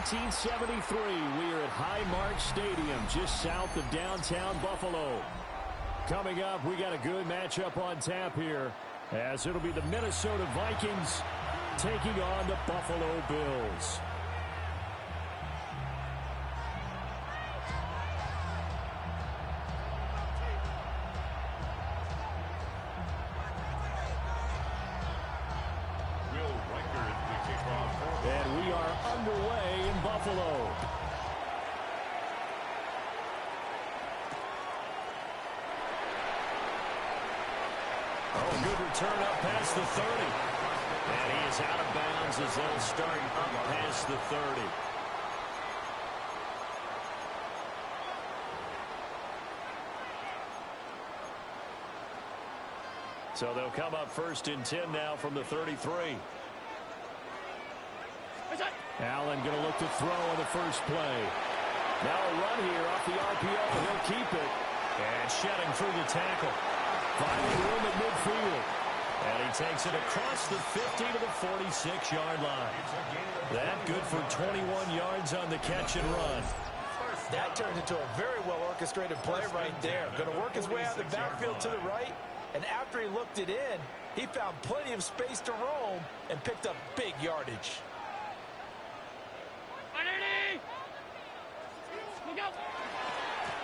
1973, we are at Highmark Stadium, just south of downtown Buffalo. Coming up, we got a good matchup on tap here, as it'll be the Minnesota Vikings taking on the Buffalo Bills. And we are underway in Buffalo. Oh, good return up past the 30. And he is out of bounds as they'll start up past the 30. So they'll come up first and 10 now from the 33. Allen going to look to throw on the first play. Now a run here off the RPO. He'll keep it. And shedding through the tackle. Finding room at midfield. And he takes it across the 50 to the 46-yard line. That good for 21 yards on the catch and run. That turned into a very well-orchestrated play right there. Going to work his way out of the backfield to the right. And after he looked it in, he found plenty of space to roam and picked up big yardage.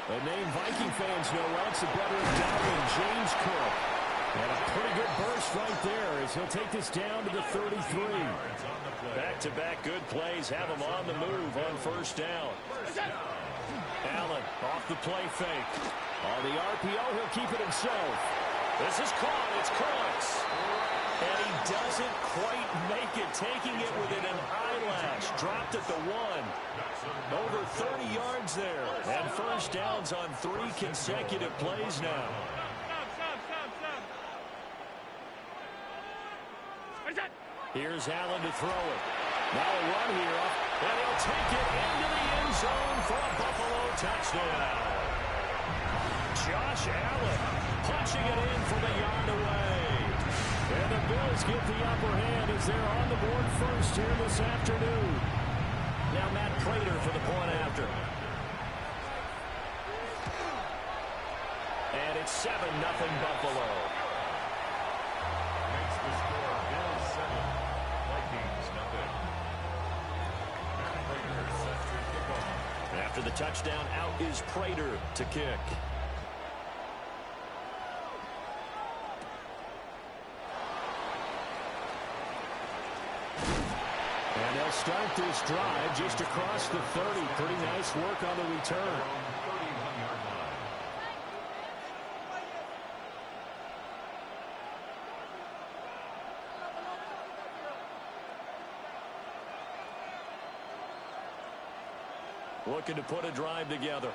A name Viking fans know well. It's a veteran Darwin James Cook. And a pretty good burst right there as he'll take this down to the 33. Back-to-back good plays have him on the move on first down. Allen off the play fake. On the RPO, he'll keep it himself. This is caught. It's Cooks. And he doesn't quite make it, taking it within an eyelash. Dropped at the 1. Over 30 yards there. And first downs on 3 consecutive plays now. Here's Allen to throw it. Now a run here. And he'll take it into the end zone for a Buffalo touchdown. Josh Allen punching it in from a yard away. And the Bills get the upper hand as they're on the board first here this afternoon. Now Matt Prater for the point after. And it's 7-0 Buffalo. Makes the score Bills 7, Vikings nothing. Prater sets the kickoff. After the touchdown, out is Prater to kick. And they'll start this drive just across the 30. Pretty nice work on the return. Looking to put a drive together.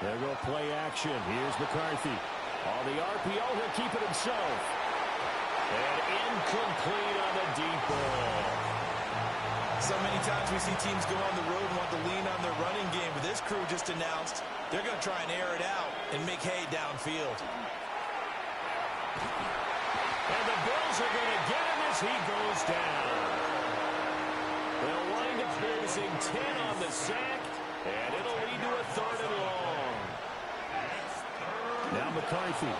There go play action. Here's McCarthy. On the RPO, he'll keep it himself. And incomplete on the deep ball. So many times we see teams go on the road and want to lean on their running game, but this crew just announced they're going to try and air it out and make hay downfield. And the Bills are going to get him as he goes down. They'll wind up losing 10 on the sack, and it'll lead to a 3rd and long. Now McCarthy.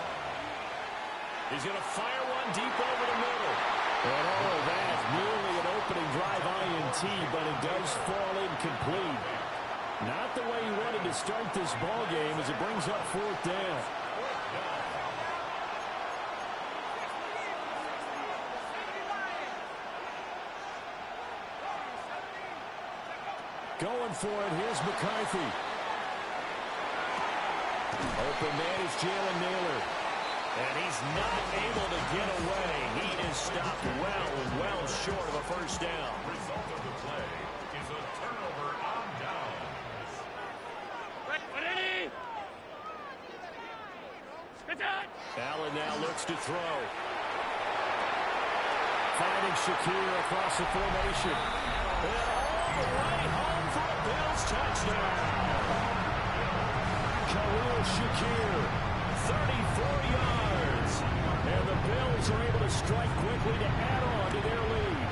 He's going to fire one deep over the middle. And all of that, nearly an opening drive INT, but it does fall incomplete. Not the way he wanted to start this ball game as it brings up 4th down. Going for it, here's McCarthy. Open man is Jalen Naylor. And he's not able to get away. He is stopped well short of a first down. Result of the play is a turnover on downs. Allen now looks to throw. Finding Shakir across the formation. And all the way home for a Bills touchdown. Khalil Shakir, 34 yards. Bills are able to strike quickly to add on to their lead.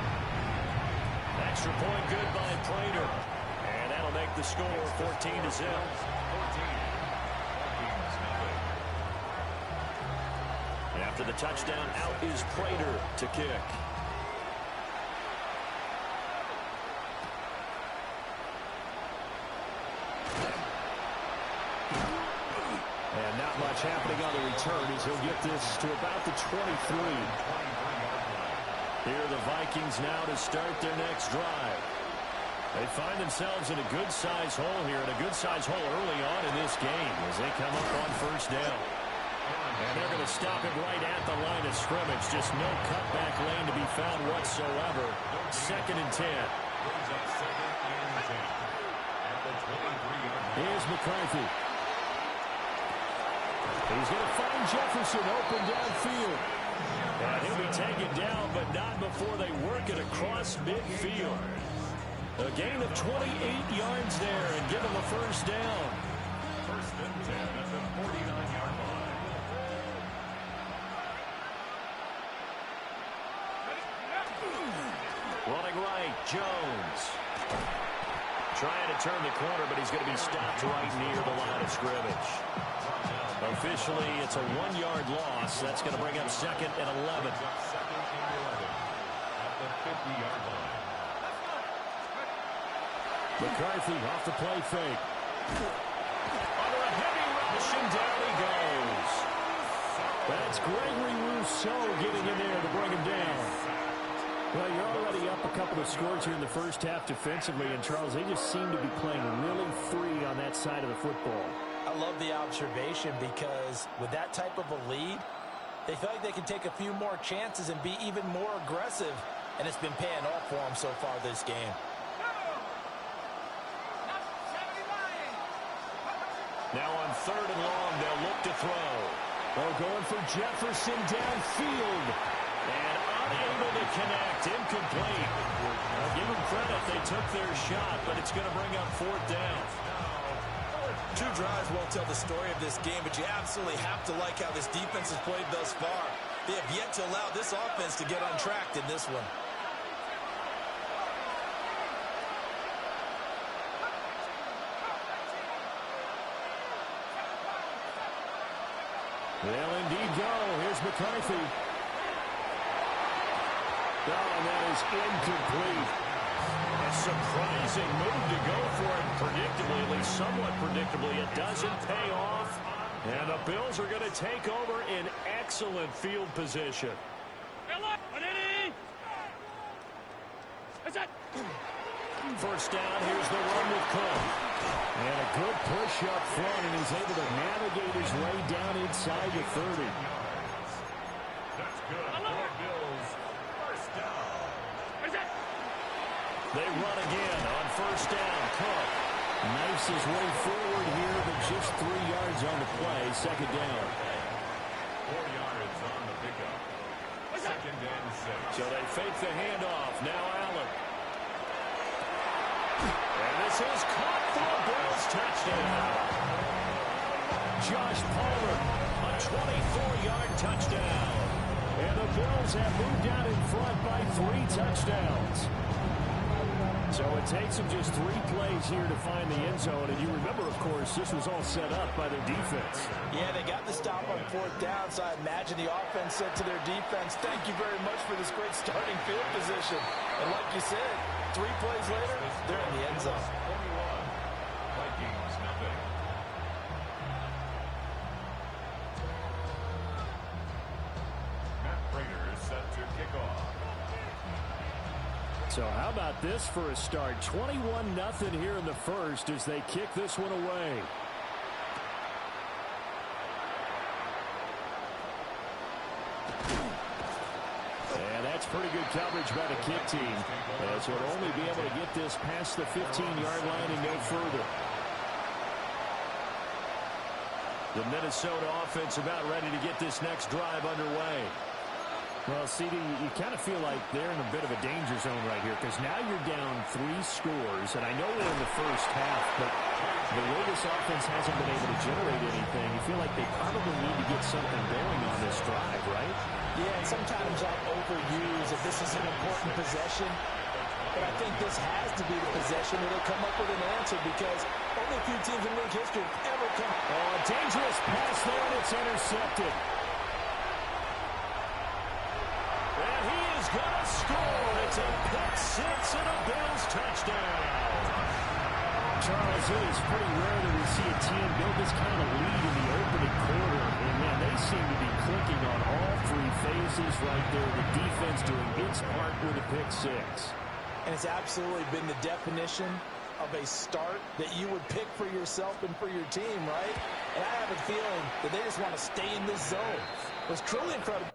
Extra point good by Prater. And that'll make the score 14-0. After the touchdown, out is Prater to kick. And not much happening on the return as he'll get this to about the 23. Here are the Vikings now to start their next drive. They find themselves in a good-sized hole here, and a good-sized hole early on in this game as they come up on first down. And they're going to stop it right at the line of scrimmage. Just no cutback lane to be found whatsoever. 2nd and 10. Here's McCarthy. He's going to find Jefferson open downfield. And he'll be taken down, but not before they work it across midfield. A gain of 28 yards there and give him a first down. 1st and 10 at the 49-yard line. Running right, Jones. Trying to turn the corner, but he's going to be stopped right near the line of scrimmage. Officially, it's a 1-yard loss. That's going to bring up 2nd and 11. At the 50-yard line. McCarthy off the play fake. Under a heavy rush, and down he goes. That's Gregory Rousseau getting in there to bring him down. Well, you're already up a couple of scores here in the first half defensively, and Charles, they just seem to be playing really free on that side of the football. I love the observation because with that type of a lead, they feel like they can take a few more chances and be even more aggressive, and it's been paying off for them so far this game. Now on 3rd and long, they'll look to throw. They're going for Jefferson downfield. And unable to connect. Incomplete. I'll give them credit. They took their shot, but it's going to bring up 4th down. 2 drives won't tell the story of this game, but you absolutely have to like how this defense has played thus far. They have yet to allow this offense to get untracked in this one. They'll indeed go. Here's McCarthy. Oh, and that is incomplete. A surprising move to go for it predictably, at least somewhat predictably. It doesn't pay off, and the Bills are going to take over in excellent field position. First down, here's the run with Cook. And a good push up front, and he's able to navigate his way down inside the 30. That's good for the Bills. First down. They run again on first down. Cook knifes his way forward here, but just 3 yards on the play. 2nd down. 4 yards on the pickup. 2nd and 6. So they fake the handoff. Now Allen. And this is caught for a Bills touchdown. Josh Palmer, a 24-yard touchdown. And the Bills have moved out in front by 3 touchdowns. So it takes them just 3 plays here to find the end zone. And you remember, of course, this was all set up by their defense. Yeah, they got the stop on 4th down, so I imagine the offense said to their defense, thank you very much for this great starting field position. And like you said, 3 plays later, they're in the end zone. 41. Vikings, nothing. Matt Prater is set to kick off. So how about this for a start? 21-0 here in the first as they kick this one away. And that's pretty good coverage by the kick team, as he'll only be able to get this past the 15-yard line and no further. The Minnesota offense about ready to get this next drive underway. Well, CD, you kind of feel like they're in a bit of a danger zone right here because now you're down 3 scores, and I know we're in the first half, but the way this offense hasn't been able to generate anything, you feel like they probably need to get something going on this drive, right? Yeah, and sometimes I overuse if this is an important possession. But I think this has to be the possession where they come up with an answer because only a few teams in league history have ever come. Oh, a dangerous pass there, and it's intercepted. And he is going to score. It's a pick six and a Bills touchdown. Charles, it is pretty rare that we see a team build this kind of lead in the opening quarter. And, man, they seem to be clicking on all three phases right there. The defense doing its part with a pick six. And it's absolutely been the definition of a start that you would pick for yourself and for your team, right? And I have a feeling that they just want to stay in this zone. It was truly incredible.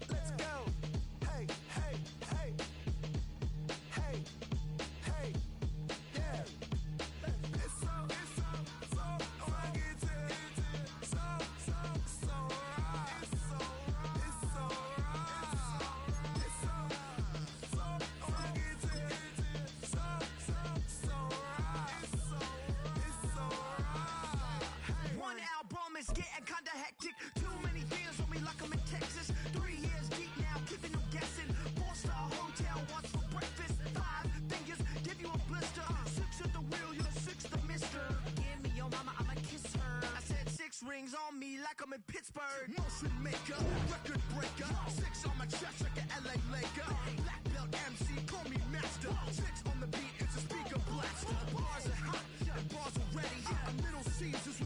Let's go. Hey, hey, hey. Hey, hey, yeah. It's so funky to so right. It's so right. It's so funky to so right. It's so right. One album is getting kinda hectic. Too many fans on me like I'm in Texas. 3 years deep now, keeping them guessing. 4-star hotel, what's for breakfast? 5 fingers, give you a blister. 6 at the wheel, you're 6 the mister. Give me your mama, I'ma kiss her. I said 6 rings on me like I'm in Pittsburgh. Motion maker, record breaker. 6 on my chest like an LA Laker. Black belt MC, call me master. 6 on the beat, it's a speaker blaster. Bars are hot, and bars are ready. A Little Caesars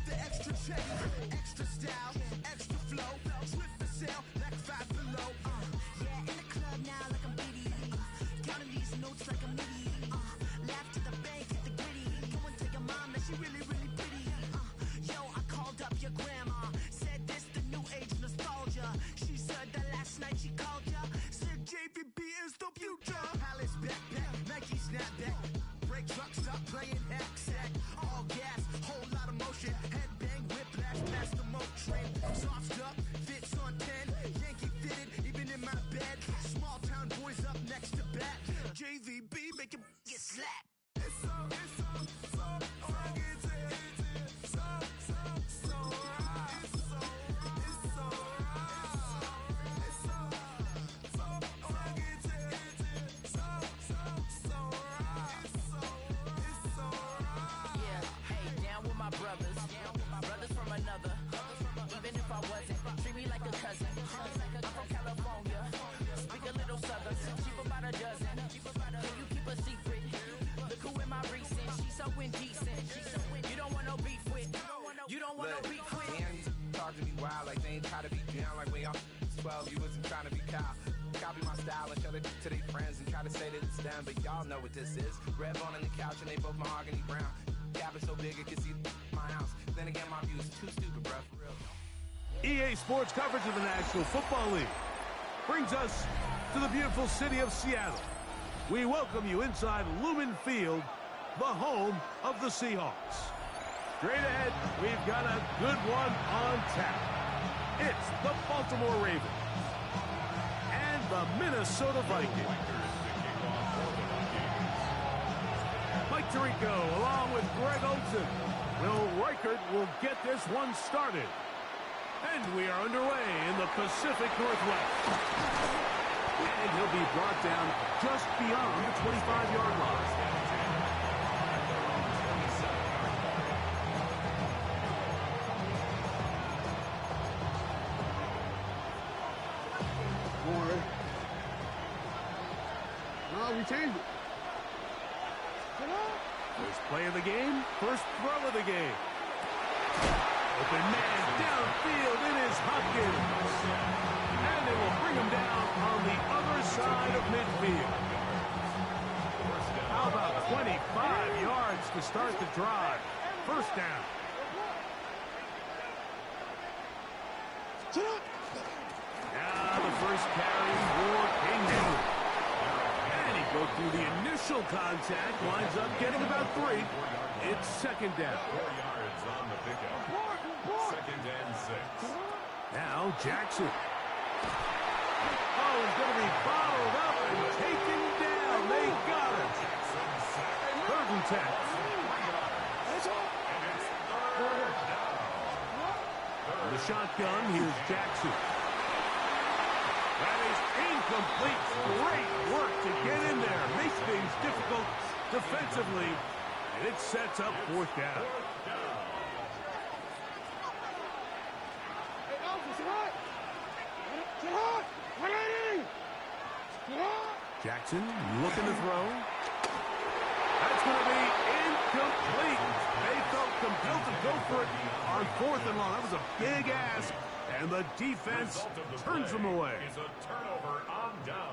my brothers. Brothers from another. Even if I wasn't, treat me like a cousin. I'm from California. Speak a little southern. Cheap about a dozen. Can you keep a secret? Look who in my recent. She's so indecent. You don't want no beef with. You don't want no beef with. Talk to me wild like they ain't try to be down like when y'all 12, you wasn't trying to be Kyle. Copy my style and show it to their friends and try to say that it's them, but y'all know what this is. Red bone on the couch and they both mahogany brown. Cabin so big it can see my house. Then again, my view is too stupid, bro, for real. EA Sports coverage of the National Football League brings us to the beautiful city of Seattle. We welcome you inside Lumen Field, the home of the Seahawks. Straight ahead, we've got a good one on tap. It's the Baltimore Ravens and the Minnesota Vikings. Mike Tirico along with Greg Olsen. Will Reichert will get this one started. And we are underway in the Pacific Northwest. And he'll be brought down just beyond the 25-yard line. No, we changed it. First play of the game, first throw of the game. Open man downfield, it is Hopkins. And they will bring him down on the other side of midfield. How about 25 yards to start the drive? First down. Now the first carry for Kingdom. And he broke through the initial contact, winds up getting about 3. It's second down. 4 yards on the pickup. Second and 6. Now Jackson. Oh, he's going to be followed up and taken down. They got it. Third and 10. The shotgun, here's Jackson. That is incomplete. Great work to get in there. Makes things difficult defensively. And it sets up fourth down. Jackson looking to throw. That's going to be incomplete. They felt compelled to go for it on fourth and long. That was a big ask. And the defense turns them away.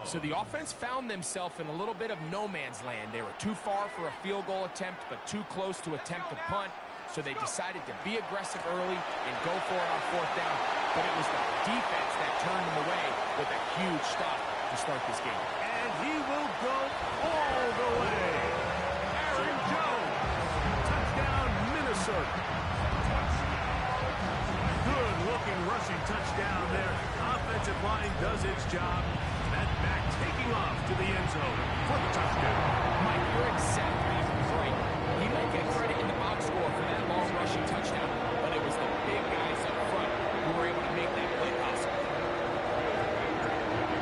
So the offense found themselves in a little bit of no man's land. They were too far for a field goal attempt, but too close to attempt a punt. So they decided to be aggressive early and go for it on fourth down. But it was the defense that turned them away with a huge stop to start this game. And he will go all the way. Aaron Jones. Touchdown, Minnesota. Good-looking rushing touchdown there. Offensive line does its job. That back taking off to the end zone for the touchdown. Mike, you're exactly right. He might get credit in the box score for that long rushing touchdown, but it was the big guys up front who were able to make that play possible.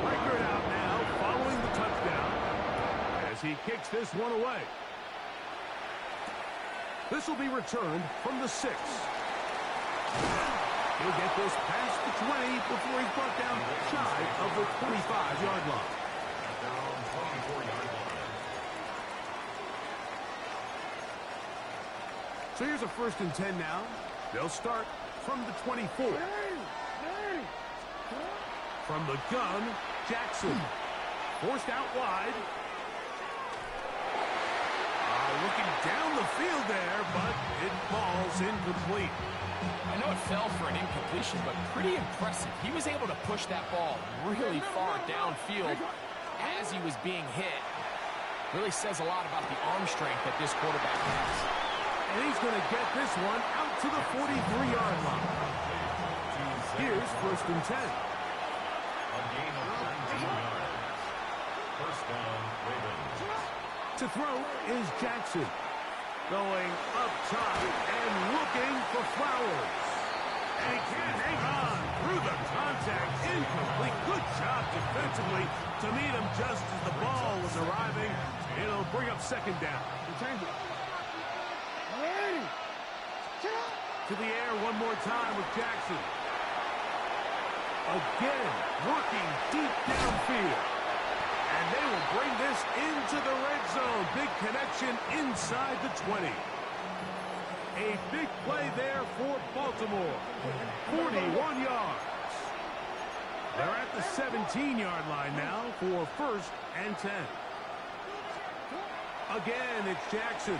Record out now following the touchdown as he kicks this one away. This will be returned from the 6. He'll get this past the 20 before he's brought down shy of the 25-yard line. Down 24-yard line. So here's a first and 10 now. They'll start from the 24. From the gun, Jackson. Forced out wide. Looking down the field there, but it falls incomplete. I know it fell for an incompletion, but pretty impressive. He was able to push that ball really far downfield as he was being hit. Really says a lot about the arm strength that this quarterback has. And he's going to get this one out to the 43-yard line. Here's first and 10. A gain of 19 yards. First down, Ravens. To throw is Jackson. Going up top and looking for Flowers. And he can't hang on through the contact. Incomplete. Good job defensively to meet him just as the ball was arriving. It'll bring up second down. We changed it. To the air one more time with Jackson. Again, working deep downfield. And they will bring this into the red zone. Big connection inside the 20. A big play there for Baltimore. 41 yards. They're at the 17-yard line now for 1st and 10. Again, it's Jackson.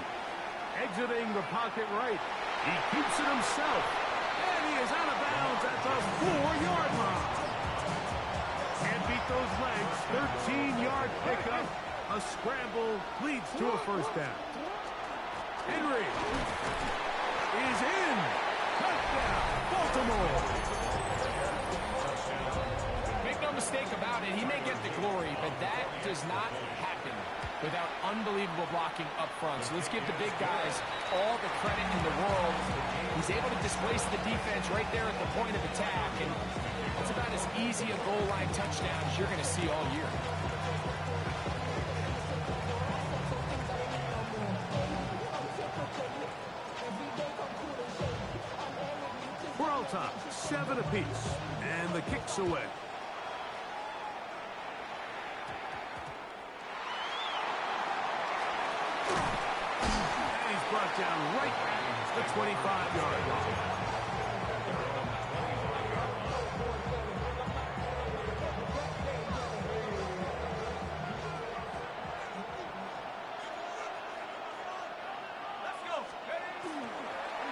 Exiting the pocket right. He keeps it himself. And he is out of bounds at the 4-yard line. And beat those legs. 13-yard pickup. A scramble leads to a 1st down. Henry is in. Touchdown, Baltimore. Make no mistake about it, he may get the glory, but that does not happen without unbelievable blocking up front. So let's give the big guys all the credit in the world. He's able to displace the defense right there at the point of attack, and it's about as easy a goal line touchdown as you're going to see all year. We're all top, 7 apiece, and the kick's away. And he's brought down right at the 25-yard line.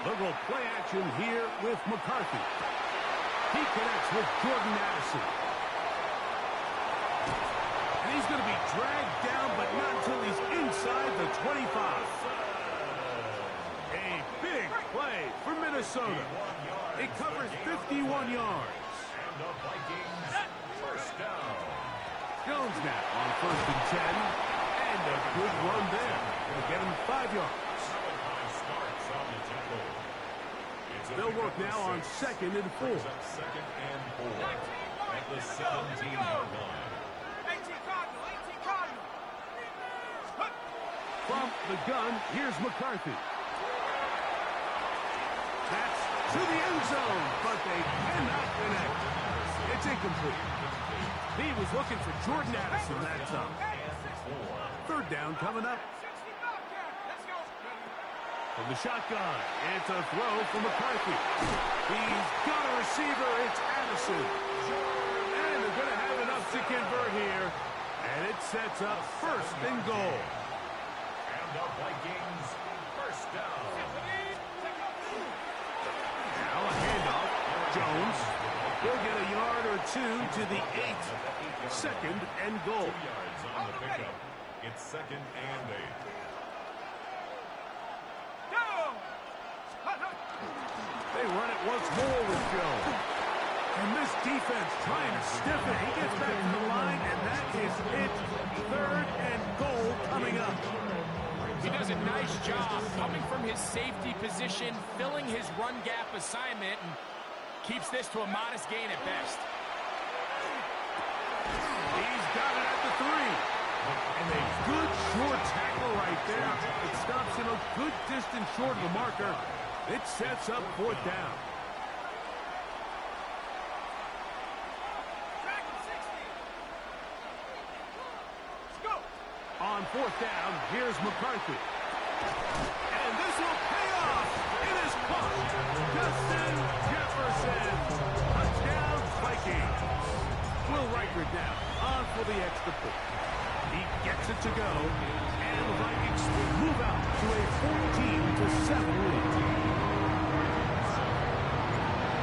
They'll go play action here with McCarthy. He connects with Jordan Addison. And he's going to be dragged down, but not until he's inside the 25. A big play for Minnesota. It covers 51 yards. And the Vikings, 1st down. Jones now on 1st and 10. And a good run there. Going to get him 5 yards. They'll work now on 2nd and 4. 2nd and 4 at the 17-yard line. From the gun, here's McCarthy. That's to the end zone, but they cannot connect. It's incomplete. He was looking for Jordan Addison that time. 3rd down coming up. From the shotgun, it's a throw for McCarthy. He's got a receiver, it's Addison. And they're going to have enough to convert here. And it sets up 1st and goal. And the Vikings, 1st down. Now a handoff. Jones. He'll get a yard or 2 to the 8. 2nd and goal. 2 yards on the pickup. It's 2nd and 8. They run it once more with Jones. And this defense trying to stiff it. He gets back to the line, and that is it. 3rd and goal coming up. He does a nice job coming from his safety position, filling his run gap assignment, and keeps this to a modest gain at best. He's got it at the 3. And a good short tackle right there. It stops him a good distance short of the marker. It sets up 4th down. On 4th down, here's McCarthy. And this will pay off. It is caught. Justin Jefferson. Touchdown, Vikings. Will Reichert now on for the extra point. He gets it to go. And the Vikings move out to a 14-7 lead.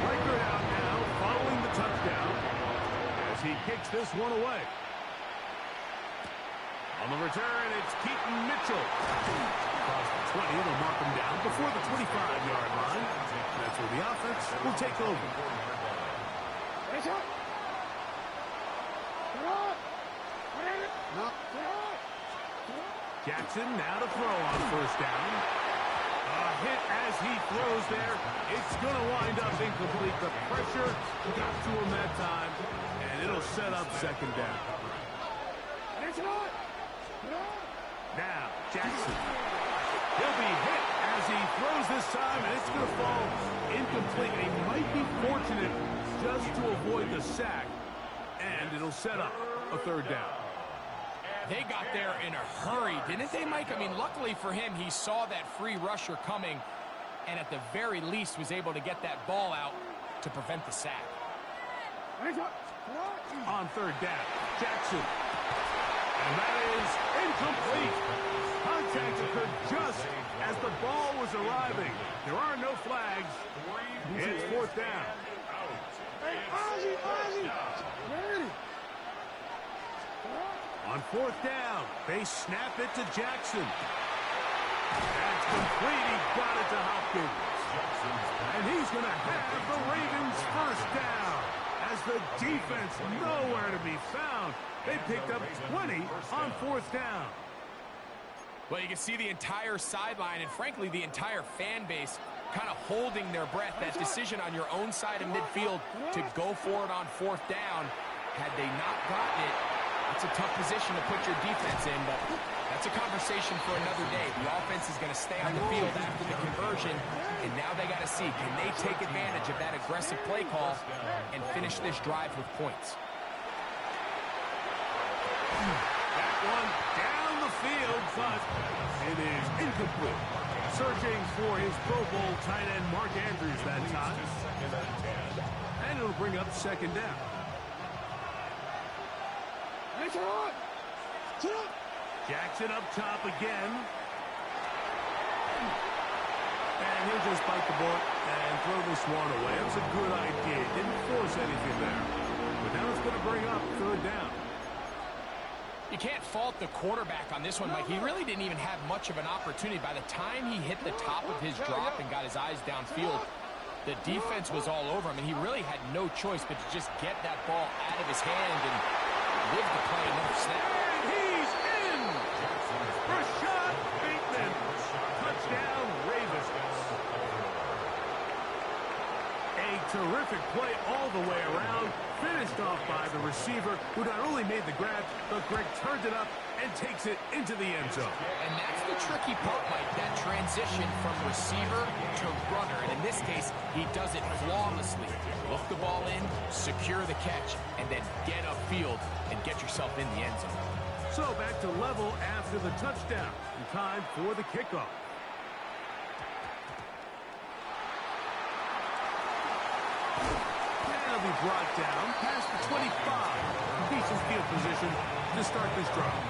Reichert out now following the touchdown as he kicks this one away. On the return, it's Keaton Mitchell. Across the 20, they'll mark him down before the 25-yard line. That's where the offense will take over. Jackson now to throw on 1st down. A hit as he throws there. It's going to wind up incomplete. The pressure got to him that time, and it'll set up 2nd down. Now, Jackson. He'll be hit as he throws this time, and it's going to fall incomplete. He might be fortunate just to avoid the sack, and it'll set up a third down. They got there in a hurry, didn't they, Mike? I mean, luckily for him, he saw that free rusher coming, and at the very least was able to get that ball out to prevent the sack. On third down, Jackson. And that is incomplete. Contact occurred just as the ball was arriving. There are no flags. It's fourth down. On fourth down, they snap it to Jackson. That's complete. He got it to Hopkins. And he's going to have the Ravens first down. As the defense nowhere to be found. They picked up 20 on fourth down. Well, you can see the entire sideline and, frankly, the entire fan base kind of holding their breath. That decision on your own side of midfield to go for it on fourth down, had they not gotten it, it's a tough position to put your defense in, but that's a conversation for another day. The offense is going to stay on the field after the conversion, and now they got to see, can they take advantage of that aggressive play call and finish this drive with points? That one down the field, but it is incomplete. Searching for his Pro Bowl tight end Mark Andrews that time. And it'll bring up second down. Jackson up top again. And he'll just bite the bullet and throw this one away. It was a good idea. Didn't force anything there. But now it's going to bring up third down. You can't fault the quarterback on this one, Mike. He really didn't even have much of an opportunity. By the time he hit the top of his drop and got his eyes downfield, the defense was all over him, and he really had no choice but to just get that ball out of his hand and live to play another snap. And he's in! Rashad Bateman. Touchdown, Ravens. A terrific play all the way around. Finished off by the receiver, who not only made the grab, but Greg turned it up and takes it into the end zone. And that's the tricky part, Mike, that transition from receiver to runner. And in this case, he does it flawlessly. Look the ball in, secure the catch, and then get upfield and get yourself in the end zone. So back to level after the touchdown. And time for the kickoff. Be brought down past the 25. Decent field position to start this drive.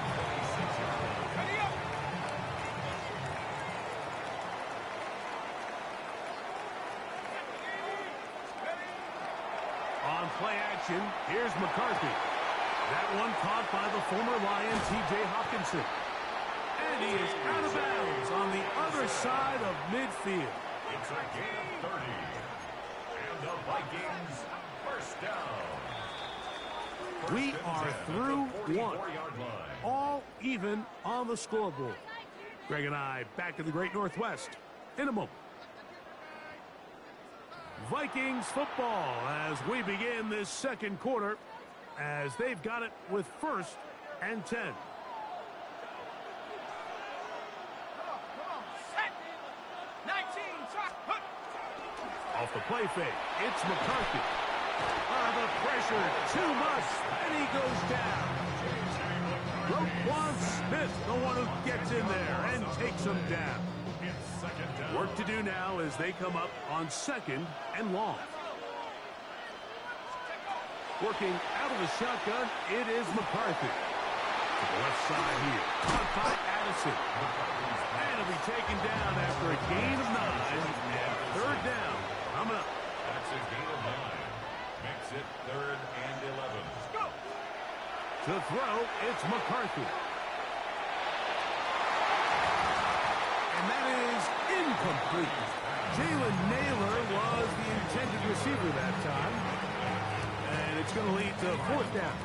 On play action, here's McCarthy. That one caught by the former Lion, T.J. Hopkinson. And he is out of bounds on the other side of midfield. It's a gain of 30. And the Vikings first down. We are through one. All even on the scoreboard. Greg and I back in the Great Northwest in a moment. Vikings football as we begin this second quarter, as they've got it with first and 10. Off the play fake, it's McCarthy. The pressure, too much, and he goes down. Roquan Smith, the one who gets in there and takes him down. Work to do now as they come up on second and long. Working out of the shotgun, it is McCarthy. To the left side here, caught by Addison. And he'll be taken down after a gain of 9 and third down. Coming up. That's a gain of 9. Makes it third and 11. Go! To throw, it's McCarthy. And that is incomplete. Jalen Naylor was the intended receiver that time. And it's going to lead to fourth down.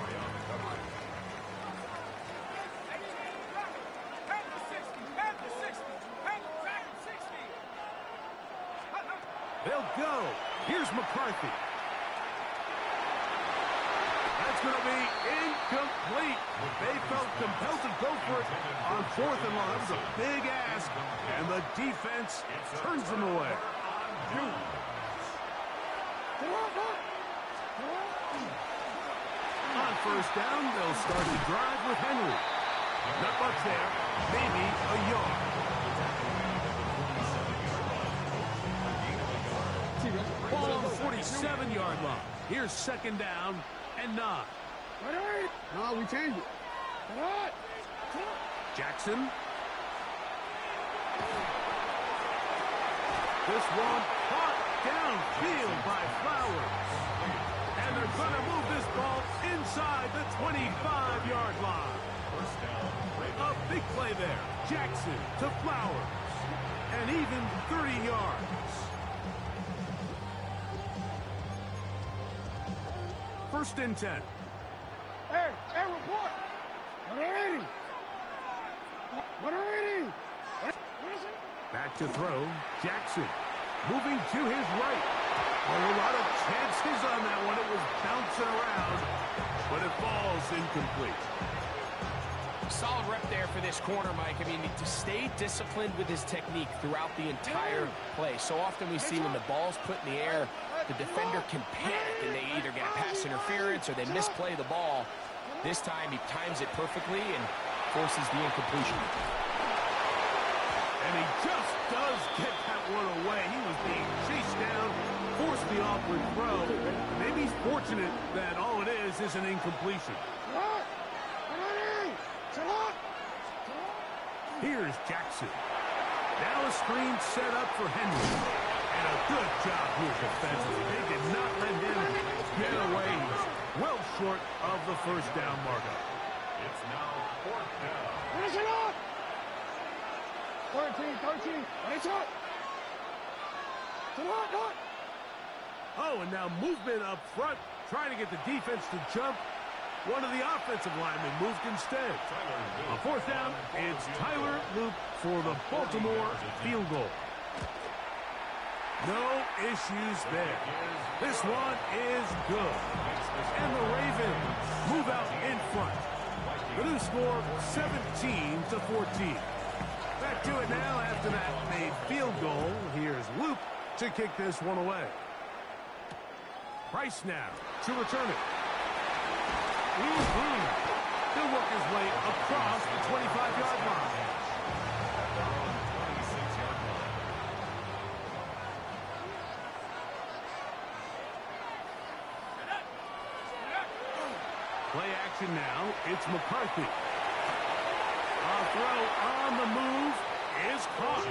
They'll go. Here's McCarthy. That's going to be incomplete. They felt compelled to go for it on fourth and long. That was a big ask, and the defense turns them away. first down, they'll start the drive with Henry. Not much there, maybe a yard. Ball on the 47-yard line. Here's second down and 9. No, we changed it. Jackson. This one caught downfield by Flowers. And they're going to move this ball inside the 25-yard line. A big play there. Jackson to Flowers. And even 30 yards. First and 10. Hey, report. What are we? Back to throw. Jackson moving to his right. A lot of chances on that one. It was bouncing around, but it falls incomplete. Solid rep there for this corner, Mike. I mean, to stay disciplined with his technique throughout the entire play. So often we see when the ball's put in the air, the defender can panic, and they either get pass interference or they misplay the ball. This time, he times it perfectly and forces the incompletion. And he just does get that one away. He was being chased down, forced the awkward throw. Maybe he's fortunate that all it is an incompletion. Here's Jackson. Now a screen set up for Henry. And a good job here defensively. They did not let him get away. He's well short of the first down markup. It's now fourth down. 13. It's up. Oh, and now movement up front, trying to get the defense to jump. One of the offensive linemen moved instead. On fourth down, it's Tyler Luke for the Baltimore field goal. No issues there. This one is good. And the Ravens move out in front. The new score, 17-14. Back to it now after that made field goal. Here's Luke to kick this one away. Price now to return it. He'll work his way across the 25-yard line. Play action now. It's McCarthy. A throw on the move is caught.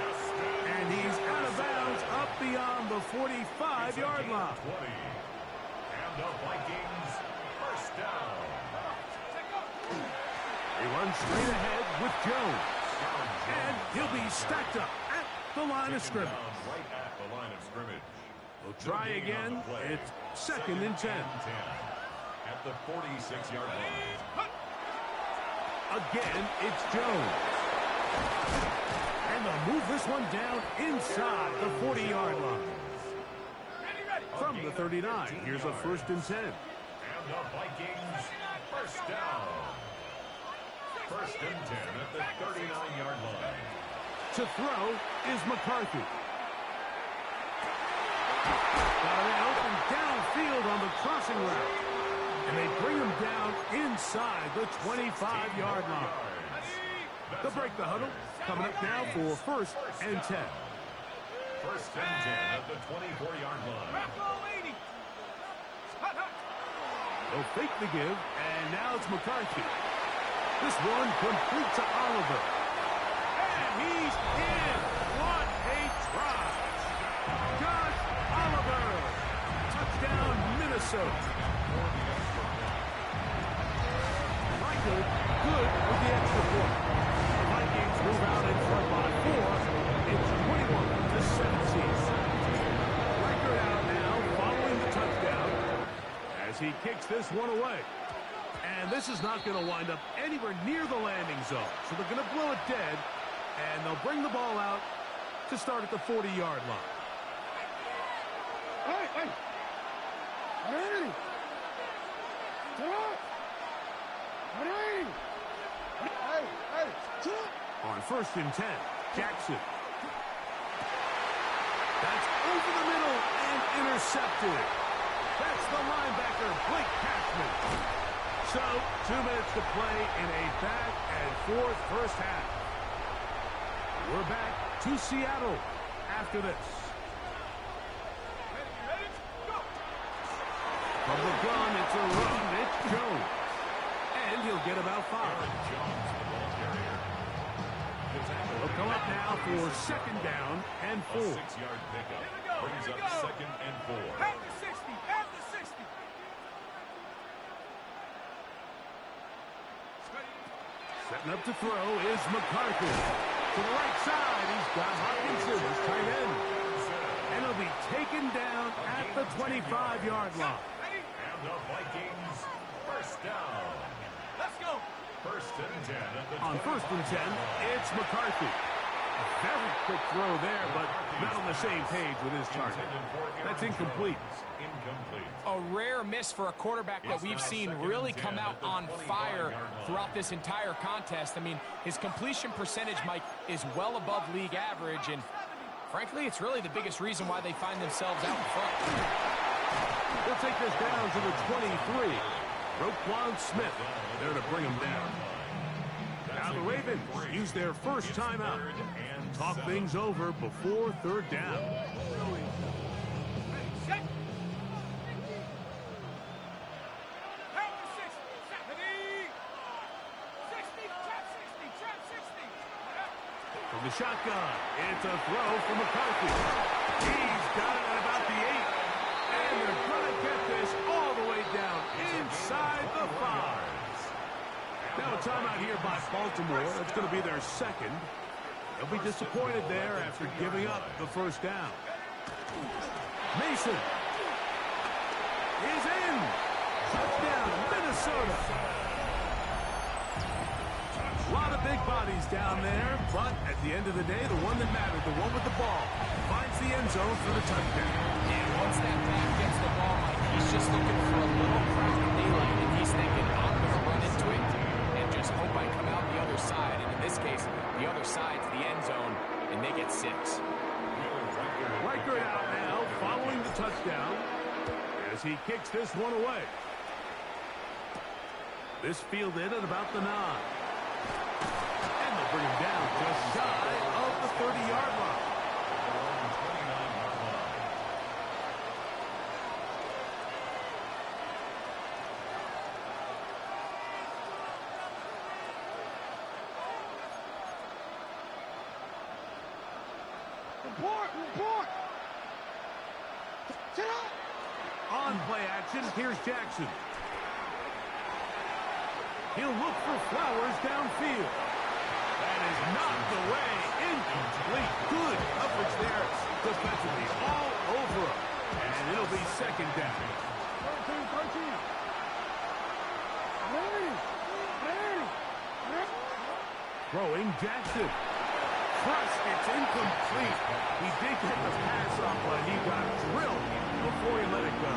And he's out of bounds up beyond the 45-yard line. And the Vikings first down. He runs straight ahead with Jones. And he'll be stacked up at the line of scrimmage. Right at the line of scrimmage. We'll try again. It's second and 10. At the 46-yard line. Again, it's Jones. And they'll move this one down inside the 40-yard line. From the 39, here's a first and 10. And the Vikings first down. First and 10 at the 39-yard line. To throw is McCarthy. Got a man open downfield on the crossing route. And they bring him down inside the 25-yard line. They'll break the huddle. Coming up now for first and 10. First and 10 at the 24-yard line. They'll fake the give, and now it's McCarthy. This one complete to Oliver. And he's in. What a try. Josh Oliver. Touchdown, Minnesota. Michael, good with the extra point. The Vikings move out in front by 4. It's 21-17. Record out now following the touchdown as he kicks this one away. And this is not going to wind up anywhere near the landing zone. So they're going to blow it dead, and they'll bring the ball out to start at the 40-yard line. Hey! On first and 10, Jackson. That's over the middle and intercepted. That's the linebacker, Blake Cashman. So, 2 minutes to play in a back-and-forth first half. We're back to Seattle after this. From the gun, it's a run. It's Jones. And he'll get about 5. He'll come up now for second down and 4. 6-yard pickup brings up second and 4. At the 60, at the 60. Setting up to throw is McCarthy. To the right side, he's got Hopkinson, his tight end. And he'll be taken down at the 25-yard line. And the Vikings first down. Let's go. First and 10 at the On first and 10, it's McCarthy. A very quick throw there, but not on the same page with his target. That's incomplete. A rare miss for a quarterback that we've seen really come out on fire throughout this entire contest. I mean, his completion percentage, Mike, is well above league average, and frankly, it's really the biggest reason why they find themselves out in front. They'll take this down to the 23. Roquan Smith there to bring him down. Now the Ravens use their first timeout. Talk things over before third down. From the shotgun, it's a throw from McCarthy. He's got it at about the 8. And they're going to get this all the way down inside the 5. Now a timeout here by Baltimore. That's going to be their second. They'll be disappointed there after giving up the first down. Mason is in. Touchdown, Minnesota. A lot of big bodies down there, but at the end of the day, the one that mattered, the one with the ball, finds the end zone for the touchdown. And once that back gets the ball, Mike, he's just looking for a little crack of daylight, and he's thinking, I'm going to run into it and just hope I come out the other side. And in this case, the other side's the end zone, and they get 6. Reichert out now, following the touchdown, as he kicks this one away. This fielded at about the 9. And they'll bring him down just shy of the 30-yard line. Report! Sit up! On play action, here's Jackson. He'll look for Flowers downfield. That is not the way. Incomplete. Good coverage there defensively. All over him. And it'll be second down. 13. Throwing Jackson. First, it's incomplete. He did get the pass off, but he got drilled before he let it go.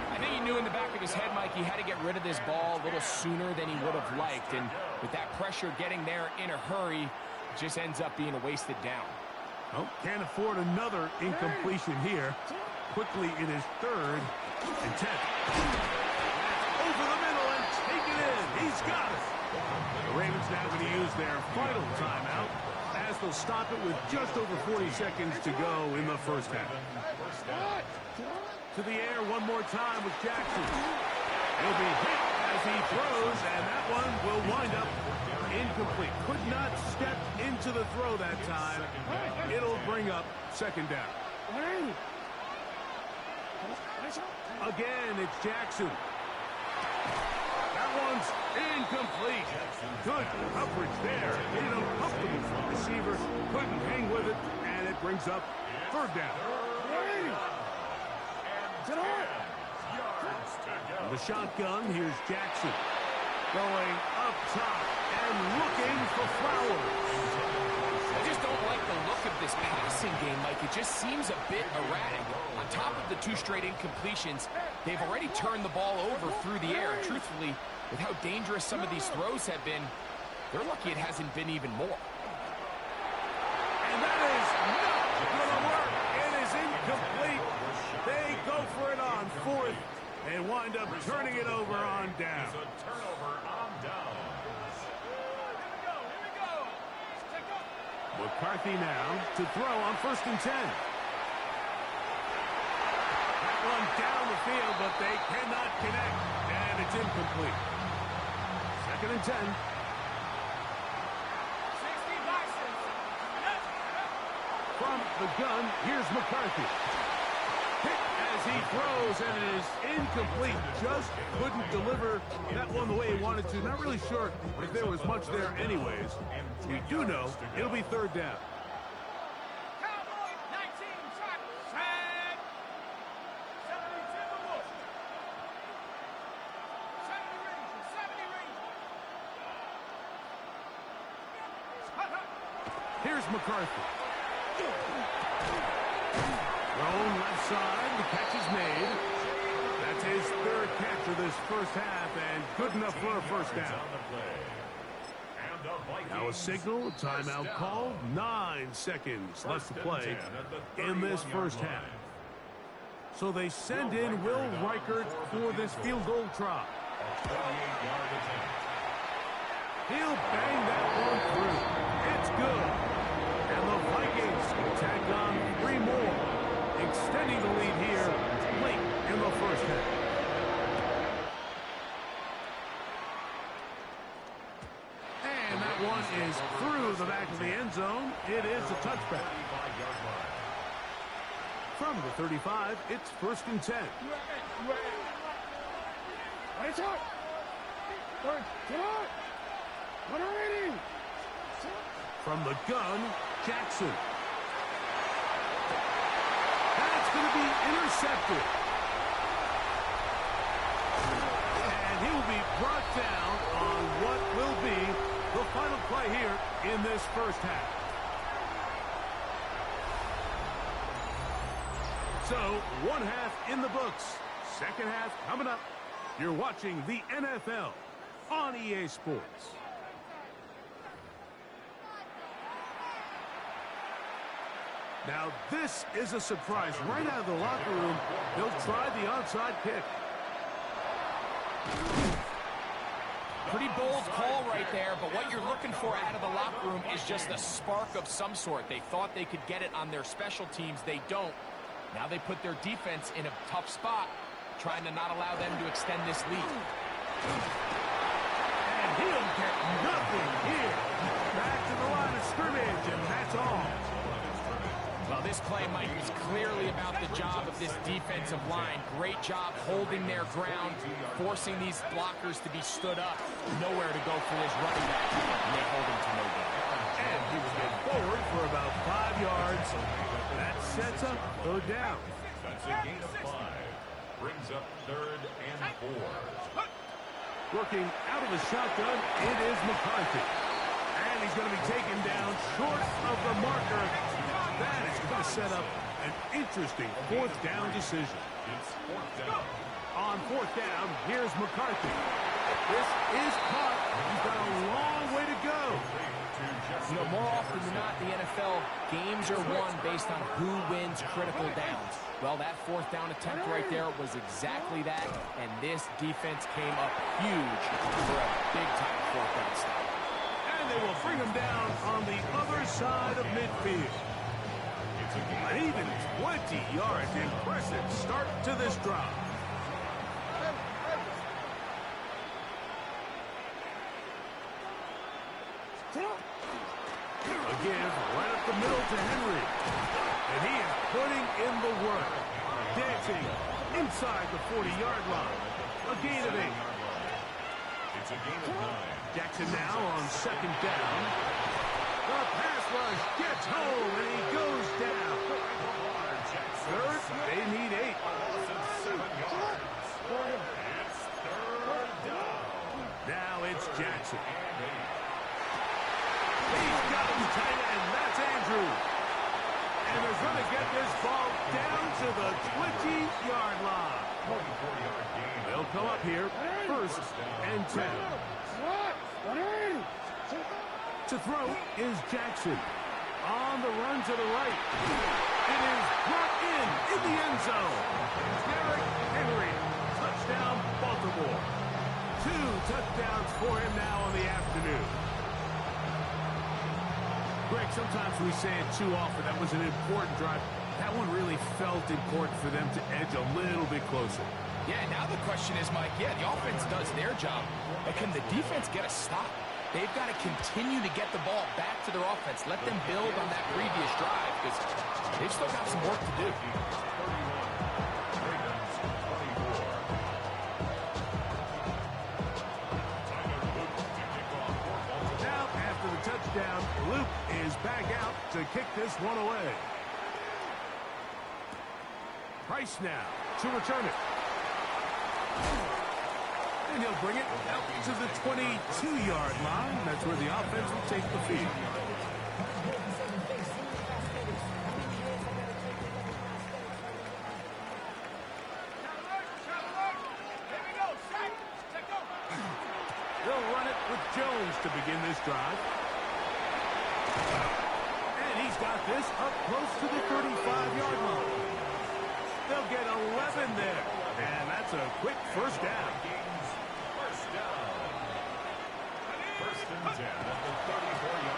I think he knew in the back of his head, Mike, he had to get rid of this ball a little sooner than he would have liked. And with that pressure getting there in a hurry, it just ends up being a wasted down. Oh, can't afford another incompletion here. Quickly in his 3rd and 10. Over the middle and take it in. He's got it. The Ravens now going to use their final timeout as they'll stop it with just over 40 seconds to go in the first half. To the air one more time with Jackson. He'll be hit as he throws, and that one will wind up incomplete. Could not step into the throw that time. It'll bring up second down. Again, it's Jackson. That one's incomplete. Good coverage there. Made it uncomfortable for the receiver. Couldn't hang with it, and it brings up third down. The shotgun, here's Jackson. Going up top and looking for Flowers. I just don't like the look of this passing game, Mike. It just seems a bit erratic. On top of the 2 straight incompletions, they've already turned the ball over through the air. And truthfully, with how dangerous some of these throws have been, they're lucky it hasn't been even more. And that is not going to work. It is incomplete. They go for it on 4th They wind up turning it over on down. It's a turnover on down. McCarthy now to throw on 1st and 10. That one down the field, but they cannot connect, and it's incomplete. 2nd and 10. From the gun, here's McCarthy. Hit as he throws, and it is incomplete. Just couldn't deliver that one the way he wanted to. Not really sure if there was much there anyways. We do know it'll be 3rd down. Here's McCarthy. Thrown left side, the catch is made. That's his 3rd catch of this first half, and good enough for a 1st down. Now a signal, a timeout called. 9 seconds left to play in this first half. So they send in Will Reichert for this field goal try. He'll bang that one through. It's good. And the Vikings tack on 3 more, extending the lead here late in the first half. And that one is through the back of the end zone. It is a touchback. From the 35, it's 1st and 10. From the gun, Jackson. That's going to be intercepted. And he will be brought down on what will be the final play here in this first half. So, 1 half in the books. 2nd half coming up. You're watching the NFL on EA Sports. Now, this is a surprise. Right out of the locker room, they'll try the onside kick. Pretty bold call right there, but what you're looking for out of the locker room is just a spark of some sort. They thought they could get it on their special teams. They don't. Now they put their defense in a tough spot, trying to not allow them to extend this lead. And he'll get nothing here. Back to the line of scrimmage, and that's all. Well, this play, Mike, is clearly about the job of this defensive line. Great job holding their ground, forcing these blockers to be stood up. Nowhere to go for this running back, and they hold him to no gain. And he will get forward for about 5 yards. That sets up 3rd down. That's a gain of 5. Brings up 3rd and 4. Working out of the shotgun, it is McCarthy. And he's going to be taken down short of the marker. That is going to set up an interesting 4th down decision. It's 4th down. On 4th down, here's McCarthy. This is caught. He's got a long way to go. You know, more often than not, the NFL, games are won based on who wins critical downs. Well, that 4th down attempt right there was exactly that, and this defense came up huge for a big-time 4th down stop. And they will bring him down on the other side of midfield. An even 20 yards. Impressive start to this drive. Again, right up the middle to Henry. And he is putting in the work. Dancing inside the 40-yard line. A gain of 8. It's a gain of 9. Jackson now on 2nd down. The pass rush gets home, and he goes down. 3rd, they need 8. It's 7 yards. It's 3rd down. Now it's Jackson. He's got him tight end. That's Andrew. And they're going to get this ball down to the 20-yard line. They'll come up here, 1st and 10. To throw is Jackson. On the run to the right. It is brought in the end zone. Derrick Henry. Touchdown. Greg, sometimes we say it too often. That was an important drive. That one really felt important for them to edge a little bit closer. Yeah, now the question is, Mike, the offense does their job, but can the defense get a stop? They've got to continue to get the ball back to their offense. Let them build on that previous drive because they've still got some work to do. Now, after the touchdown, Luke is back out to kick this one away. Price now to return it. And he'll bring it out to the 22-yard line. That's where the offense will take the field. They'll run it with Jones to begin this drive. And he's got this up close to the 35-yard line. They'll get 11 there. And that's a quick first down.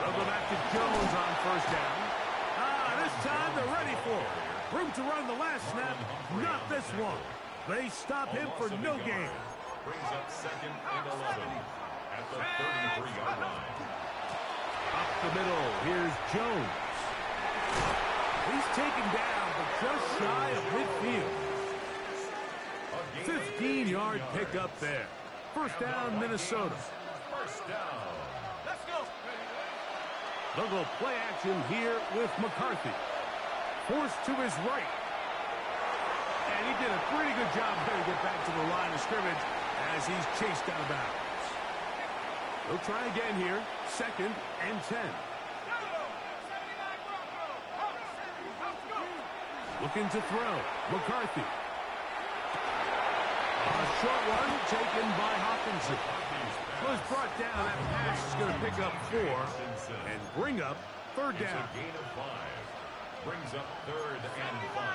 They'll go back to Jones on first down. This time they're ready for it. Room to run the last snap. Not this one. They stop him for no gain. Brings up 2nd and 11 at the 33-yard line. Up the middle, here's Jones. He's taken down, but just shy of midfield. 15-yard pickup there. First down, Minnesota. First down. Let's go. They'll go play action here with McCarthy. Forced to his right. And he did a pretty good job there to get back to the line of scrimmage as he's chased out of bounds. They'll try again here. 2nd and 10. Looking to throw. McCarthy. A short one taken by Hawkinson. Was brought down. That pass is going to pick up 4 and bring up third down. It's a gain of 5. Brings up 3rd and 5.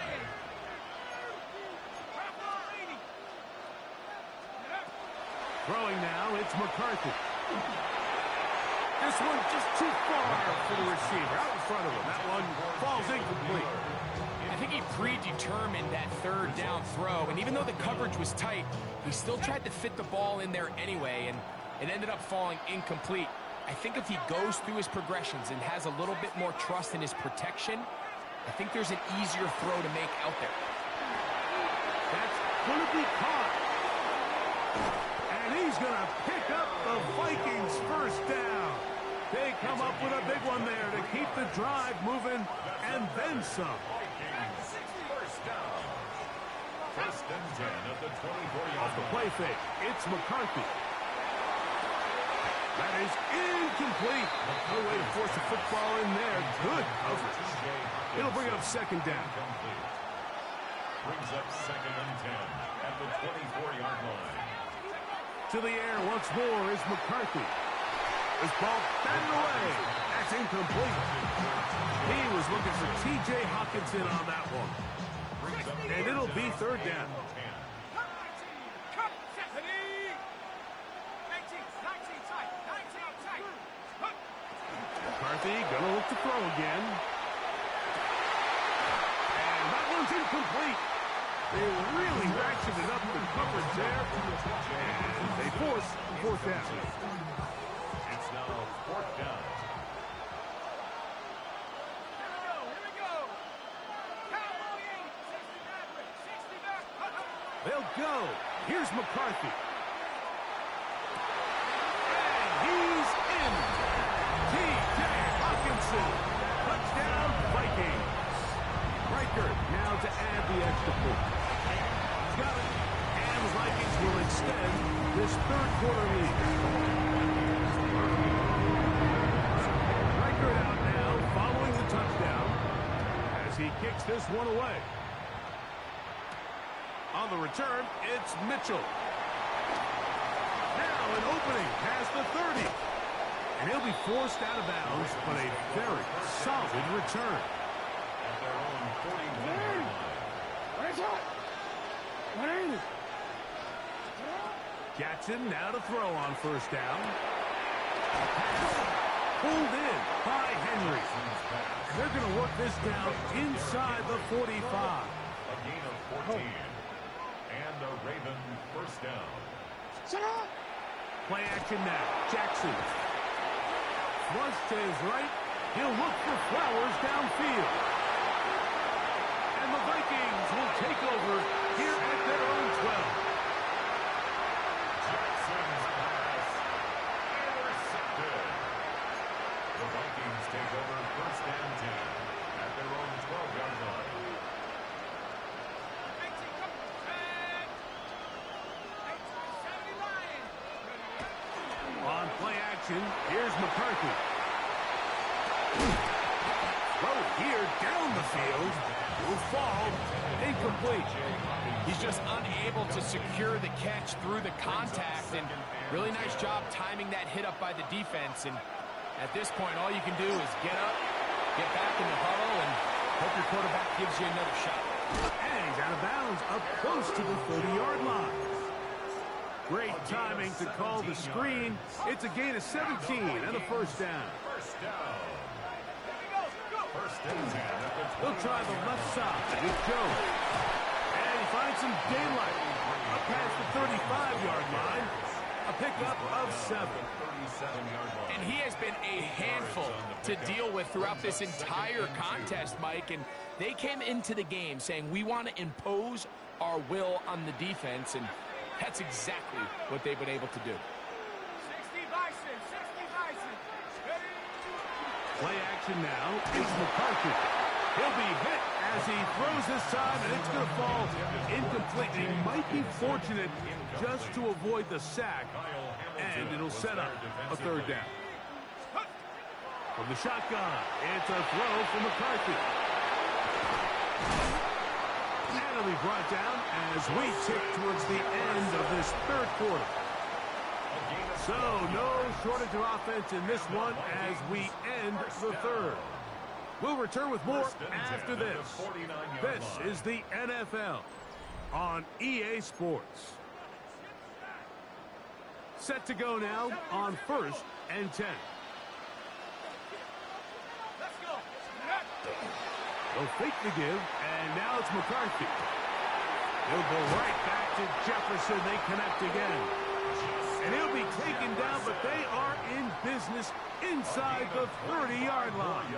Throwing now, it's McCarthy. This one just too far for the receiver. Out in front of him. That one falls incomplete. I think he predetermined that third down throw, and even though the coverage was tight, he still tried to fit the ball in there anyway, and it ended up falling incomplete. I think if he goes through his progressions and has a little bit more trust in his protection, I think there's an easier throw to make out there. That's going to be caught. And he's going to pick up the Vikings' first down. They come up with a big one there to keep the drive moving, and then some. First down. First and 10 at the 24-yard Off the play fake, it's McCarthy. That is incomplete. No way to force a football in there. Good coverage. It'll bring up 2nd down. Brings up 2nd and 10 at the 24-yard line. To the air once more is McCarthy. This ball batted away. That's incomplete. He was looking for T.J. Hawkinson on that one. And it'll be third down. McCarthy gonna look to throw again. And that one's incomplete. They really ratcheted up the coverage there. And they force fourth down. It's now 4th down. Here we go. Cowboy 60 back. They'll go. Here's McCarthy. And he's in. T.J. Hawkinson. Touchdown, Vikings. Riker now to add the extra point. He's got it. And the Vikings will extend this third quarter lead. Riker out now following the touchdown as he kicks this one away. On the return, it's Mitchell. Now an opening past the 30. And he'll be forced out of bounds, but a very solid return. At their own 41-yard line. Jackson now to throw on first down. pulled in by Henry. They're going to work this down inside the 45. A gain of 14. And a Raven first down. Play action now. Jackson. Flush to his right. He'll look for Flowers downfield. And the Vikings will take over here at their own 12. Jackson's pass intercepted. The Vikings take over first and 10 at their own 12-yard line. On play action, here's McCarthy. Throw here down the field. Will fall. Incomplete. He's just unable to secure the catch through the contact, and really nice job timing that hit up by the defense. And at this point, all you can do is get up, get back in the huddle, and hope your quarterback gives you another shot. And he's out of bounds up close to the 30-yard line. Great timing to call the screen. It's a gain of 17 and a first down. First down. First and 10 at the 20. He'll try the left side with Jones. And he finds some daylight. Up past the 35-yard line. A pickup of 7. And he has been a handful to deal with throughout this entire contest, Mike. And they came into the game saying, we want to impose our will on the defense. And that's exactly what they've been able to do. 60 Bison, 60 Bison. Play action now is McCarthy. He'll be hit as he throws this time, and it's going to fall incomplete. He might be fortunate just to avoid the sack, and it'll set up a third down. From the shotgun, it's a throw for McCarthy. And it'll be brought down as we tick towards the end of this third quarter. So, no shortage of offense in this one as we end the third. We'll return with more after this. This is the NFL on EA Sports. Set to go now on first and 10. Let's go. They'll fake the give, and now it's McCarthy. He'll go right back to Jefferson. They connect again. And he'll be taken down, but they are in business inside the 30-yard line.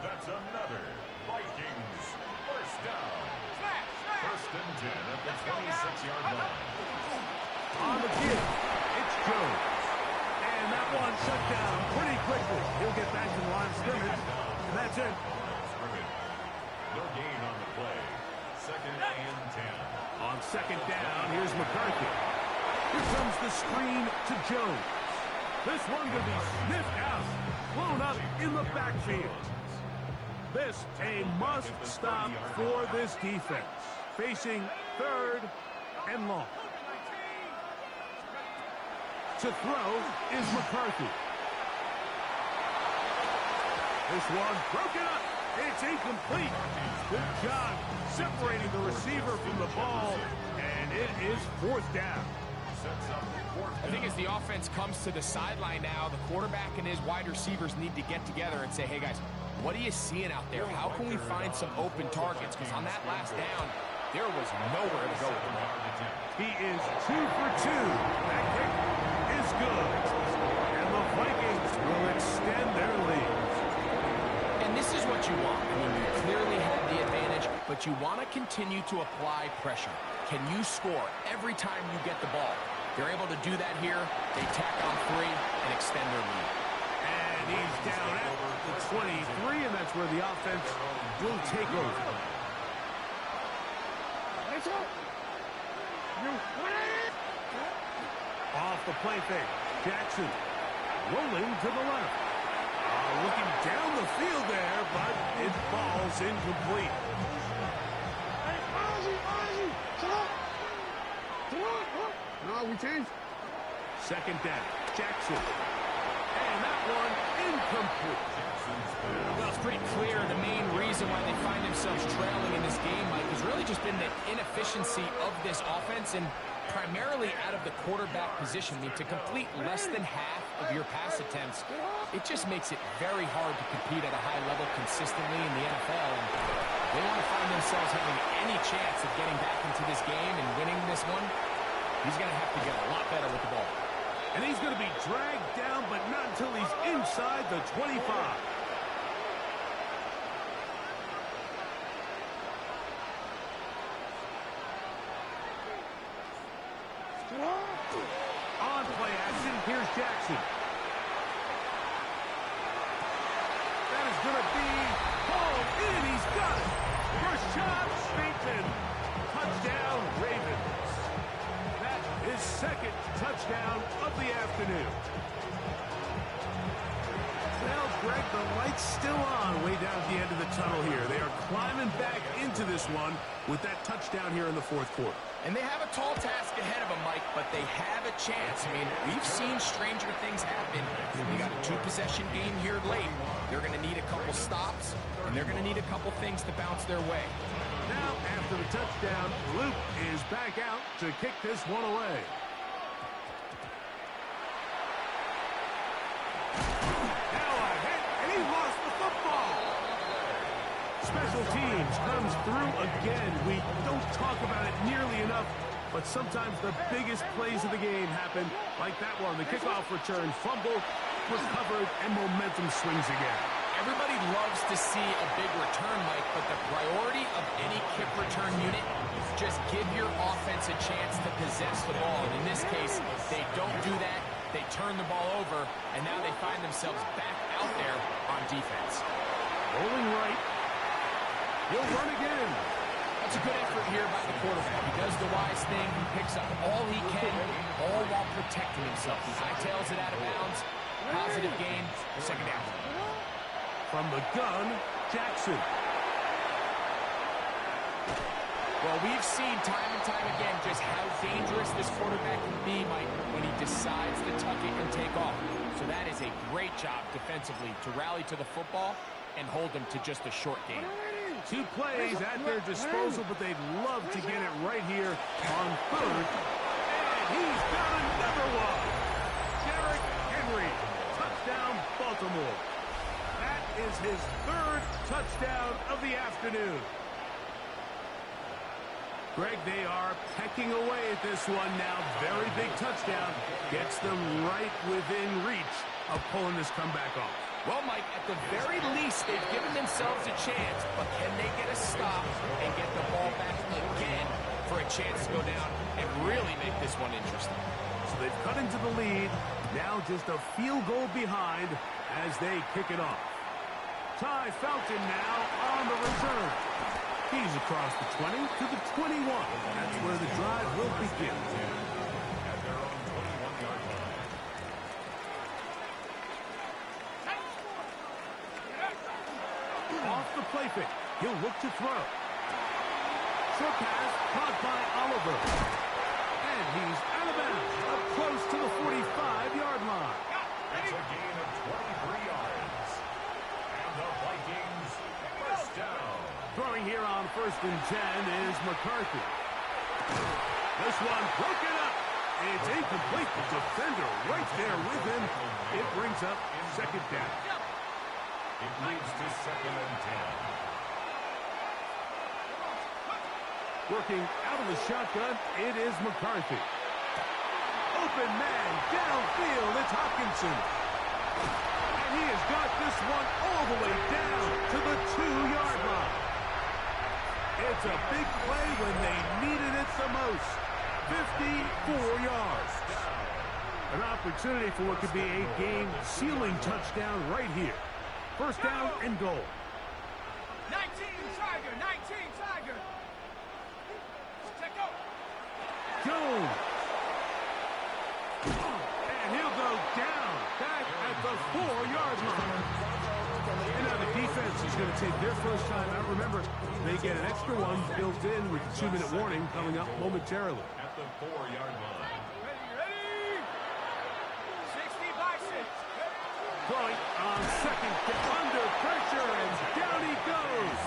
That's another Vikings first down. First and 10 at the 26-yard line. On the give, it's Jones. And that one shut down pretty quickly. He'll get back to the line of scrimmage, and that's it. No gain on the play. Second and 10. On second down, here's McCarthy. Here comes the screen to Jones. This one going to be sniffed out, blown up in the backfield. This a must stop for this defense. Facing third and long. To throw is McCarthy. This one broken up. It's incomplete. Good job separating the receiver from the ball, and it is fourth down. I think as the offense comes to the sideline now, the quarterback and his wide receivers need to get together and say, hey, guys, what are you seeing out there? How can we find some open targets? Because on that last down, there was nowhere to go with the ball. He is 2 for 2. That kick is good. And the Vikings will extend their lead. And this is what you want. I mean, you clearly had the advantage, but you want to continue to apply pressure. Can you score every time you get the ball? They're able to do that here. They tack on 3 and extend their lead. And he's down at the 23, and that's where the offense will take over. Off the play fake. Jackson rolling to the left. Looking down the field there, but it falls incomplete. No, we changed. Second down. Jackson. And that one incomplete. Well, it's pretty clear the main reason why they find themselves trailing in this game, Mike, has really just been the inefficiency of this offense. And primarily out of the quarterback position. I mean, to complete less than half of your pass attempts, it just makes it very hard to compete at a high level consistently in the NFL. And they want to find themselves having any chance of getting back into this game and winning this one. He's going to have to get a lot better with the ball. And he's going to be dragged down, but not until he's inside the 25. On play action, here's Jackson. That is going to be hauled in. He's got it. First shot, Staten. Touchdown, Ravens. That is second touchdown of the afternoon. Well, Greg, the light's still on way down at the end of the tunnel here. They are climbing back into this one with that touchdown here in the fourth quarter. And they have a tall task ahead of them, Mike, but they have a chance. I mean, we've seen stranger things happen. They got a two-possession game here late. They're going to need a couple stops, and they're going to need a couple things to bounce their way. Now, after the touchdown, Luke is back out to kick this one away. Now a hit, and he lost the football. Special teams comes through again. We don't talk about it nearly enough, but sometimes the biggest plays of the game happen like that one. The kickoff return, fumble, recovered, and momentum swings again. Everybody loves to see a big return, Mike, but the priority of any kick return unit is just give your offense a chance to possess the ball. And in this case, they don't do that. They turn the ball over, and now they find themselves back out there on defense. Rolling right. He'll run again. That's a good effort here by the quarterback. He does the wise thing. He picks up all he can, all while protecting himself. He hightails it out of bounds. Positive gain. Second down. From the gun, Jackson. Well, we've seen time and time again just how dangerous this quarterback can be, Mike, when he decides to tuck it and take off. So that is a great job defensively to rally to the football and hold them to just a short gain. Two plays at their disposal, but they'd love to get it right here on third. And he's got another one. Derrick Henry, touchdown, Baltimore. That is his third touchdown of the afternoon. Greg, they are pecking away at this one now. Very big touchdown. Gets them right within reach of pulling this comeback off. Well, Mike, at the very least, they've given themselves a chance, but can they get a stop and get the ball back again for a chance to go down and really make this one interesting? So they've cut into the lead. Now just a field goal behind as they kick it off. Ty Felton now on the return. He's across the 20 to the 21. That's where the drive will begin. At their own 21-yard line. Off the play fake. He'll look to throw. Short pass caught by Oliver. And he's out of bounds, up close to the 45-yard line. It's a gain of 23 yards. And the Vikings first down. Throwing here on 1st and 10 is McCarthy. This one broken up. It's incomplete. The defender right there with him. It brings up second down. It moves to 2nd and 10. Working out of the shotgun, it is McCarthy. Open man downfield. It's Hopkinson. And he has got this one all the way down to the 2-yard line. It's a big play when they needed it the most. 54 yards. An opportunity for what could be a game-sealing touchdown right here. First down and goal. 19 Tiger, 19 Tiger. Check out. Jones. And he'll go down back at the 4-yard line. And now the defense is going to take their first time out. Remember, they get an extra one built in with the 2-minute warning coming up momentarily. At the 4-yard line. Ready? 60 Bison. Throwing on second, under pressure, and down he goes.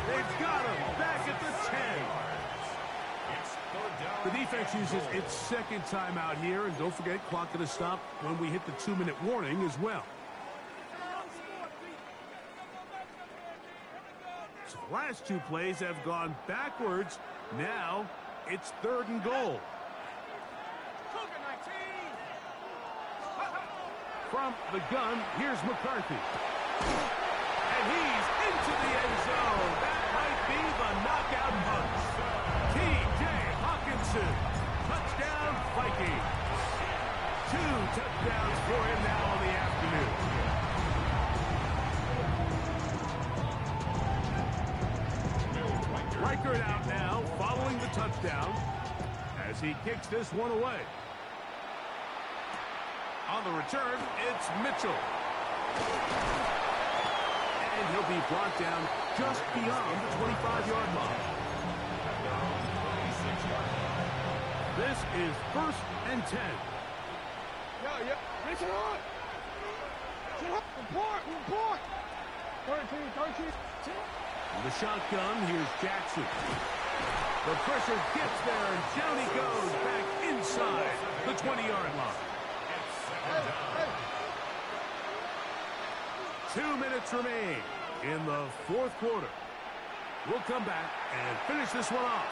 They've got him back at the 10. It's 3rd down The defense uses its second timeout here, and don't forget, clock going to stop when we hit the 2-minute warning as well. So the last two plays have gone backwards. Now it's 3rd and goal. From the gun, here's McCarthy. And he's into the end zone. That might be the knockout punch. T.J. Hawkinson. Touchdown, Vikings. 2 touchdowns for him now on the afternoon. Reichert out now, following the touchdown, as he kicks this one away. On the return, it's Mitchell. And he'll be brought down just beyond the 25-yard line. This is 1st and 10. Yeah. Mitchell on. Report. 13. The shotgun, here's Jackson. The pressure gets there, and down he goes back inside the 20-yard line. 2 minutes remain in the 4th quarter. We'll come back and finish this one off.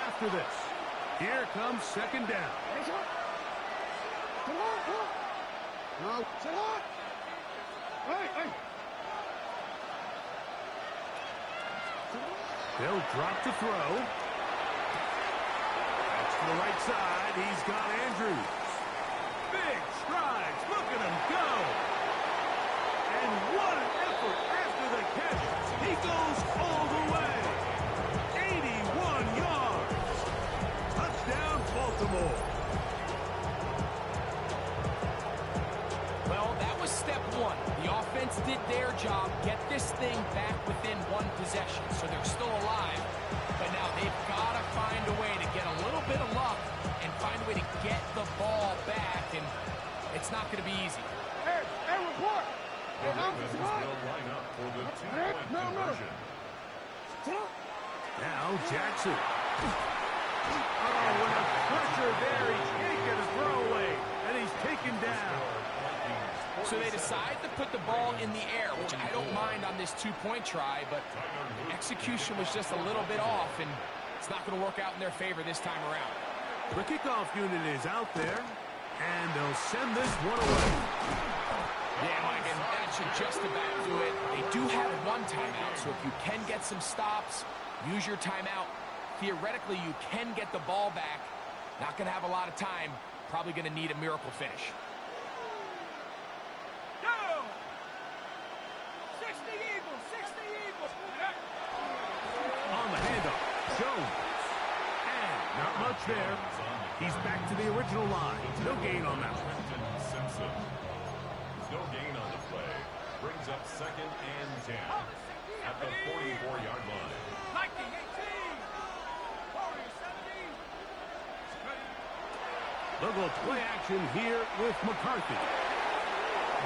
After this, here comes 2nd down. Come on. No. Sit on. Hey. They'll drop to throw. That's to the right side. He's got Andrews. Big strides. Look at him go. And what an effort after the catch. He goes all the way. 81 yards. Touchdown, Baltimore. Well, that was step 1. The offense did their job, get this thing back within 1 possession, so they're still alive. But now they've got to find a way to get a little bit of luck and find a way to get the ball back, and it's not going to be easy. Hey, report. The defense will line up for the 2-point conversion. Now Jackson. Oh, what a pressure there. He can't get a throwaway, and he's taken down. So they decide to put the ball in the air, which I don't mind on this 2-point try, but execution was just a little bit off, and it's not going to work out in their favor this time around. The kickoff unit is out there, and they'll send this one away. Yeah, Mike, and that should just about do it. They do have 1 timeout, so if you can get some stops, use your timeout. Theoretically, you can get the ball back. Not going to have a lot of time. Probably going to need a miracle finish. On the handoff, Jones. And not much there. He's back to the original line. No gain on that one. Simpson. No gain on the play. Brings up 2nd and 10 at the 44-yard line. They'll go play action here with McCarthy.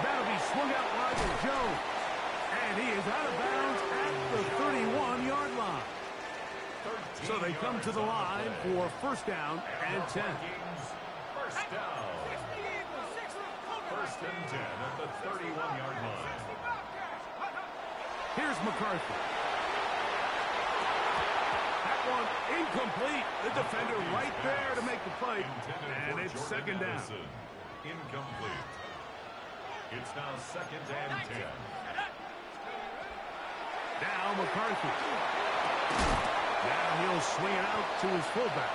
That'll be swung out wide to Jones. And he is out of bounds at the 31-yard line. So they come to the line for 1st down and 10. First down. 1st and 10 at the 31-yard line. Here's McCarthy. That one incomplete. The defender right there to make the play. And it's 2nd down. Incomplete. It's now 2nd and 10. Now McCarthy. Now he'll swing it out to his fullback.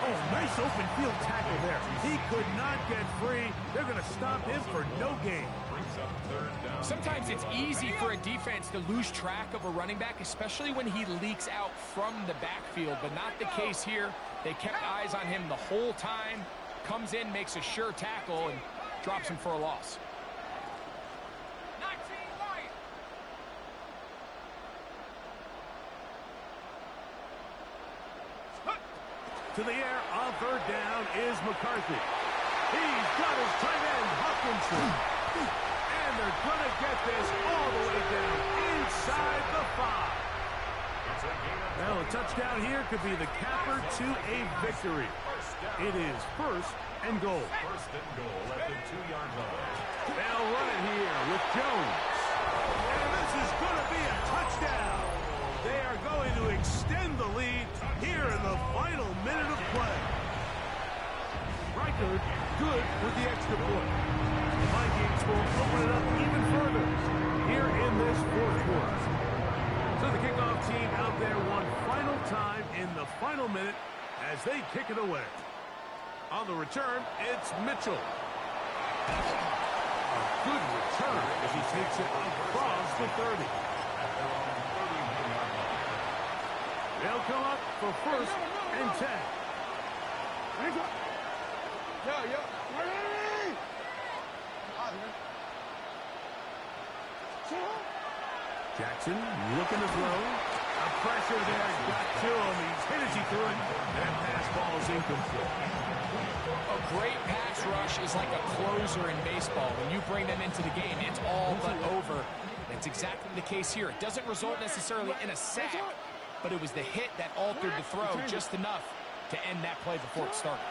Oh, nice open field tackle there. He could not get free. They're going to stop him for no gain. Sometimes it's easy for a defense to lose track of a running back, especially when he leaks out from the backfield, but not the case here. They kept eyes on him the whole time. Comes in, makes a sure tackle, and drops him for a loss. To the air on 3rd down is McCarthy. He's got his tight end, Hawkinson. And they're going to get this all the way down inside the 5. Well, a touchdown here could be the capper to a victory. It is first and goal. First and goal at the 2-yard line. They'll run it here with Jones. And this is going to be a touchdown. They are going to extend the lead here in the final minute of play. Reichard good with the extra point. The Vikings will open it up even further here in this fourth quarter. So the kickoff team out there one final time in the final minute as they kick it away. On the return, it's Mitchell. A good return as he takes it across the 30. They'll come up for first and 10. Jackson looking to throw. A pressure there got to him. He's hit as he threw it. That pass ball is incomplete. A great pass rush is like a closer in baseball. When you bring them into the game, it's all but over. That's exactly the case here. It doesn't result necessarily in a sack, but it was the hit that altered the throw just enough to end that play before it started.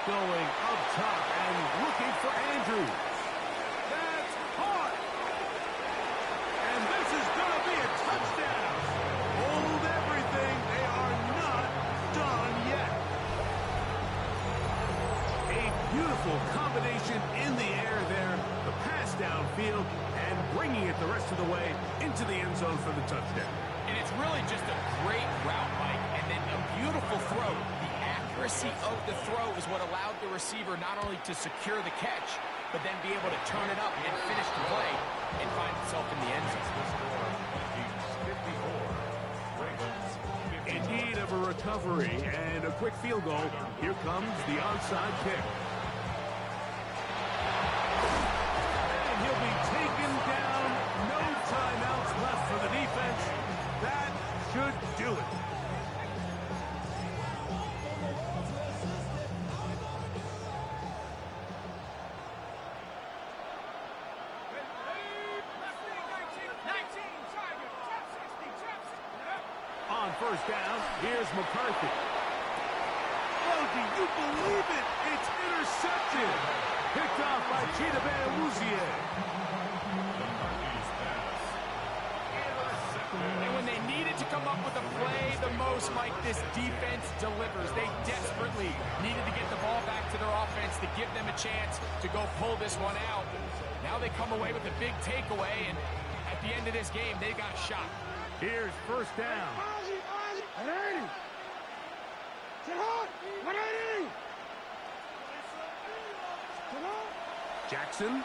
Going up top and looking for Andrews. That's hard. And this is going to be a touchdown. Hold everything. They are not done yet. A beautiful combination in the air there. The pass downfield and bringing it the rest of the way into the end zone for the touchdown. And it's really just a great route, Mike, and then a beautiful throw. The accuracy of the throw is what allowed the receiver not only to secure the catch, but then be able to turn it up and finish the play and find himself in the end zone. In need of a recovery and a quick field goal, here comes the onside kick. And he'll be taken down. No timeouts left for the defense. That should do it. On first down, here's McCarthy. Oh, do you believe it? It's intercepted. Picked off by Chidobe Awuzie. And when they needed to come up with a play the most, Mike, this defense delivers. They desperately needed to get the ball back to their offense to give them a chance to go pull this one out. Now they come away with a big takeaway, and at the end of this game, they got a shot. Here's first down. Jackson.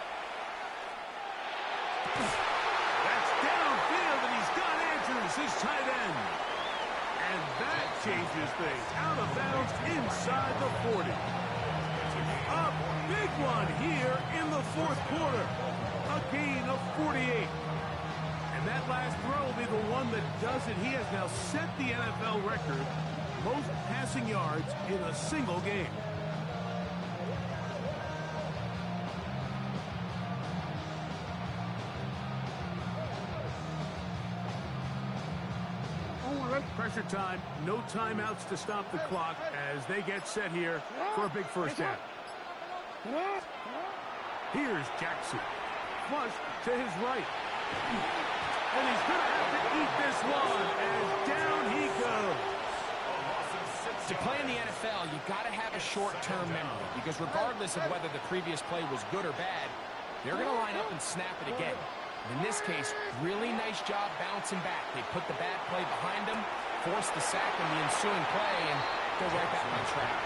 That's downfield, and he's got Andrews, his tight end. And that changes things. Out of bounds inside the 40. A big one here in the fourth quarter. A gain of 48. And that last throw will be the one that does it. He has now set the NFL record, most passing yards in a single game. Pressure time, no timeouts to stop the clock as they get set here for a big first down. Here's Jackson. Flush to his right. And he's going to have to eat this one as down he goes. To play in the NFL, you got to have a short-term memory because regardless of whether the previous play was good or bad, they're going to line up and snap it again. In this case, really nice job bouncing back. They put the bad play behind them, forced the sack in the ensuing play, and go right back on track.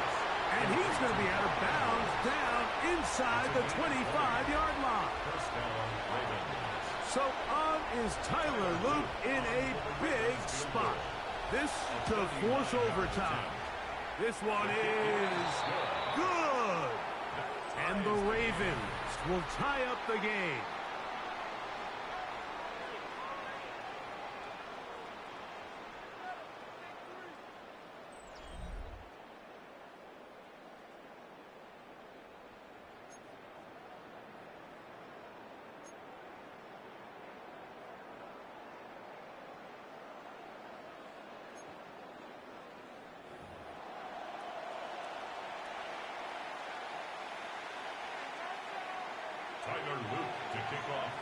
And he's going to be out of bounds down inside the 25-yard line. So on is Tyler Luke in a big spot. This to force overtime. This one is good. And the Ravens will tie up the game.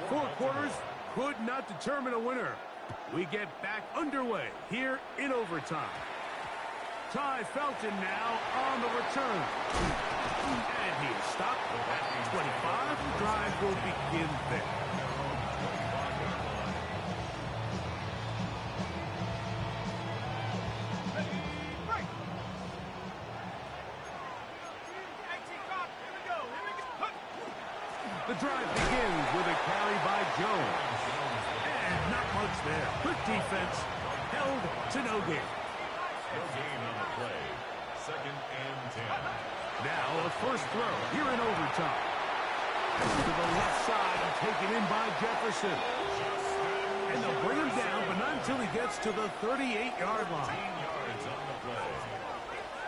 Four quarters could not determine a winner. We get back underway here in overtime. Ty Felton now on the return. And he is stopped at 25. The drive will begin there. The drive begins with a carry by Jones. And not much there. Quick defense held to no gain. No gain on the play. 2nd and 10. Now a first throw here in overtime. To the left side and taken in by Jefferson. And they'll bring him down, but not until he gets to the 38-yard line. 15 yards on the play.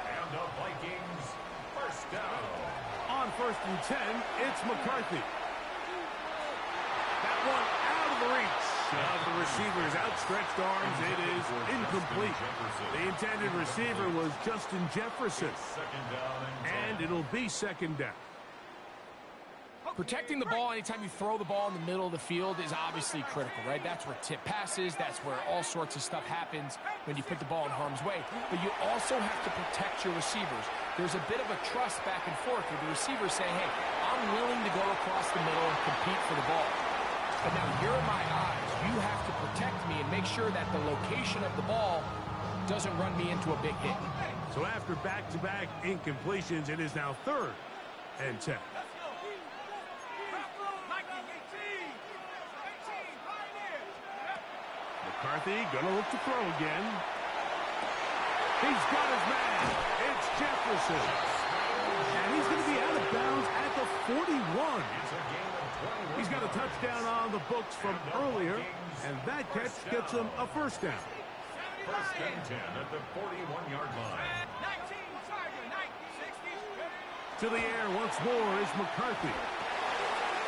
And the Vikings first down. On 1st and 10, it's McCarthy. That one out of the reach of the receiver's outstretched arms. It is incomplete. The intended receiver was Justin Jefferson. 2nd down And it'll be 2nd down. Protecting the ball anytime you throw the ball in the middle of the field is obviously critical, right? That's where tip passes, that's where all sorts of stuff happens when you put the ball in harm's way. But you also have to protect your receivers. There's a bit of a trust back and forth with the receivers saying, hey, I'm willing to go across the middle and compete for the ball. But now you're in my eyes. You have to protect me and make sure that the location of the ball doesn't run me into a big hit. So after back-to-back incompletions, it is now 3rd and 10. McCarthy gonna look to throw again. He's got his man. It's Jefferson. And he's going to be out of bounds at the 41. He's got a touchdown on the books from earlier, and that catch gets him a first down. 1st and 10 at the 41-yard line. To the air once more is McCarthy.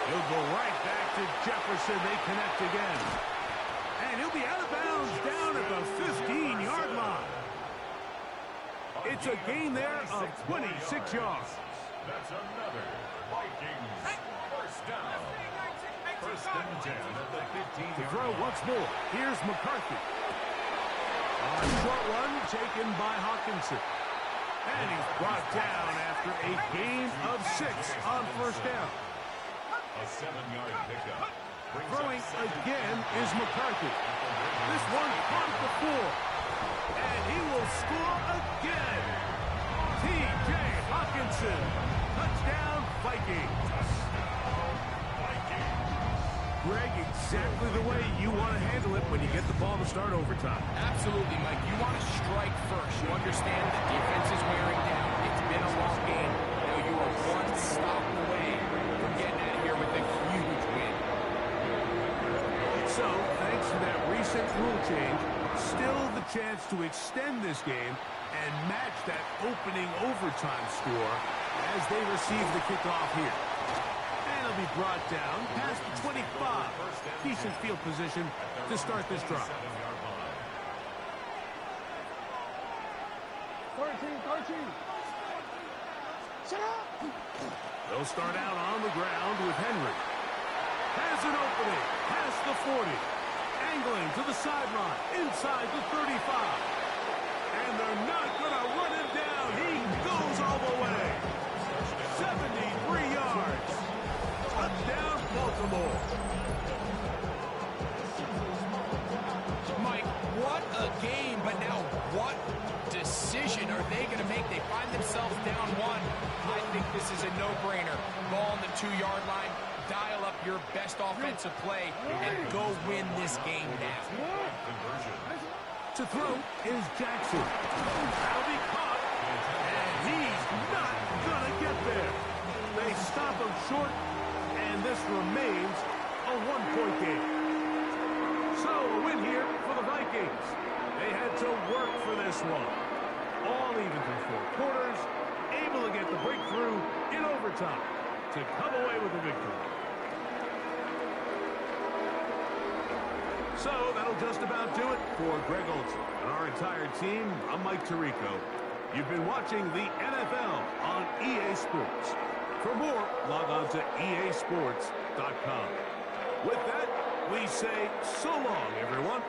He'll go right back to Jefferson. They connect again. And he'll be out of bounds down at the 15-yard line. It's a gain there of 26 yards. That's another Vikings first down. 1st and 10 at the 15-yard To throw line. once more. Here's McCarthy. A short one taken by Hawkinson. And he's brought down after a gain of 6 on first down. A 7-yard pickup. Throwing again is McCarthy. This one caught at the 4. And he will score again. T.J. Hawkinson. Touchdown, Vikings. Greg, exactly the way you want to handle it when you get the ball to start overtime. Absolutely, Mike. You want to strike first. You understand the defense is wearing down. It's been a long game. Now you are one stop away from getting out of here with a huge win. So, thanks to that recent rule change, still the chance to extend this game and match that opening overtime score as they receive the kickoff here. And it'll be brought down past the 25. Decent field position to start this drive. 13. Set up. They'll start out on the ground with Henry. Has an opening past the 40. Angling to the sideline, inside the 35. And they're not going to run him down. He goes all the way. 73 yards. Touchdown, Baltimore. Mike, what a game, but now what decision are they going to make? They find themselves down 1. I think this is a no-brainer. Ball on the 2-yard line. Dial up your best offensive play and go win this game now. To throw is Jackson. That'll be caught. And he's not going to get there. They stop him short, and this remains a 1-point game. So a win here for the Vikings. They had to work for this one. All even through 4 quarters, able to get the breakthrough in overtime to come away with the victory. So that'll just about do it for Greg Olson and our entire team. I'm Mike Tirico. You've been watching the NFL on EA Sports. For more, log on to easports.com. With that, we say so long, everyone.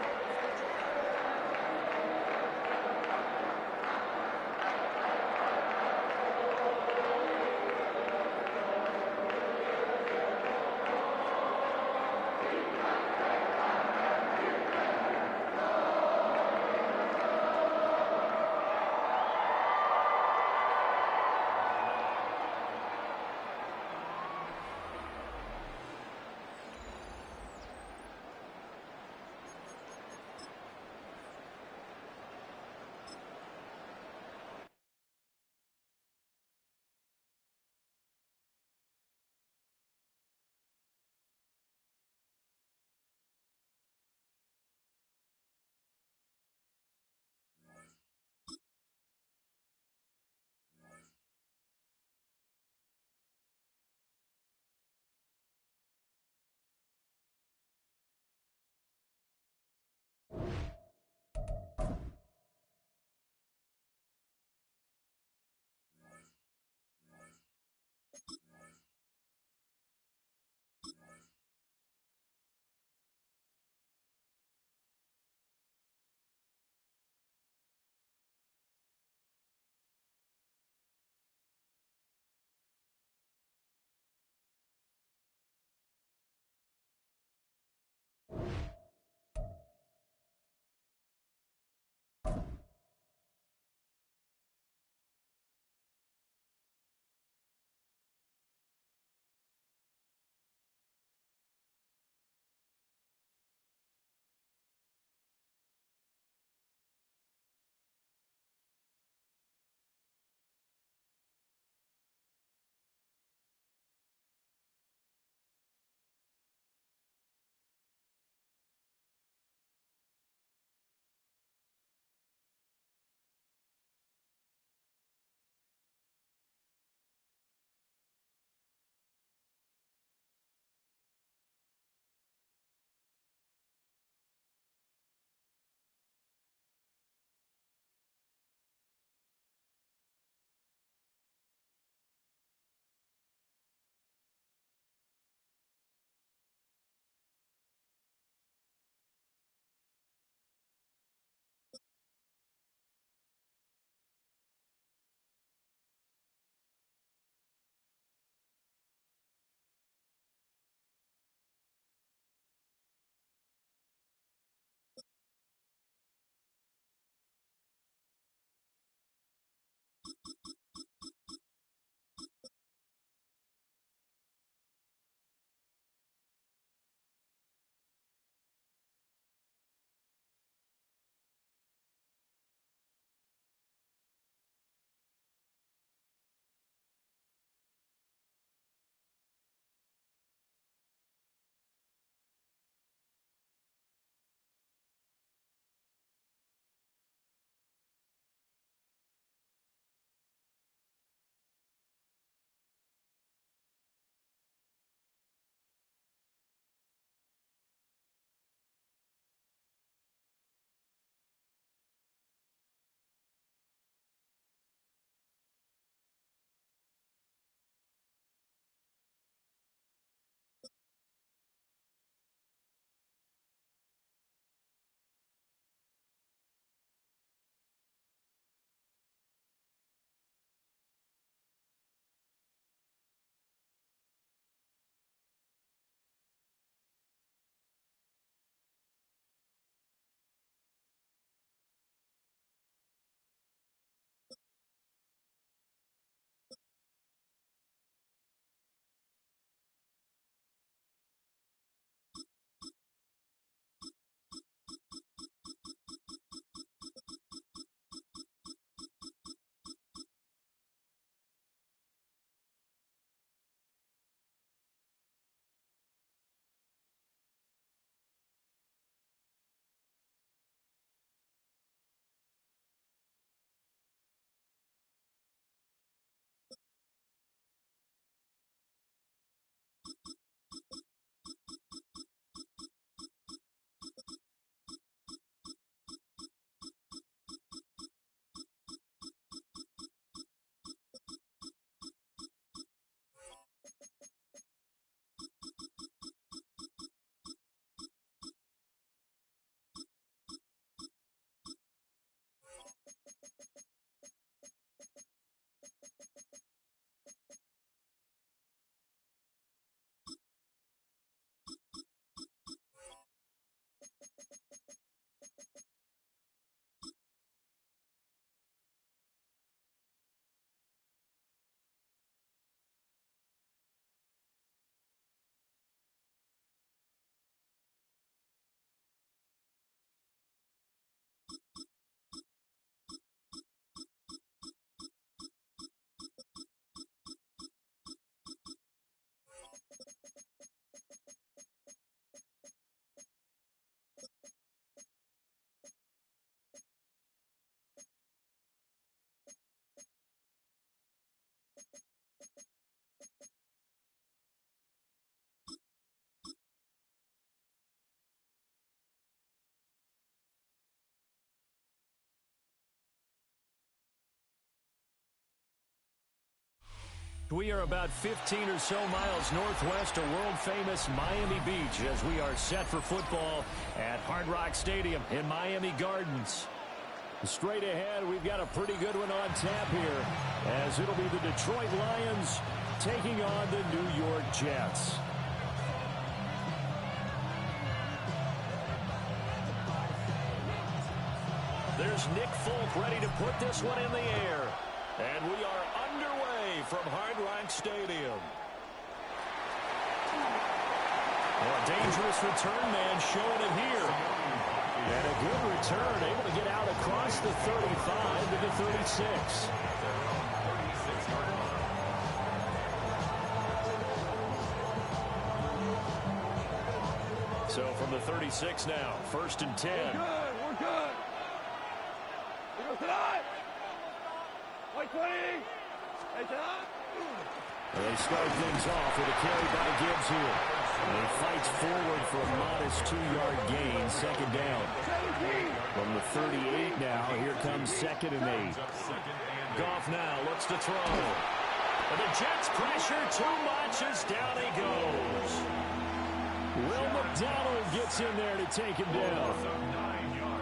We are about 15 or so miles northwest of world-famous Miami Beach as we are set for football at Hard Rock Stadium in Miami Gardens. Straight ahead, we've got a pretty good one on tap here as it'll be the Detroit Lions taking on the New York Jets. There's Nick Folk ready to put this one in the air. And we are underway from Hard Rock Stadium. Well, a dangerous return man showing it here. And a good return, able to get out across the 35 to the 36. So from the 36 now, 1st and 10. We're good. We're good. Tonight. White 20. Hey, tonight. They start things off with a carry by Gibbs here. And he fights forward for a modest 2-yard gain, 2nd down. From the 38 now, here comes 2nd and 8. Goff now looks to throw. And the Jets pressure too much as down he goes. Will McDonald gets in there to take him down.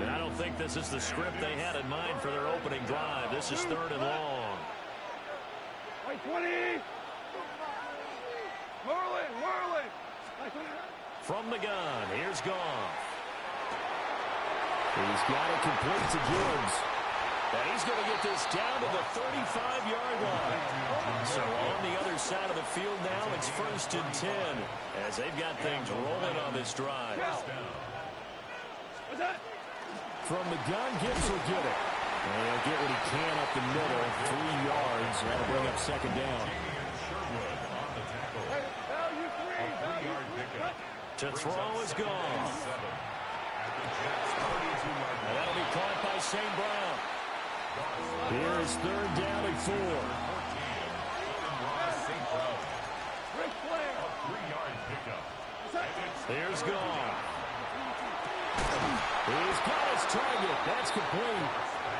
And I don't think this is the script they had in mind for their opening drive. This is 3rd and long. White 20. Whirling. From the gun, here's Goff. He's got it complete to Gibbs. And he's going to get this down to the 35-yard line. So on the other side of the field now, it's 1st and 10 as they've got things rolling on this drive. What's that? From the gun, Gibbs will get it. And he'll get what he can up the middle, 3 yards. That'll bring up 2nd down. To throw is gone. And that'll be caught by St. Brown. Here is 3rd down and 4. Here's Goff. He's got his target. That's complete.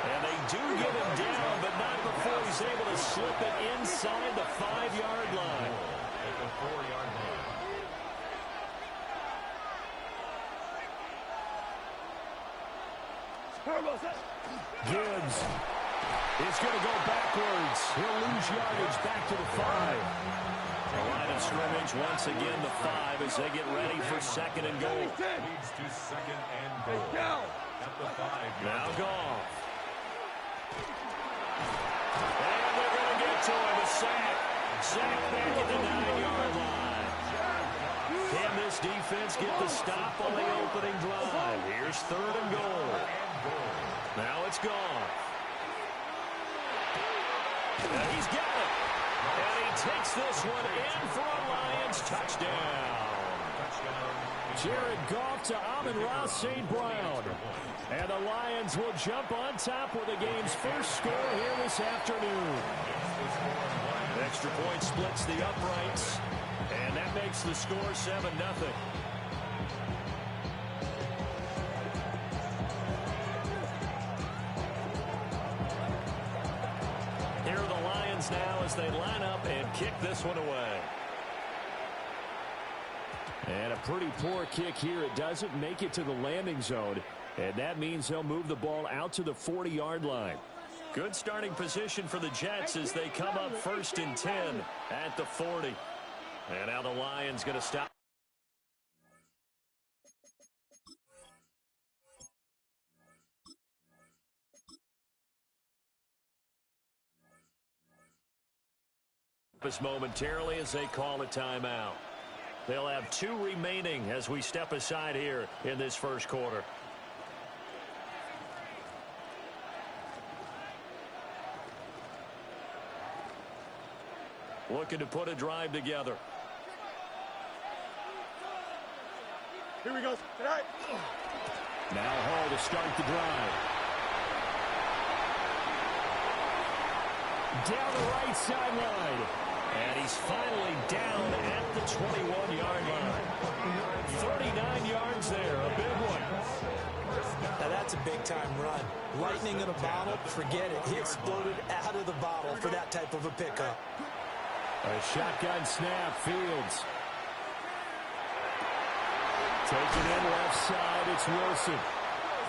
And they do get him down, but not before he's able to slip it inside the 5-yard line. At the 4-yard line. Gibbs is going to go backwards. He'll lose yardage back to the 5. The line of scrimmage once again the 5 as they get ready for 2nd and goal. Leads to 2nd and goal. At the 5. Now Goff. And they're going to get to him. A sack. Sack back at the 9-yard line. Can this defense get the stop on the opening drive? Here's 3rd and goal. Now it's Goff. And he's got it. And he takes this one in for a Lions touchdown. Jared Goff to Amon-Ra St. Brown. And the Lions will jump on top with the game's first score here this afternoon. Extra point splits the uprights. And that makes the score 7-0. Here are the Lions now as they line up and kick this one away. And a pretty poor kick here. It doesn't make it to the landing zone. And that means they'll move the ball out to the 40-yard line. Good starting position for the Jets as they come up 1st and 10 at the 40. And now the Lions going to stop. Momentarily as they call a timeout. They'll have 2 remaining as we step aside here in this first quarter. Looking to put a drive together. Here we go. Tonight. Now Hall to start the drive. Down the right sideline. And he's finally down at the 21-yard line. 39 yards there, a big one. Now that's a big-time run. Lightning in a bottle, forget it. He exploded out of the bottle for that type of a pickup. A shotgun snap, Fields. Taken in left side, it's Wilson.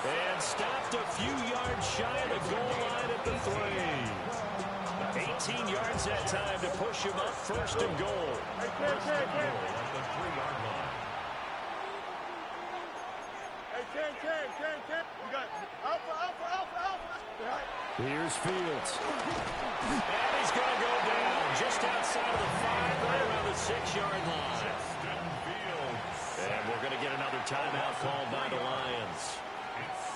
And stopped a few yards shy of the goal line at the 3. 18 yards that time to push him up first and goal. First and goal at the 3-yard line. You got alpha. Here's Fields. And he's going to go down just outside of the 5, right around the 6-yard line. And we're going to get another timeout called by the Lions.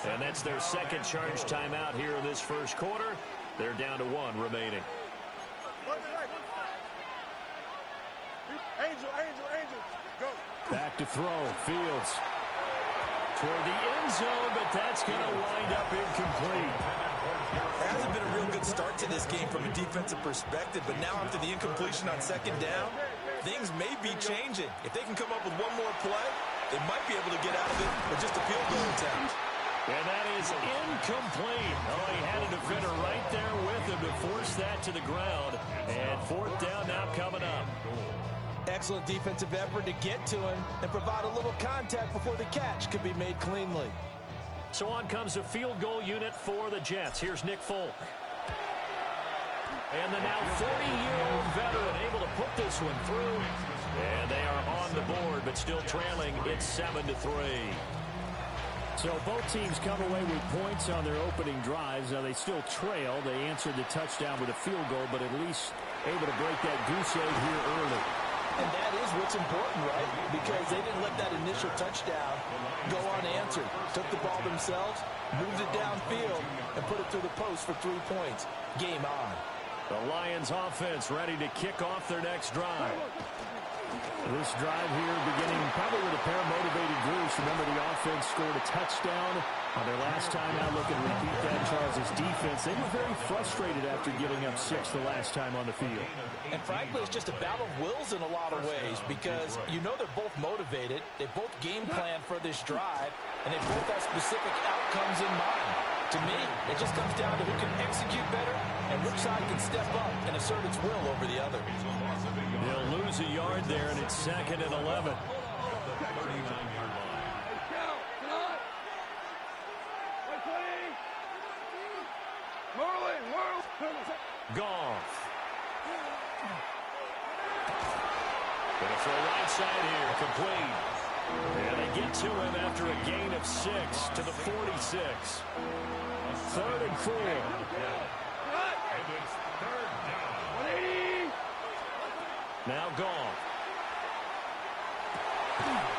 And that's their second charge timeout here in this first quarter. They're down to 1 remaining. Angel, go. Back to throw, Fields. Toward the end zone, but that's going to wind up incomplete. There hasn't been a real good start to this game from a defensive perspective, but now after the incompletion on second down, things may be changing. If they can come up with one more play, they might be able to get out of it with just a field goal attempt. And that is incomplete. Oh, he had a defender right there with him to force that to the ground. And 4th down now coming up. Excellent defensive effort to get to him and provide a little contact before the catch could be made cleanly. So on comes a field goal unit for the Jets. Here's Nick Folk. And the now 40-year-old veteran able to put this one through. And they are on the board, but still trailing. It's 7-3. So both teams come away with points on their opening drives. Now they still trail. They answered the touchdown with a field goal, but at least able to break that goose egg here early. And that is what's important, right? Because they didn't let that initial touchdown go unanswered. Took the ball themselves, moved it downfield, and put it through the post for 3 points. Game on. The Lions offense ready to kick off their next drive. This drive here beginning probably with a pair of motivated groups. Remember, the offense scored a touchdown on their last time out. Looking to repeat that. Charles' defense, they were very frustrated after giving up 6 the last time on the field. And frankly, it's just a battle of wills in a lot of ways because you know they're both motivated. They both game plan for this drive, and they both have specific outcomes in mind. To me, it just comes down to who can execute better and which side can step up and assert its will over the other. They'll lose a yard there, and it's 2nd and 11. Goff. Gonna throw right side here, complete. And they get to him after a gain of 6 to the 46. 3rd and 4. Now Goff.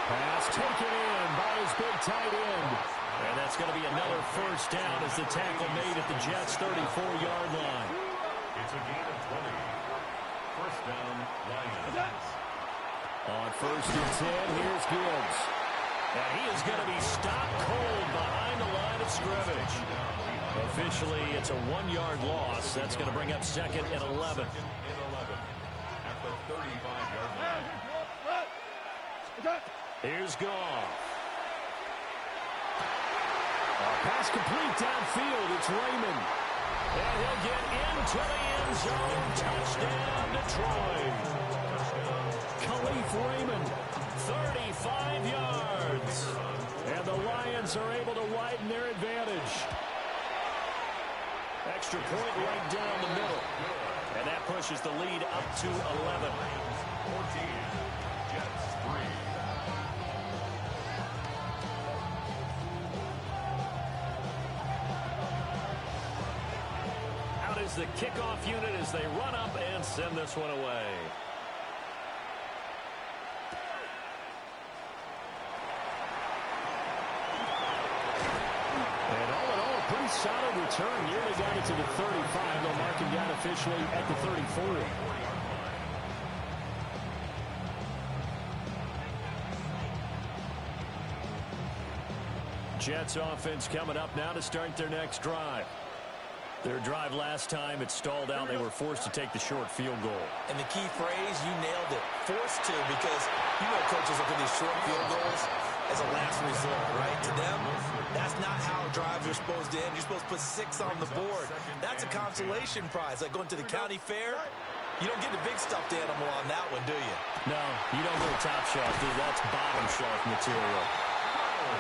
Pass taken in by his big tight end. And that's going to be another first down as the tackle made at the Jets' 34-yard line. It's a gain of 20. First down, Lions. On 1st and 10, here's Gibbs. And he is going to be stopped cold behind the line of scrimmage. Officially, it's a 1-yard loss. That's going to bring up 2nd and 11. At the 35-yard line. Here's Goff. Pass complete downfield. It's Raymond. And he'll get into the end zone. Touchdown, Detroit. Khalif Raymond, 35 yards. And the Lions are able to widen their advantage. Extra point right down the middle. And that pushes the lead up to 11. 14. Jets 3. Out is the kickoff unit as they run up and send this one away. Pretty solid return. Nearly got it to the 35. They'll mark him down officially at the 34. Jets offense coming up now to start their next drive. Their drive last time, it stalled out. They were forced to take the short field goal. And the key phrase, you nailed it. Forced to, because you know coaches look at these short field goals as a last resort, right? To them, that's not how drives are supposed to end. You're supposed to put 6 on the board. That's a consolation prize. Like going to the county fair, You don't get the big stuffed animal on that one, do you? No, you don't go top shelf, dude. That's bottom shelf material.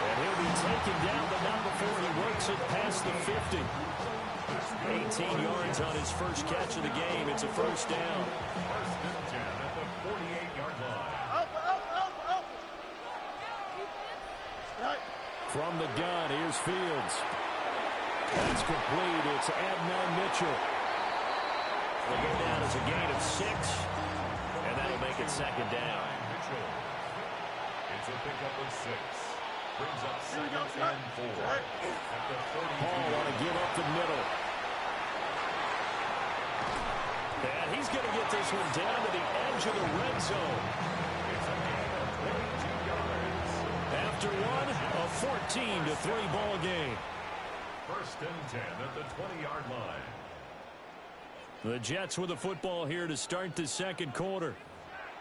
And he'll be taken down, but not before he works it past the 50. 18 yards on his first catch of the game. It's a first down. First and 10 at the 48-yard line. From the gun, here's Fields. That's complete. It's Adnan Mitchell. Will go down as a gain of 6, and that'll make it second down. Mitchell. It's a pickup of 6. Brings up second and 4 at the 32. Paul want to give up the middle. And he's going to get this one down to the edge of the red zone. It's a gain of 22 yards. After one, a 14-3 ball game. First and 10 at the 20-yard line. The Jets with the football here to start the second quarter,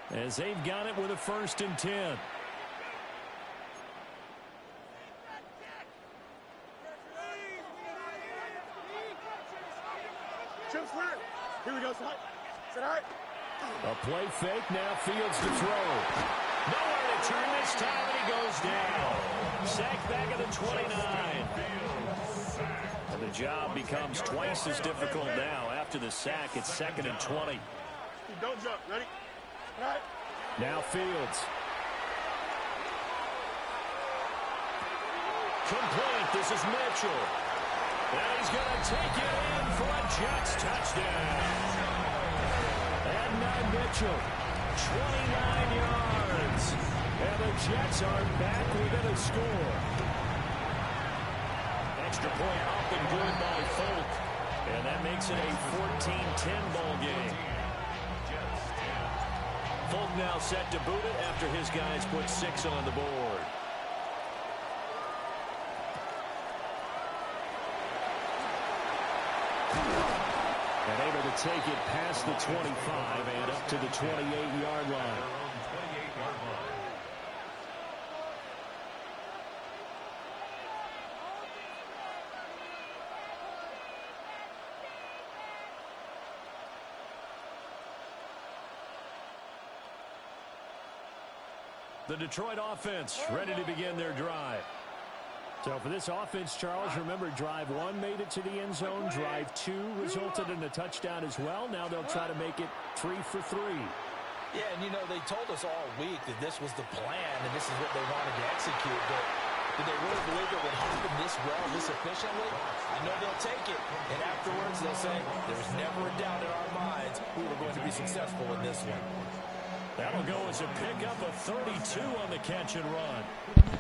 as they've got it with a first and 10. Here we go, son. Sit all right. A play fake, now Fields to throw. Nowhere to turn this time, and he goes down. Sacked back at the 29. And the job becomes twice as difficult now. After the sack, it's second and 20. Don't jump. Ready? All right. Now Fields. Complete. This is Mitchell. And he's going to take it in for a Jets touchdown. Adnan Mitchell, 29 yards. And the Jets are back within a score. Extra point up and good by Folk. And that makes it a 14-10 ball game. Folk now set to boot it after his guys put 6 on the board. And able to take it past the 25 and up to the 28-yard line. The Detroit offense ready to begin their drive. So for this offense, Charles, remember drive 1 made it to the end zone. Drive 2 resulted in a touchdown as well. Now they'll try to make it 3 for 3. Yeah, and you know, they told us all week that this was the plan and this is what they wanted to execute. But did they really believe it would happen this well, this efficiently? I know they'll take it. And afterwards, they'll say, there's never a doubt in our minds we were going to be successful in this one. That'll go as a pickup of 32 on the catch and run.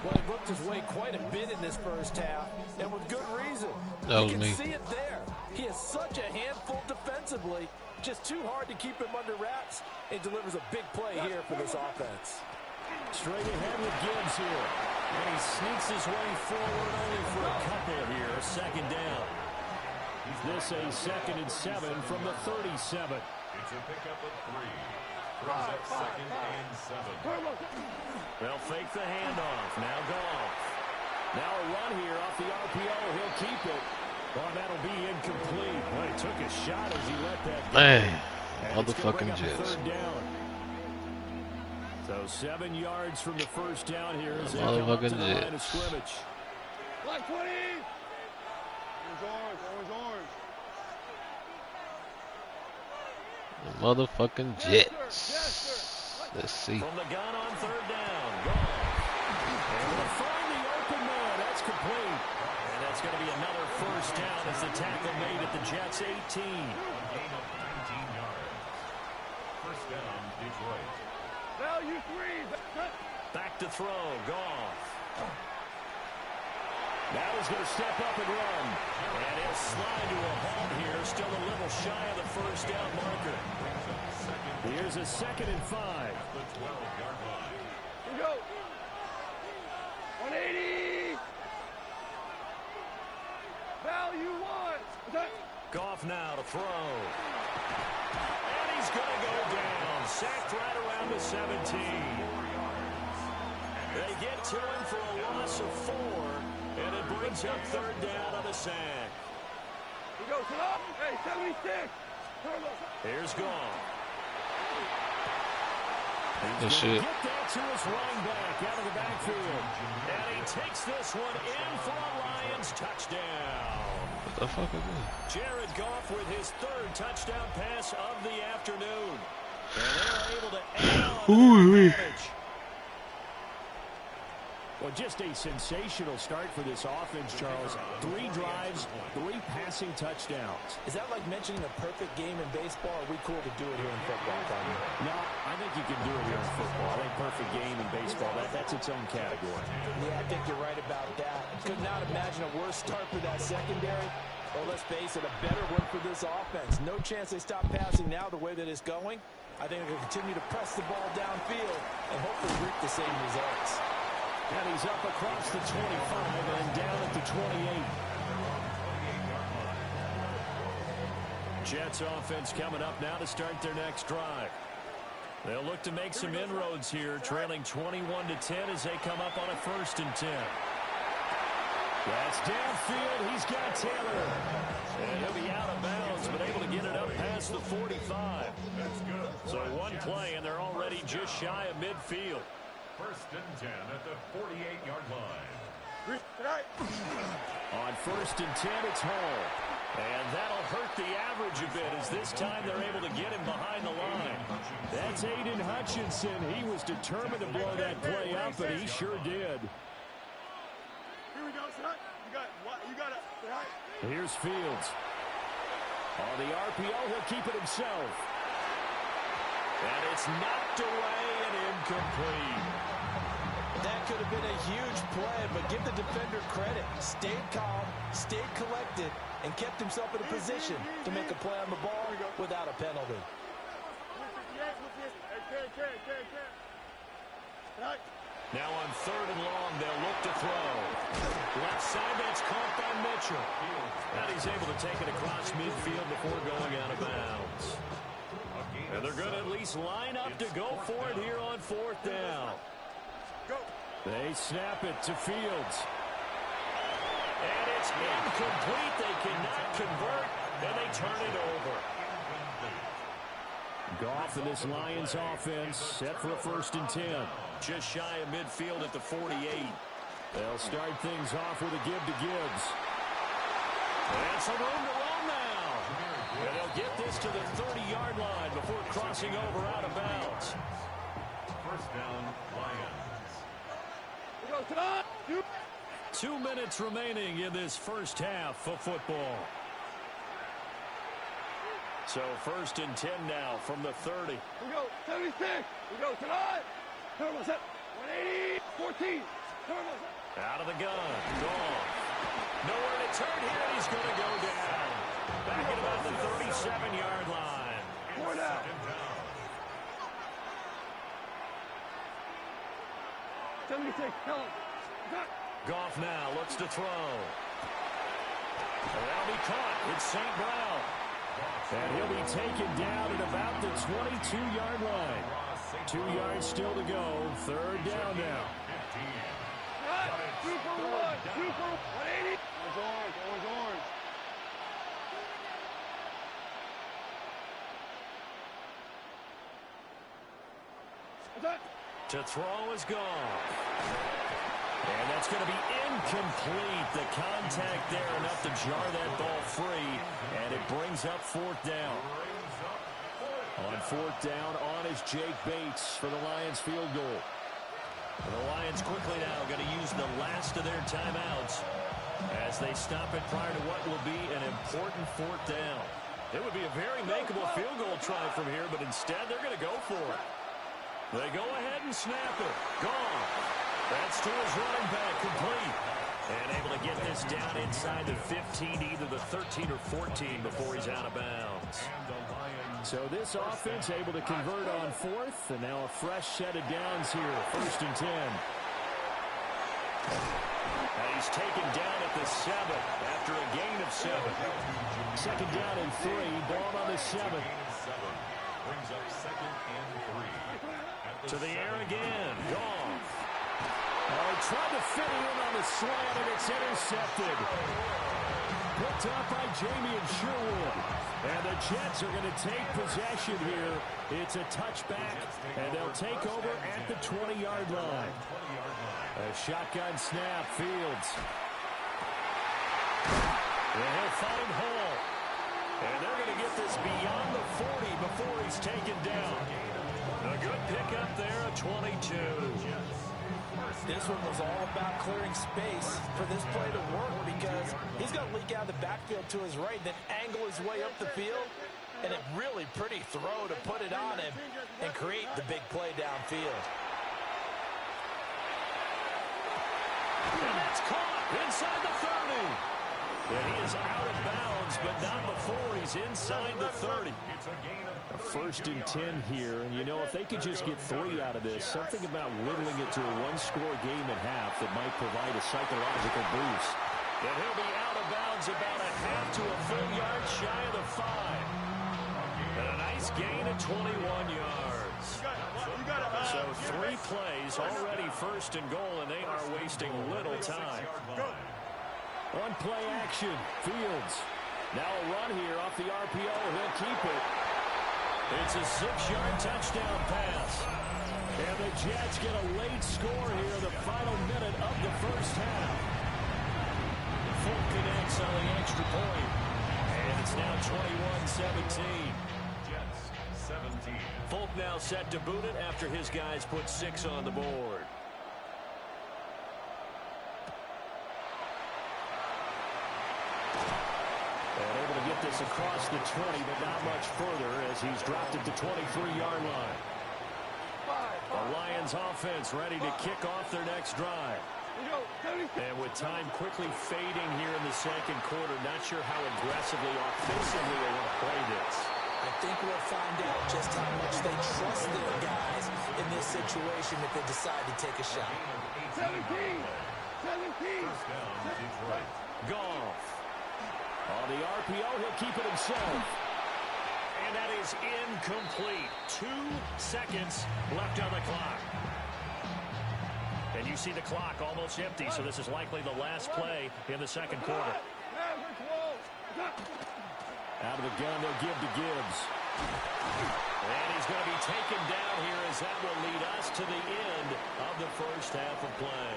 Well, he worked his way quite a bit in this first half, and with good reason. That was you can me. see it there. He is such a handful defensively. Just too hard to keep him under wraps, and delivers a big play here for this offense. Straight ahead with Gibbs here. And he sneaks his way forward only for a couple here. Second down. This a 2nd and 7 from the 37. It's a pickup of 3. Brings up second and 7. They'll fake the handoff. Now Goff. Now a run here off the RPO. He'll keep it. Well, that'll be incomplete. Well, he took a shot as he let that go. Man, And motherfucking it's gonna bring up Jets. 3rd down. So 7 yards from the first down here as they come up to the Motherfucking line of scrimmage. Black 20. Orange, orange, orange. The motherfucking Jets. Let's see. From the gun on 3rd down. Goff. And will find the open man. That's complete. And that's going to be another first down as the tackle made at the Jets 18. Gain of 19 yards. First down, Detroit. Value 3. Back to throw. Goff. Now he's going to step up and run. And he'll slide to a halt here. Still a little shy of the first down marker. Here's a 2nd and 5. At the 12-yard line. Here we go. 180. Value 1. Goff now to throw. And he's going to go down. Sacked right around the 17. They get to him for a loss of 4. And it brings up 3rd down on the sack. Here we go. Sit up. Hey, 76. Here's Goff. Good shit. Get that to his running back out of the backfield. And he takes this one in for a Lions touchdown. What the fuck is this? Jared Goff with his third touchdown pass of the afternoon. And they're able to add on to the advantage. Well, just a sensational start for this offense, Charles. 3 drives, 3 passing touchdowns. Is that like mentioning a perfect game in baseball? Or are we cool to do it here in football, Tommy? No, I think you can do it here in football. I think perfect game in baseball, that's its own category. Yeah, I think you're right about that. Could not imagine a worse start for that secondary. Well, let's face it, a better one for this offense. No chance they stop passing now the way that it's going. I think they'll continue to press the ball downfield and hopefully reap the same results. And he's up across the 25 and down at the 28. Jets offense coming up now to start their next drive. They'll look to make some inroads here, trailing 21-10 as they come up on a 1st and 10. That's downfield. He's got Taylor. And he'll be out of bounds, but able to get it up past the 45. So one play, and they're already just shy of midfield. 1st and 10 at the 48-yard line. On 1st and 10, it's Hall. And that'll hurt the average a bit as this time they're able to get him behind the line. That's Aiden Hutchinson. He was determined to blow that play up, and he sure did. Here we go, son. You got it. Here's Fields. On the RPO, he'll keep it himself. And it's knocked away and incomplete. That could have been a huge play, but give the defender credit. Stayed calm, stayed collected, and kept himself in a position to make a play on the ball without a penalty. Now on 3rd and long, they'll look to throw. Left side, that's caught by Mitchell. And he's able to take it across midfield before going out of bounds. And they're going to at least line up to go for it here on 4th down. They snap it to Fields. And it's incomplete. They cannot convert, and they turn it over. Goff and this Lions offense set for a 1st and 10. Just shy of midfield at the 48. They'll start things off with a give to Gibbs. And some room to run now. And they'll get this to the 30-yard line before crossing over out of bounds. 1st down, Lions. 2 minutes remaining in this first half of football. So 1st and 10 now from the 30. We go, 76. We go, tonight. 180, 14. Out of the gun. Goff. Nowhere to turn here. He's going to go down. Back at about the 37-yard line. 4 down. 76. Goff now looks to throw. That'll be caught. It's St. Brown. And he'll be taken down at about the 22-yard line. 2 yards still to go. 3rd down now. 2 for 1. 2 for 180. Orange, orange. To throw is gone. And that's going to be incomplete. The contact there enough to jar that ball free. And it brings up 4th down. On 4th down, on is Jake Bates for the Lions field goal. And the Lions quickly now going to use the last of their timeouts as they stop it prior to what will be an important 4th down. It would be a very makeable field goal try from here, but instead they're going to go for it. They go ahead and snap it. Gone. That's to his running back, complete. And able to get this down inside the 15, either the 13 or 14 before he's out of bounds. So this offense able to convert on 4th, and now a fresh set of downs here, 1st and 10. And he's taken down at the 7 after a gain of 7. 2nd down and 3, ball on the 7. Brings up 2nd and 3. To the air again, Goff. Oh, he tried to fit it in on the slant, and it's intercepted. Picked up by Jamie and Sherwood. And the Jets are going to take possession here. It's a touchback, and they'll take over at the 20-yard line. A shotgun snap, Fields. And he'll find Hall. And they're going to get this beyond the 40 before he's taken down. A good pickup there, a 22. This one was all about clearing space for this play to work because he's going to leak out of the backfield to his right, then angle his way up the field, and a really pretty throw to put it on him and create the big play downfield. And that's caught inside the 30. And he is out of bounds, but not before he's inside the 30. A 1st and 10 here, and you know, if they could just get 3 out of this, something about whittling it to a one-score game at half that might provide a psychological boost. And he'll be out of bounds about a half to a full yard shy of the 5. And a nice gain of 21 yards. So 3 plays, already 1st and goal, and they are wasting little time. On play action, Fields. Now a run here off the RPO. He'll keep it. It's a 6-yard touchdown pass. And the Jets get a late score here in the final minute of the first half. Fulk connects on the extra point. And it's now 21-17. Jets 17. Fulk now set to boot it after his guys put 6 on the board. And able to get this across the 20, but not much further as he's dropped at the 23-yard line. The Lions offense ready to kick off their next drive. And with time quickly fading here in the second quarter, not sure how aggressively, offensively they want to play this. I think we'll find out just how much they trust their guys in this situation if they decide to take a shot. 17. First down, Detroit. Goff. On the RPO, he'll keep it himself. And that is incomplete. 2 seconds left on the clock. And you see the clock almost empty, so this is likely the last play in the second quarter. Out of the gun, they'll give to Gibbs. And he's going to be taken down here as that will lead us to the end of the first half of play.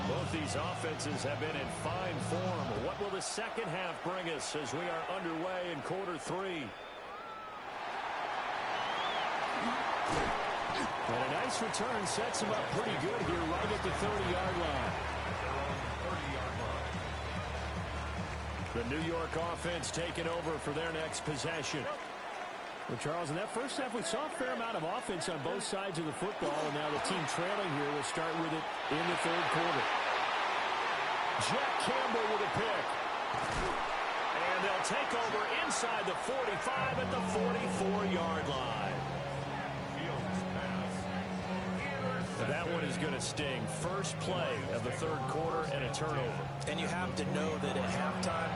Both these offenses have been in fine form. What will the second half bring us as we are underway in quarter 3? And a nice return sets him up pretty good here right at the 30-yard line. The New York offense taking over for their next possession. Well, Charles, in that first half, we saw a fair amount of offense on both sides of the football, and now the team trailing here will start with it in the third quarter. Jack Campbell with a pick. And they'll take over inside the 45 at the 44-yard line. That one is going to sting. First play of the third quarter and a turnover. And you have to know that at halftime,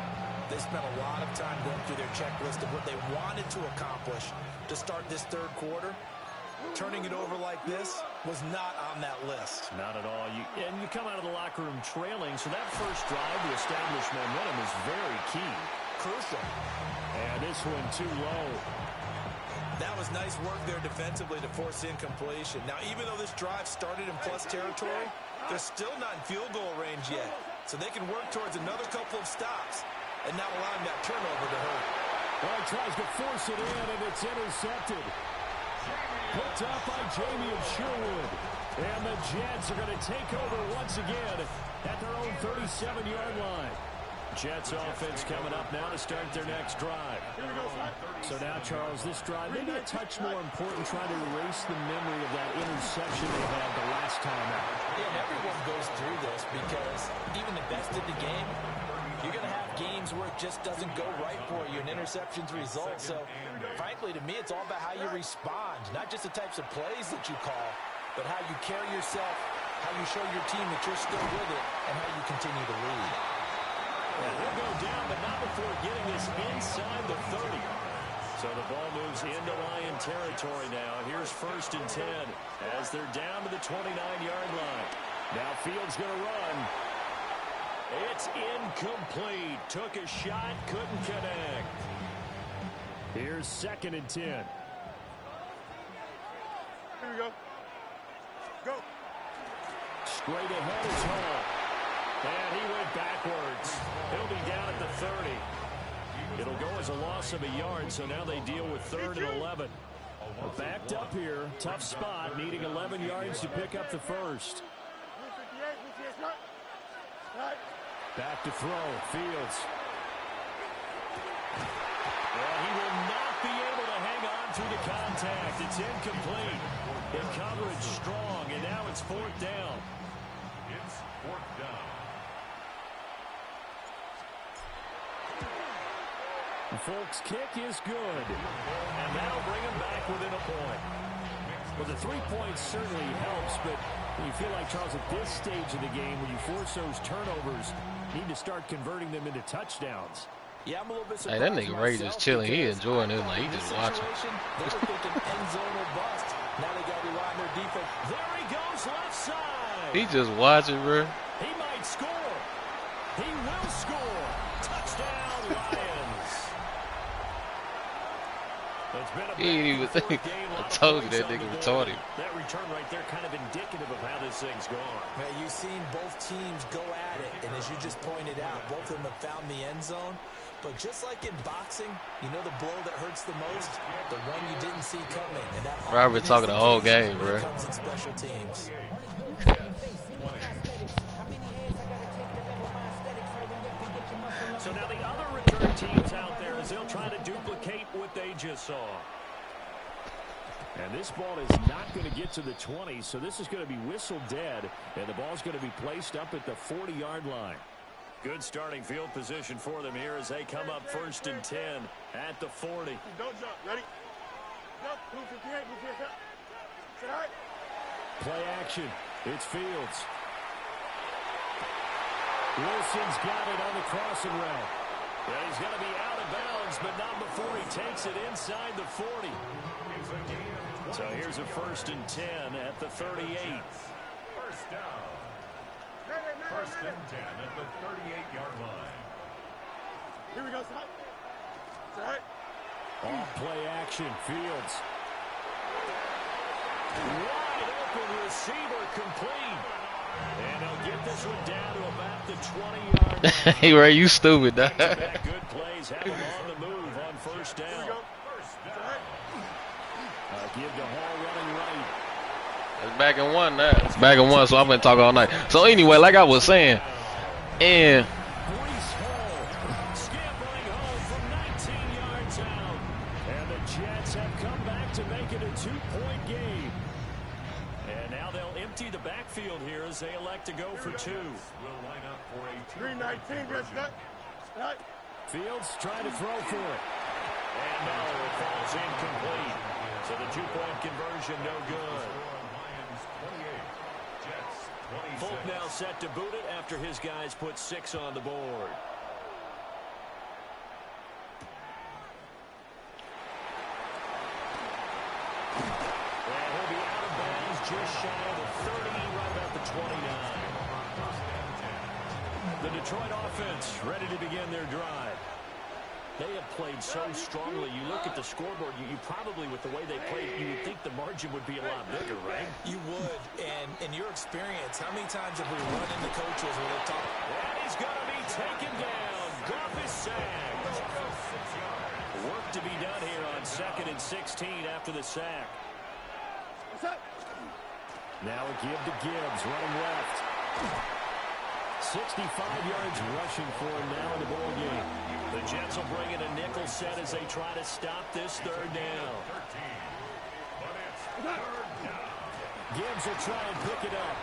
they spent a lot of time going through their checklist of what they wanted to accomplish to start this third quarter. Turning it over like this was not on that list. Not at all. And you come out of the locker room trailing, so that first drive to establish momentum is very key. Crucial. And this one too low. That was nice work there defensively to force incompletion. Now, even though this drive started in plus territory, they're still not in field goal range yet. So they can work towards another couple of stops and not allowing that turnover to hurt. Well, he tries to force it in, and it's intercepted. Picked up by Jamie and Sherwood. And the Jets are going to take over once again at their own 37-yard line. Jets offense coming up now to start their next drive. So now, Charles, this drive maybe a touch more important, trying to erase the memory of that interception they had the last time out. Yeah, and everyone goes through this because even the best in the game, you're going to have games where it just doesn't go right for you, and interceptions result. So, frankly, to me, it's all about how you respond, not just the types of plays that you call, but how you carry yourself, how you show your team that you're still with it, and how you continue to lead. And he'll go down, but not before getting this inside the 30. So So the ball moves into Lion territory now. Here's 1st and 10 as they're down to the 29-yard line. Now Fields going to run. It's incomplete. Took a shot, couldn't connect. Here's 2nd and 10. Here we go. Go. Straight ahead is Hall. And he went backwards. He'll be down at the 30. It'll go as a loss of a yard, so now they deal with 3rd and 11. Backed up here. Tough spot, needing 11 yards to pick up the first. Back to throw. Fields. Well, he will not be able to hang on through the contact. It's incomplete. The coverage strong, and now it's 4th down. It's 4th down. The Folks' kick is good, and that'll bring him back within a point. Well, the 3 points certainly helps, but you feel like, Charles, at this stage of the game, when you force those turnovers, you need to start converting them into touchdowns. Yeah, I'm a little bit Hey, surprised. that nigga Ray just chilling. He enjoying it. Like, he just watching. They were thinking end zone or bust. Now they got to rely on their defense. There he goes, left side. He just watching, bro. He might score. He will score. Touchdown, Lions. It's been a He ain't even think. I told you that nigga retarded. That return right there kind of indicative of how this thing's gone. Man, you've seen both teams go at it, and as you just pointed out, both of them have found the end zone. But just like in boxing, you know the blow that hurts the most? The one you didn't see coming. And that Robert talking the whole game, bro. comes in special teams. So now the other return teams out there as they'll try to duplicate what they just saw. And this ball is not going to get to the 20, so this is going to be whistle dead, and the ball's going to be placed up at the 40-yard line. Good starting field position for them here as they come up 1st and 10 at the 40. Don't jump. Ready? Jump. Move 58. Move 58. Say all right. Play action. It's Fields. Wilson's got it on the crossing route. Yeah, he's going to be out of bounds, but not before he takes it inside the 40. So here's a 1st and 10 at the 38. First down. 1st and 10 at the 38-yard line. Here we go, son. All right. Off play action. Fields. Wide open receiver complete. And they'll get this one down to about the 20-yard line. Hey, Ray, you stupid, dog. Good plays have him on the move on 1st down. Here we go. Give to Hall running right. It's back in one now. It's back in one, so I'm going to talk all night. So anyway, like I was saying, and Brees Hall scampering home from 19 yards out. And the Jets have come back to make it a 2-point game. And now they'll empty the backfield here as they elect to go for 2. Will line up for a 319, Rich. Right. Fields trying to throw for it. And no, it falls incomplete. So the 2-point conversion no good. Folk now set to boot it after his guys put 6 on the board. And he'll be out of bounds just shy of the 30, right about the 29. The Detroit offense ready to begin their drive. They have played so strongly. You look at the scoreboard, you probably, with the way they played, you would think the margin would be a lot bigger, right? You would. And in your experience, how many times have we run into coaches where they talk? And he's going to be taken down. Goff is sacked. Work to be done here on 2nd and 16 after the sack. Now a give to Gibbs, running left. 65 yards rushing for him now in the ball game. The Jets will bring in a nickel set as they try to stop this 3rd down. Gibbs will try and pick it up.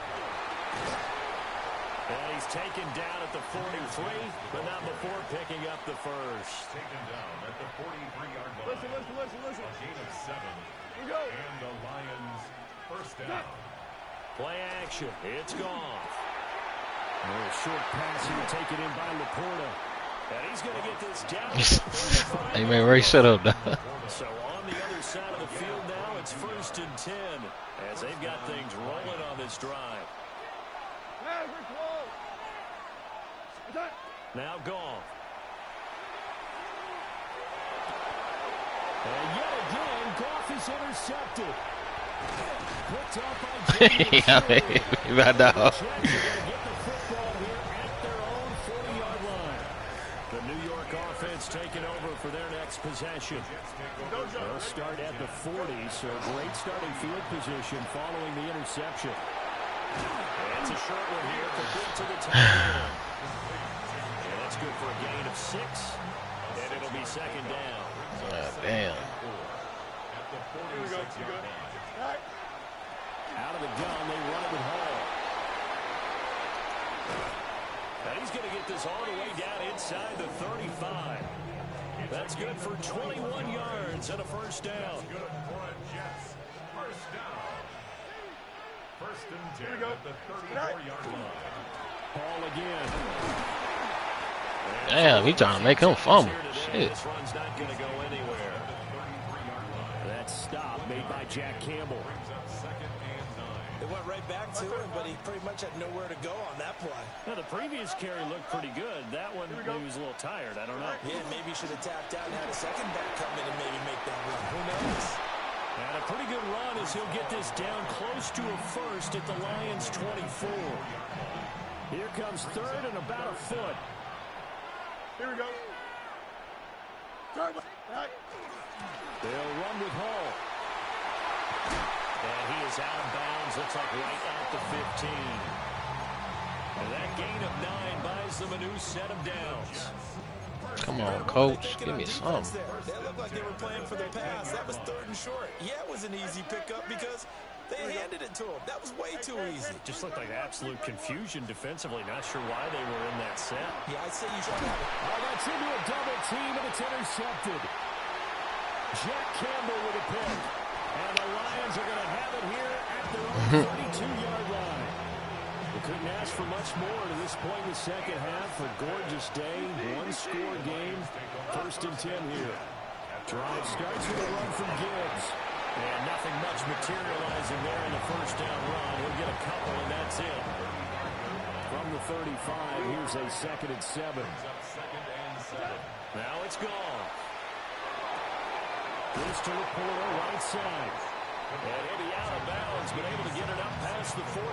And he's taken down at the 43, but not before picking up the first. Taken down at the 43-yard line. Listen. A gain of 7. Here we go. And the Lions 1st down. Play action. It's gone. A short pass here taken in by Laporta. And he's going to get this down. Hey, man, Ray, shut up, dog. So on the other side of the field now, it's 1st and 10 as they've got things rolling on this drive. Now Goff. And yet again, Goff is intercepted. Picked up by James. My dog. The Jets are going to get the football here at their own 40-yard line. The New York offense taking over for their next possession. They'll start at the 40, so great starting field position following the interception. And it's a short one here, complete to the tight end. And that's good for a gain of 6, and it'll be 2nd down. Damn. Out of the gun, they run it with Hall. And he's going to get this all the way down inside the 35. That's good for 21 yards and a 1st down. First and 10 at the 34-yard line. Hall again. Damn, he trying to make him fumble. Shit. This run's not going to go anywhere. That stop made by Jack Campbell. They went right back to him, but he pretty much had nowhere to go on that play. Now, the previous carry looked pretty good. That one, maybe he was a little tired. I don't know. Yeah, maybe he should have tapped out and had a second back come in and maybe make that run. Who knows? And a pretty good run as he'll get this down close to a 1st at the Lions' 24. Here comes 3rd and about a foot. Here we go. They'll run with Hall. And he is out of bounds. Looks like right at the 15. And that gain of 9 buys them a new set of downs. Come on, coach. Give me some. That looked like they were playing for the pass. That was 3rd and short. Yeah, it was an easy pickup because they handed it to him. That was way too easy. Just looked like absolute confusion defensively. Not sure why they were in that set. Yeah, I'd say you try to have it. Oh, that's into a double team, and it's intercepted. Jack Campbell with a pick. And the Lions are going to have it here at their own 32-yard line. They couldn't ask for much more to this point in the second half. A gorgeous day, one-score game. 1st and 10 here. Drive starts with a run from Gibbs. And nothing much materializing there in the 1st down run. He'll get a couple, and that's it. From the 35, here's a 2nd and 7. Now it's gone. Goes to Reporter, right side. And Eddie out of bounds, but able to get it up past the 45.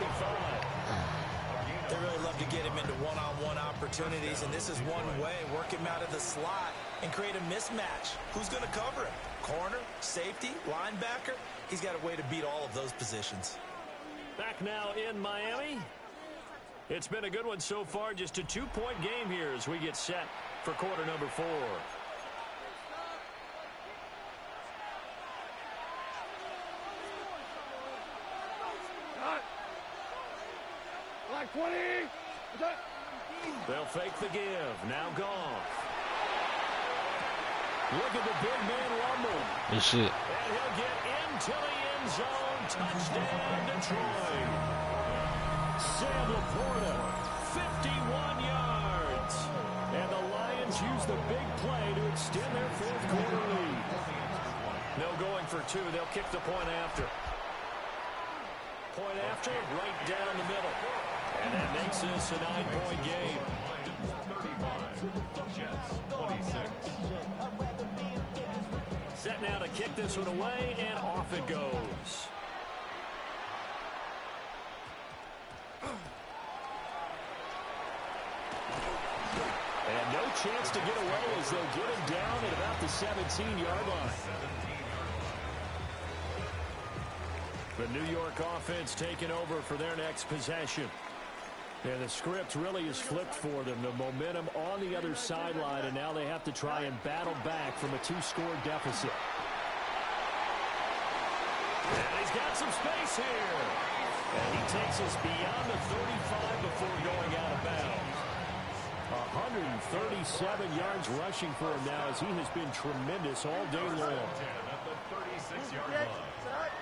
They really love to get him into one-on-one opportunities, and this is one way. Work him out of the slot and create a mismatch. Who's going to cover him? Corner, safety, linebacker? He's got a way to beat all of those positions. Back now in Miami. It's been a good one so far. Just a 2-point game here as we get set for quarter number 4. Like 20. They'll fake the give. Now Goff. Look at the big man rumble. Good shit. And he'll get into the end zone. Touchdown, Detroit. Sam Laporta, 51 yards. And the Lions use the big play to extend their 4th quarter lead. No going for 2. They'll kick the point after. Point after, right down the middle. And that makes this a 9-point game. 35, Jets, 26. Set now to kick this one away, and off it goes. And no chance to get away as they'll get him down at about the 17-yard line. The New York offense taking over for their next possession. And the script really is flipped for them. The momentum on the other sideline, and now they have to try and battle back from a 2-score deficit. And he's got some space here. And he takes us beyond the 35 before going out of bounds. 137 yards rushing for him now as he has been tremendous all day long. At the 36-yard line.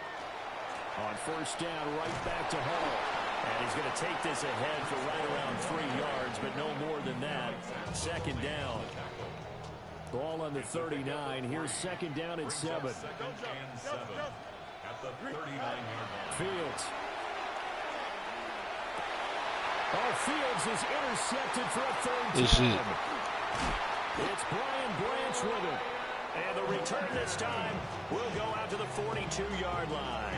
On 1st down, right back to Hall. And he's going to take this ahead for right around 3 yards, but no more than that. Second down. Ball on the 39. Here's second down and 7. Second and 7 at the 39-yard line. Fields. Oh, Fields is intercepted for a third down. It's Brian Branch with it. And the return this time will go out to the 42-yard line.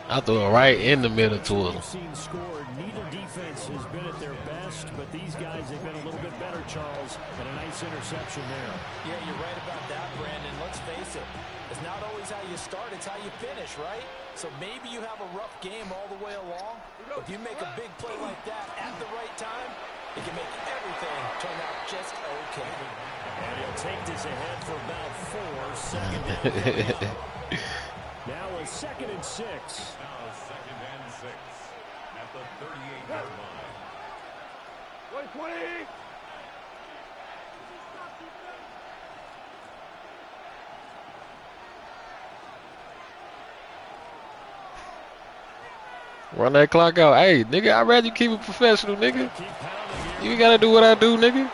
I threw it right in the middle to him. Scored. Neither defense has been at their best, but these guys have been a little bit better, Charles, and a nice interception there. Yeah, you're right about that, Brandon. Let's face it. It's not always how you start, it's how you finish, right? So maybe you have a rough game all the way along, but if you make a big play like that at the right time, it can make everything turn out just okay. And he'll take this ahead for about 4. Second down. Now a 2nd and 6. Now 2nd and 6 at the 38-yard line. 20. Run that clock out. Hey, nigga, I'd rather you keep it professional, nigga. You gotta do what I do, nigga.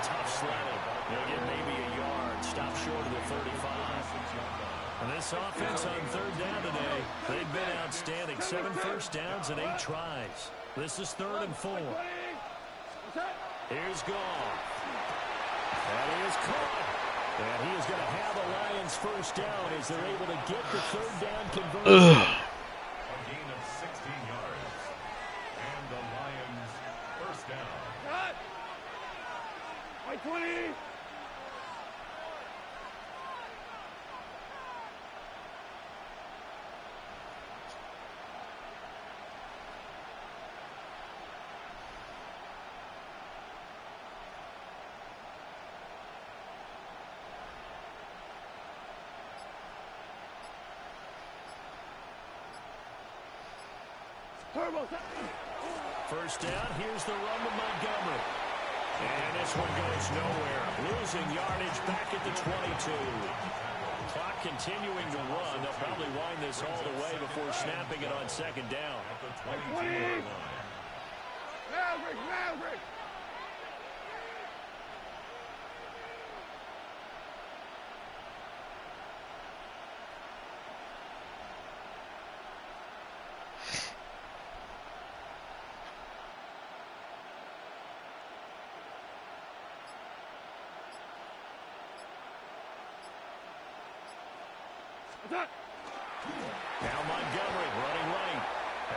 Tough sledding. They'll get maybe a yard. Stop short of the 35. And this offense on third down today, they've been outstanding. 7 first downs and 8 tries. This is 3rd and 4. Here's Goff. And he is caught. And he is going to have the Lions first down as they're able to get the 3rd down conversion. A gain of 16 yards. And the Lions first down. Cut. 20. First down, here's the run to Montgomery. And this one goes nowhere. Losing yardage back at the 22. Clock continuing to run. They'll probably wind this all the way before snapping it on 2nd down. At the 22-yard line. Maverick. Now Montgomery running right.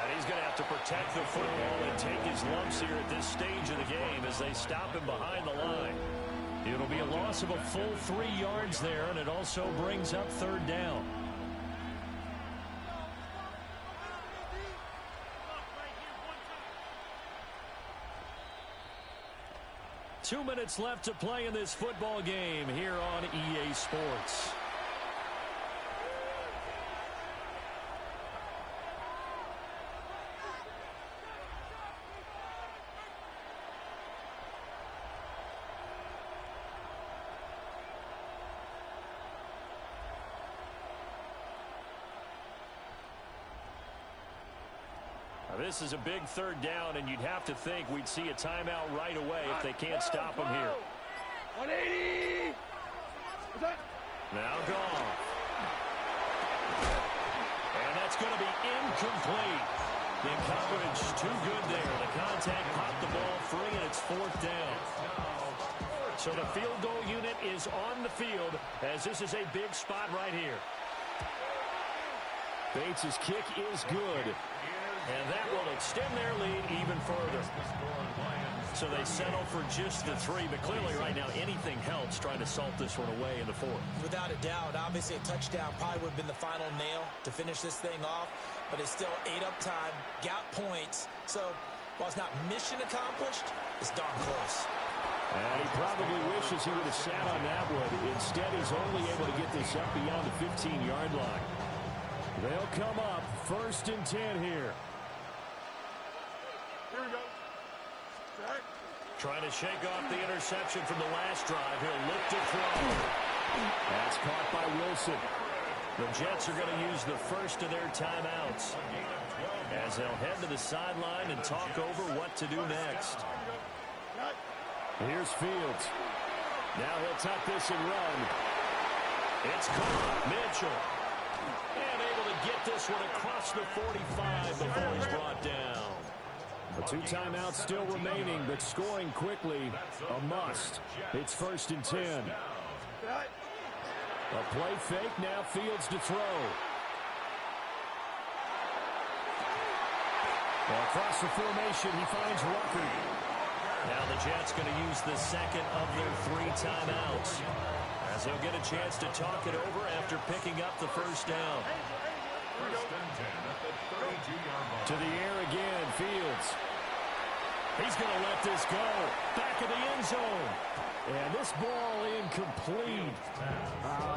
And he's going to have to protect the football and take his lumps here at this stage of the game as they stop him behind the line. It'll be a loss of a full 3 yards there, and it also brings up 3rd down. Two minutes left to play in this football game here on EA Sports. This is a big 3rd down, and you'd have to think we'd see a timeout right away if they can't stop him here. 180. Now gone. And that's going to be incomplete. The coverage too good there. The contact popped the ball free, and it's 4th down. So the field goal unit is on the field as this is a big spot right here. Bates' kick is good. And that will extend their lead even further. So they settle for just the 3, but clearly right now anything helps trying to salt this one away in the 4th. Without a doubt, obviously a touchdown probably would have been the final nail to finish this thing off, but it's still 8 up time, got points. So while it's not mission accomplished, it's darn close. And he probably wishes he would have sat on that one. Instead, he's only able to get this up beyond the 15-yard line. They'll come up 1st and 10 here. Here we go. Trying to shake off the interception from the last drive. He'll look to throw. That's caught by Wilson. The Jets are going to use the first of their timeouts as as they'll head to the sideline and talk over what to do next. Here's Fields. Now he'll tuck this and run. It's caught. Mitchell. And able to get this one across the 45 before he's brought down. The 2 timeouts still remaining, but scoring quickly, a must. It's 1st and 10. A play fake, now Fields to throw. Across the formation, he finds Rucker. Now the Jets going to use the second of their 3 timeouts, as they'll get a chance to talk it over after picking up the first down. 1st and 10 at the 32-yard line. To the air again, Fields. He's going to let this go. Back of the end zone. And this ball incomplete.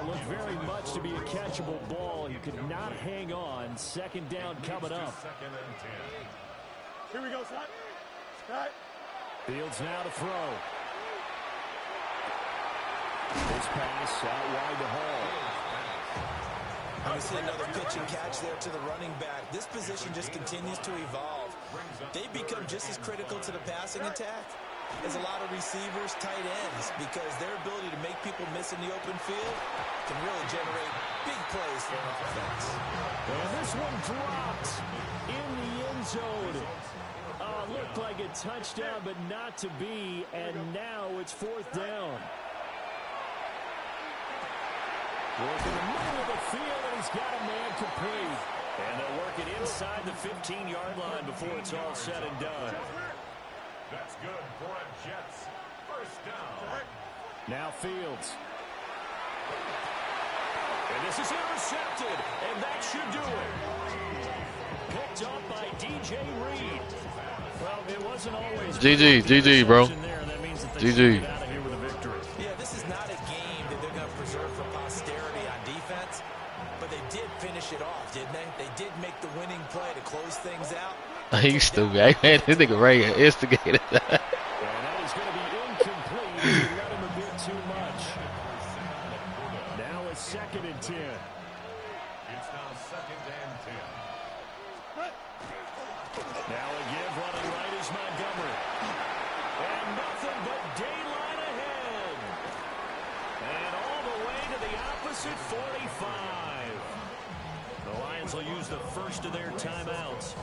Looked very much to be a catchable ball. He could not hang on. 2nd down coming up. 2nd and 10. Here we go, son. Right. Fields now to throw. This pass out wide to Hall. We see another pitch and catch there to the running back. This position just continues to evolve. They become just as critical to the passing attack as a lot of receivers, tight ends, because their ability to make people miss in the open field can really generate big plays for an offense. And this one dropped in the end zone. Looked like a touchdown, but not to be, and now it's 4th down. Working the middle of the field, and he's got a man complete. And they'll work it inside the 15-yard line before it's all said and done. That's good for a Jets 1st down. Now Fields. And this is intercepted, and that should do it. Picked up by DJ Reed. Well, it wasn't always GG, bro. GG. Yeah, this is not a game that they're going to preserve for posterity on defense, but they did finish it off, didn't they? They did make the winning play to close things out. He's stupid. Man, this nigga Ray instigated that. And that is going to be incomplete. He let him a bit too much. Now it's 2nd and 10. It's now 2nd and 10. Now a give running right is Montgomery. And nothing but daylight ahead. And all the way to the opposite 45. The Lions will use the first of their timeouts.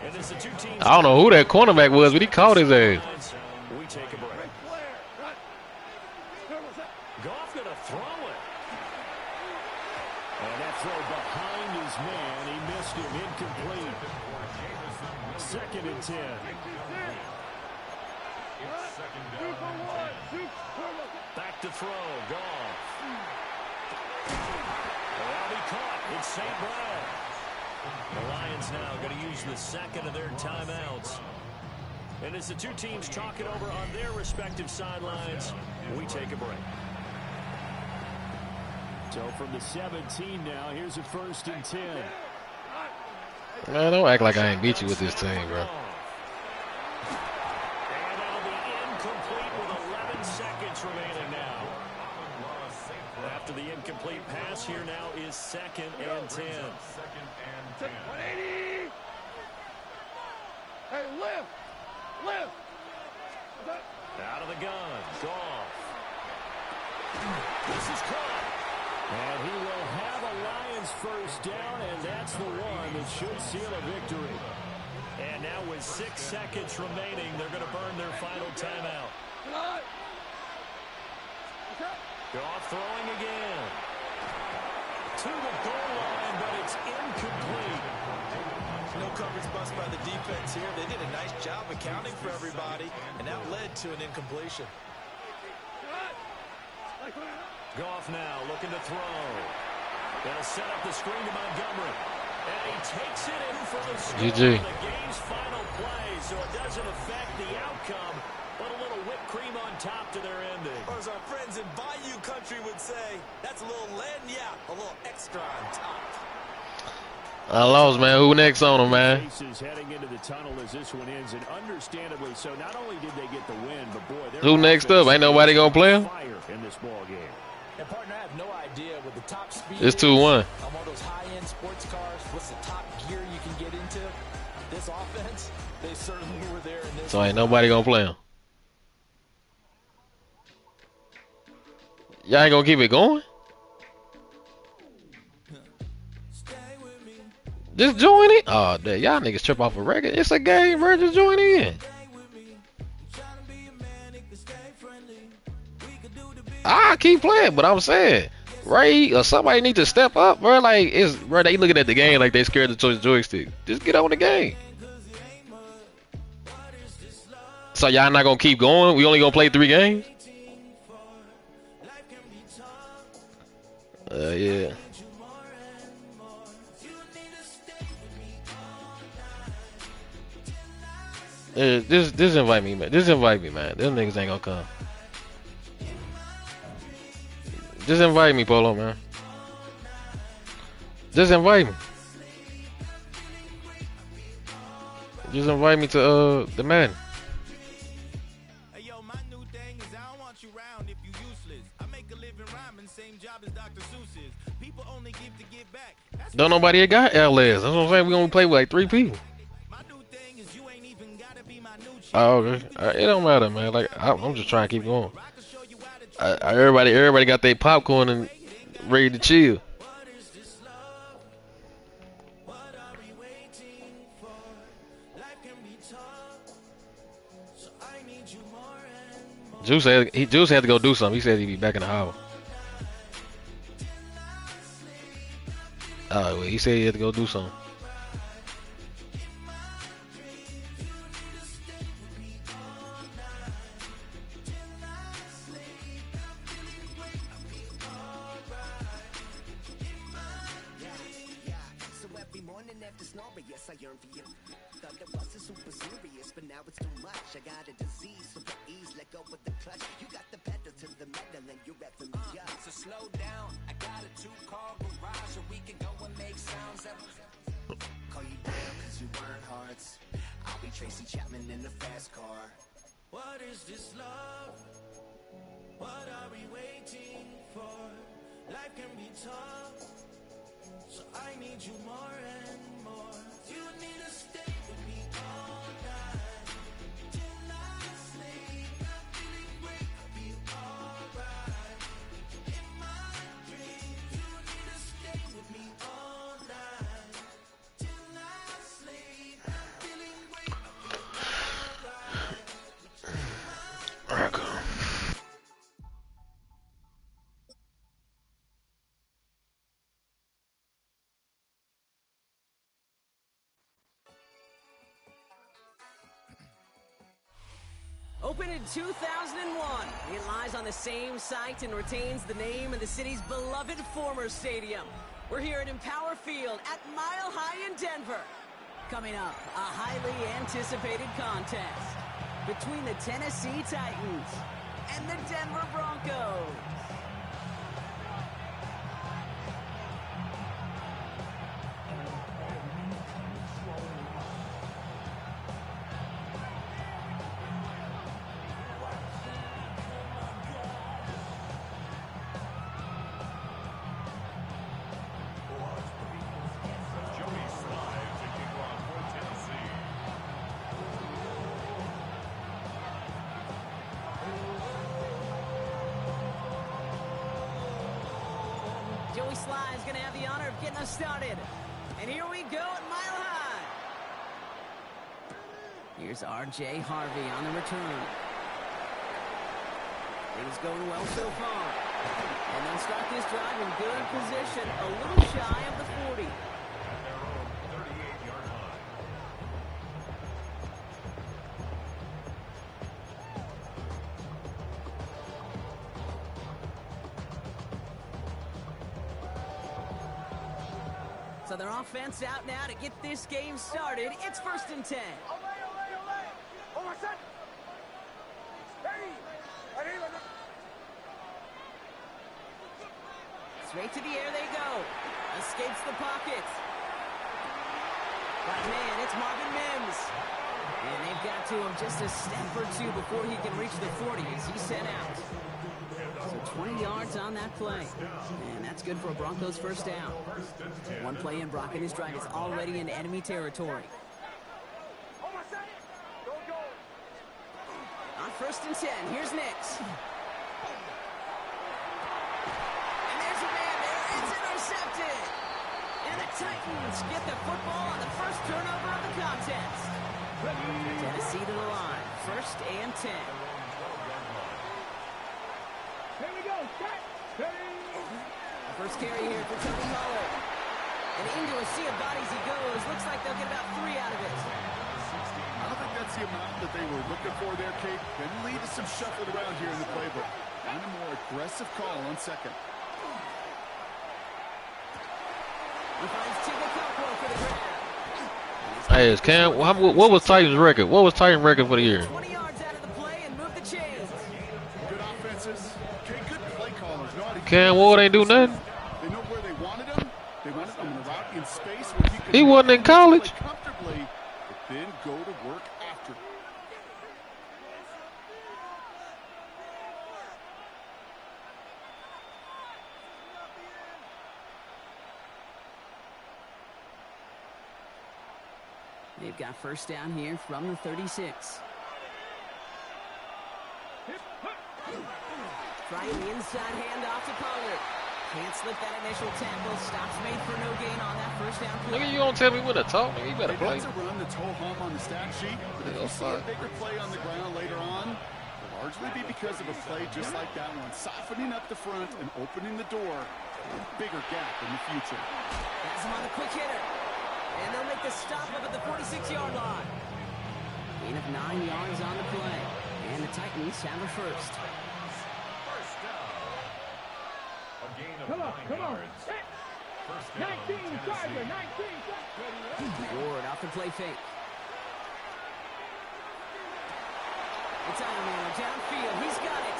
And as the 2 teams, I don't know who that cornerback was, but he caught his ass. We take a break. Goff going to throw it. And that throw behind his man. He missed him. Incomplete. 2nd and 10. Back to throw. Goff. Well, he caught. It's St. Brown. The Lions now going to use the second of their timeouts. And as the 2 teams talk it over on their respective sidelines, we take a break. So from the 17 now, here's a 1st and 10. Man, don't act like I ain't beat you with this team, bro. And that'll be incomplete with 11 seconds remaining now. After the incomplete pass, here now is 2nd and 10. 180. Hey, lift. Out of the gun, Goff. This is caught. And he will have a Lions 1st down, and that's the one that should seal a victory. And now with 6 seconds remaining, they're going to burn their final timeout. Goff throwing again. To the goal line, but it's incomplete. No coverage bust by the defense here. They did a nice job accounting for everybody, and that led to an incompletion. Goff now looking to throw. They'll set up the screen to Montgomery. And he takes it in for the score. GG. The game's final play, so it doesn't affect the outcome, but a little whipped cream on top to their ending. Or as our friends in Bayou Country would say, that's a little lagniappe, a little extra on top. I lost, man. Who next on him, man? Heading into the tunnel as this one ends, and understandably so. Not only did they get the win, but boy, who next up? Ain't nobody gonna play him. Fire in this ball game. And partner, I have no idea what the top speed It's 2-1. on one of those high-end sports cars. What's the top gear you can get into? This offense, they certainly were there in this. So ain't nobody gonna play him. Y'all ain't gonna keep it going? Just join it? Oh, damn, y'all niggas trip off a record. It's a game, bro. Just join in. I keep playing, but I'm saying, Ray or somebody need to step up, bro. Like, bro, they looking at the game like they scared to touch the joystick. Just get on the game. So y'all not gonna keep going? We only gonna play 3 games? Yeah. Just invite me, man. Just invite me, man. Them niggas ain't gonna come. Just invite me, Polo, man. Just invite me. Just invite me to the Madden. Hey yo, my new thing is I don't want you round if you useless. I make a living rhyming, same job as Dr. Seuss's. People only give to give back. Don't nobody got LS. That's what I'm saying. We only play with like 3 people. Oh, okay. It don't matter, man. Like I'm just trying to keep going. Everybody got their popcorn and ready to chill. Juice had to go do something. He said he'd be back in the hour. Oh, wait, he said he had to go do something. Opened in 2001, it lies on the same site and retains the name of the city's beloved former stadium. We're here at Empower Field at Mile High in Denver. Coming up, a highly anticipated contest between the Tennessee Titans and the Denver Broncos. Joey Sly is going to have the honor of getting us started. And here we go at Mile High. Here's R.J. Harvey on the return. Things going well so far. And they'll start this drive in good position, a little shy of the 40. So their offense out now to get this game started. It's 1st and 10. Straight to the air they go. Escapes the pockets. But man, it's Marvin Mims. And they've got to him just a step or two before he can reach the 40 as he's sent out. So 20 yards on that play. And that's good for a Broncos first down. One play in, Brock, and his drive is already in enemy territory. 1st and 10. Here's Nix. And there's a man there. It's intercepted. And the Titans get the football on the first turnover of the contest. Tennessee to the line. 1st and 10. Here we go. Set. First carry here for Tony Pollard. And into a sea of bodies he goes. Looks like they'll get about 3 out of it. I don't think that's the amount that they were looking for there, Kate. Can lead to some shuffling around here in the playbook. And a more aggressive call on 2nd. He finds Tigger Cockrell for the grab. Hey, Cam, what was Titans' record? What was Titans' record for the year? 20 yards out of the play and move the chains. Good offenses. Okay, good play callers. Know how to Cam Ward ain't do nothing. They know where they wanted him. They wanted him in the route in space where he could He wasn't in college. play comfortably, but then go to work after. They've got 1st down here from the 36. Trying the inside handoff to Pollard. Can't slip that initial tackle. Stops made for no gain on that 1st down play. Nigga, you gonna tell me when to talk? Nigga, you better They play. got to run the toe hum on the stat sheet, but if you see a bigger play on the ground later on, it'll largely be because of a play just like that one, softening up the front and opening the door for a bigger gap in the future. Has him on the quick hitter. And they'll make the stop up at the 46-yard line. Gain of 9 yards on the play. And the Titans have a 1st. First down. A gain of 9 yards. First down, 19 Tiger. 19 Ward off the play fake. It's Iron Man downfield. He's got it.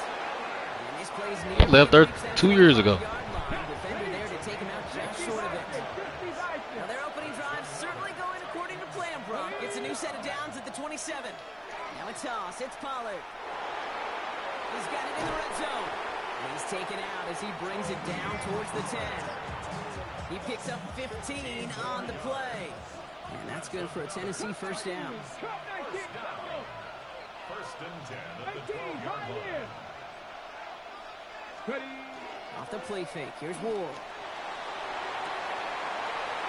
And this play's near. He left there 2 years ago. Defender there to take him out just short of it. Now their opening drive certainly going according to plan, Brock. It's a new set of downs at the 27. Now a toss. It's Pollard. He's got it in the red zone. And he's taken out as he brings it down towards the 10. He picks up 15 on the play. And that's good for a Tennessee 1st down. First and 10 at the 12-yard line. Off the play fake. Here's Ward.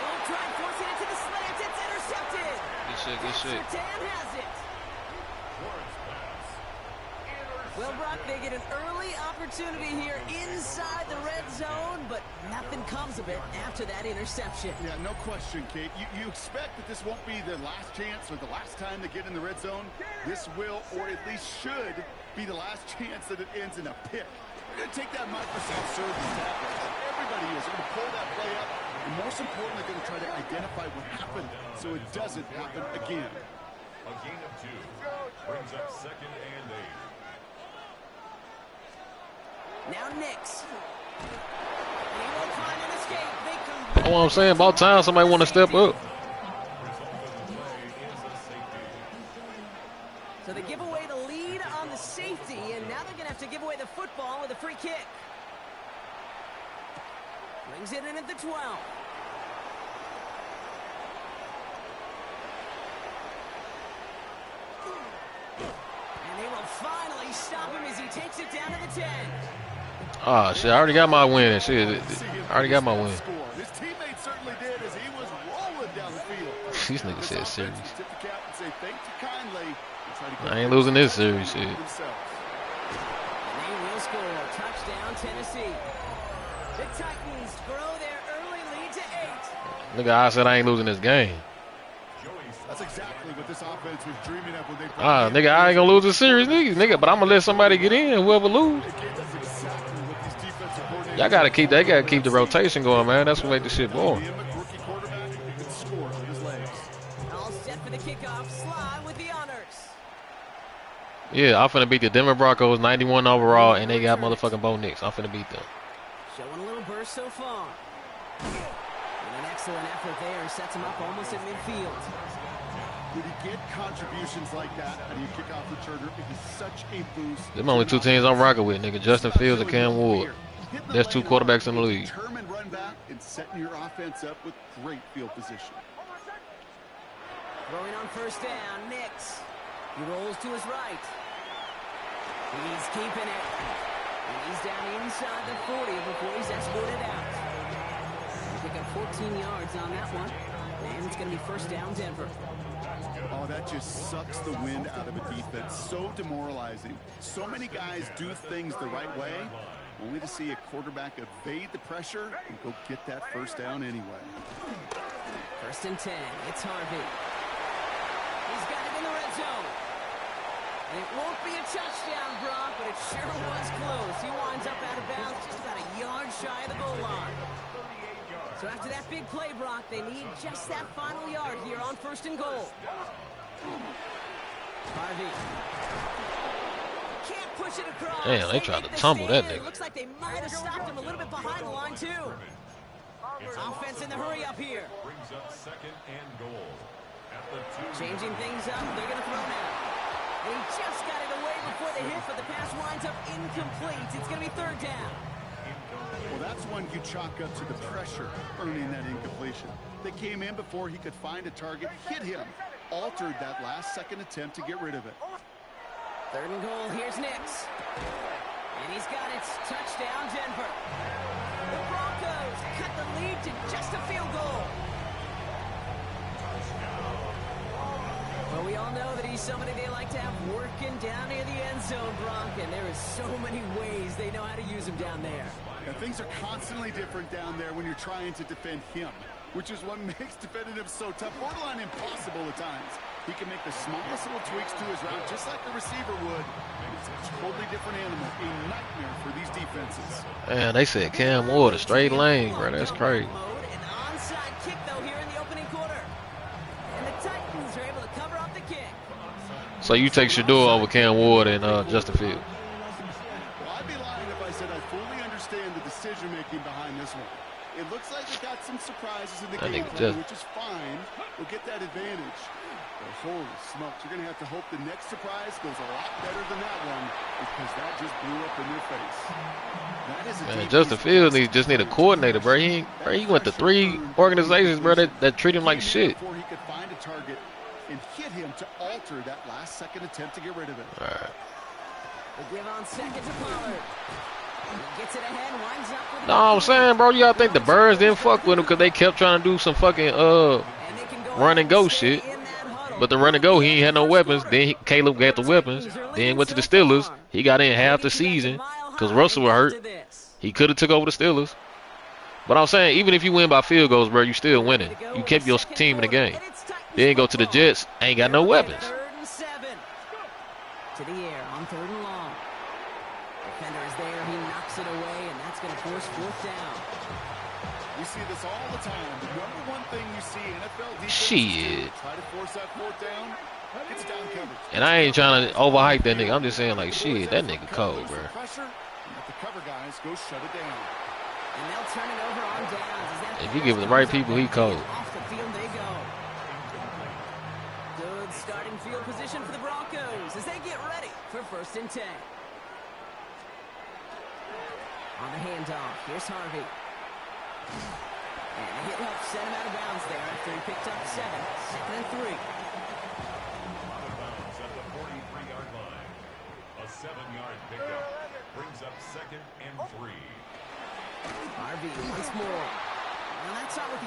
Oh, try and force it into the slant. It's intercepted. Good shit, good shit. Sertan has it. Ward's pass. Well, Brock, they get an early opportunity here inside the red zone, but nothing comes of it after that interception. Yeah, no question, Kate. You expect that this won't be their last chance or the last time they get in the red zone. This will, or at least should, be the last chance that it ends in a pick. They're going to take that Microsoft service tackle. Everybody is. They're going to pull that play up, and most importantly, they're going to try to identify what happened so it doesn't happen again. A gain of 2 brings up 2nd and 8. Now Nix. And he won't find an escape. They come That's what I'm saying. About time somebody want to step up. So they give away the lead on the safety, and now they're going to have to give away the football with a free kick. Brings it in at the 12. And they will finally stop him as he takes it down to the 10. Ah, shit, I already got my win. Shit, I already got my win. His teammate certainly did as he was rolling down the field. These niggas said series. Tip the cap and say thank you kindly. I ain't losing this series, shit. And they will score. Touchdown, Tennessee. The Titans grow their early lead to 8. Nigga, I said I ain't losing this game. That's exactly what this offense was dreaming of when they played. Ah, nigga, I ain't gonna lose this series, nigga. But I'm gonna let somebody get in, whoever lose. Y'all gotta keep the rotation going, man. That's what make this shit boring. All set for the kickoff. Sly with the honors. Yeah, I'm finna beat the Denver Broncos 91 overall, and they got motherfucking Bo Nix. I'm finna beat them. Showing a little burst so far. And an excellent effort there. Sets him up almost at midfield. When you get contributions like that, and you kick off returner, it is such a boost. Them only 2 teams I'm rocking with, nigga. Justin Fields and Cam Ward. That's 2 quarterbacks in the league. Determined run back and setting your offense up with great field position. Throwing on first down, Nix. He rolls to his right. He's keeping it. And he's down inside the 40 before he's escorted out. Pick up 14 yards on that one. And it's going to be first down, Denver. Oh, that just sucks the wind out of a defense. So demoralizing. So many guys do things the right way, only to see a quarterback evade the pressure and go get that first down anyway. First and 10. It's Harvey. He's got it in the red zone. And it won't be a touchdown, Brock, but it sure was close. He winds up out of bounds just about a yard shy of the goal line. So after that big play, Brock, they need just that final yard here on first and goal. Harvey. Can't push it across. Damn, they tried to tumble that nigga. Looks like they might have stopped him a little bit behind the line, too. Offense in the hurry up here. Brings up second and goal. At the 2. Changing things up. They're going to throw now. And he just got it away before the hit, but the pass winds up incomplete. It's going to be third down. Well, that's one you chalk up to the pressure earning that incompletion. They came in before he could find a target, hit him, altered that last second attempt to get rid of it. Third and goal, here's Nix. And he's got it. Touchdown, Denver. The Broncos cut the lead to just a field goal. Well, we all know that he's somebody they like to have working down near the end zone, Brock, and there is so many ways they know how to use him down there. Yeah, things are constantly different down there when you're trying to defend him, which is what makes defending him so tough, borderline impossible at times. He can make the smallest little tweaks to his route, just like the receiver would. It's a totally different animal, a nightmare for these defenses. Man, they said Cam Ward a straight lane, bro. That's crazy. An onside kick, though, here in the opening quarter. And the Titans are able to cover up the kick. So you take Shador over Cam Ward and Justin Fields. Well, I'd be lying if I said I fully understand the decision-making behind this one. It looks like they got some surprises in the game plan, which is fine. We'll get that advantage. But holy smokes, you're going to have to hope the next surprise goes a lot better than that one, because that just blew up in your face. That is a Man, Justin Fields just need a coordinator, bro. He went to 3 organizations, bro, that treat him like shit. Before he could find a target and hit him to alter that last second attempt to get rid of it. All right. They give on second to Pollard. He gets it ahead, winds up with No, I'm saying, bro, you gotta think the Birds didn't fuck with him because they kept trying to do some fucking run and go shit. But the run and go, he ain't had no weapons. Then Caleb got the weapons. Then went to the Steelers. He got in half the season because Russell was hurt. He could have took over the Steelers. But I'm saying, even if you win by field goals, bro, you still winning. You kept your team in the game. Then go to the Jets, ain't got no weapons. Third and 7. To the air on third and long. Defender is there. He knocks it away, and that's going to force fourth down. We see this all the time. The number one thing you see NFL defense Shit. try to force that fourth down. It's down coverage. And I ain't trying to overhype that nigga. I'm just saying, like, shit, that nigga cold, bro. Pressure, and let the cover guys go shut it down. And they'll turn it over on downs. If you give it the right people, he cold. Off the field they go. Good starting field position for the Broncos as they get ready for first and 10. On the handoff, here's Harvey. And the hit helped send him out of bounds there after he picked up 7. Second and 3. Out of bounds at the 43-yard line. A 7-yard pickup brings up second and 3. Harvey once more. Well, that's not what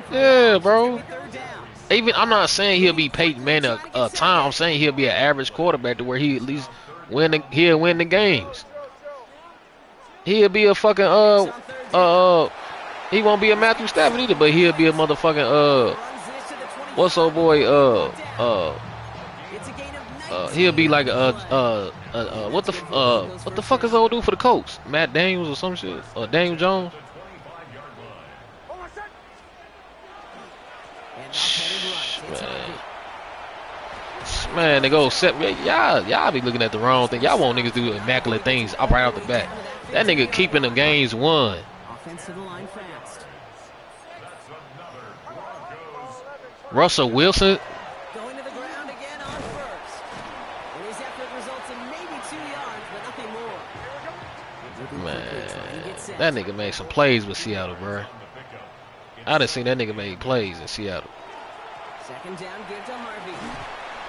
the Yeah, bro. Even I'm not saying he'll be Peyton Manning a time. I'm saying he'll be an average quarterback to where he at least he'll win the games. He'll be a fucking he won't be a Matthew Stafford either, but he'll be a motherfucking what's old boy he'll be like what the fuck is old dude for the Colts? Matt Daniels or some shit? Or Daniel Jones? Man, they go set. Y'all be looking at the wrong thing. Y'all want niggas do immaculate things right out the bat. That nigga keeping them games won. Offense to the line fast. Russell Wilson. Going to the ground again on first. And his effort results in maybe 2 yards, but nothing more. Man, that nigga made some plays with Seattle, bro. I done seen that nigga make plays in Seattle. Second down, give to Harvey.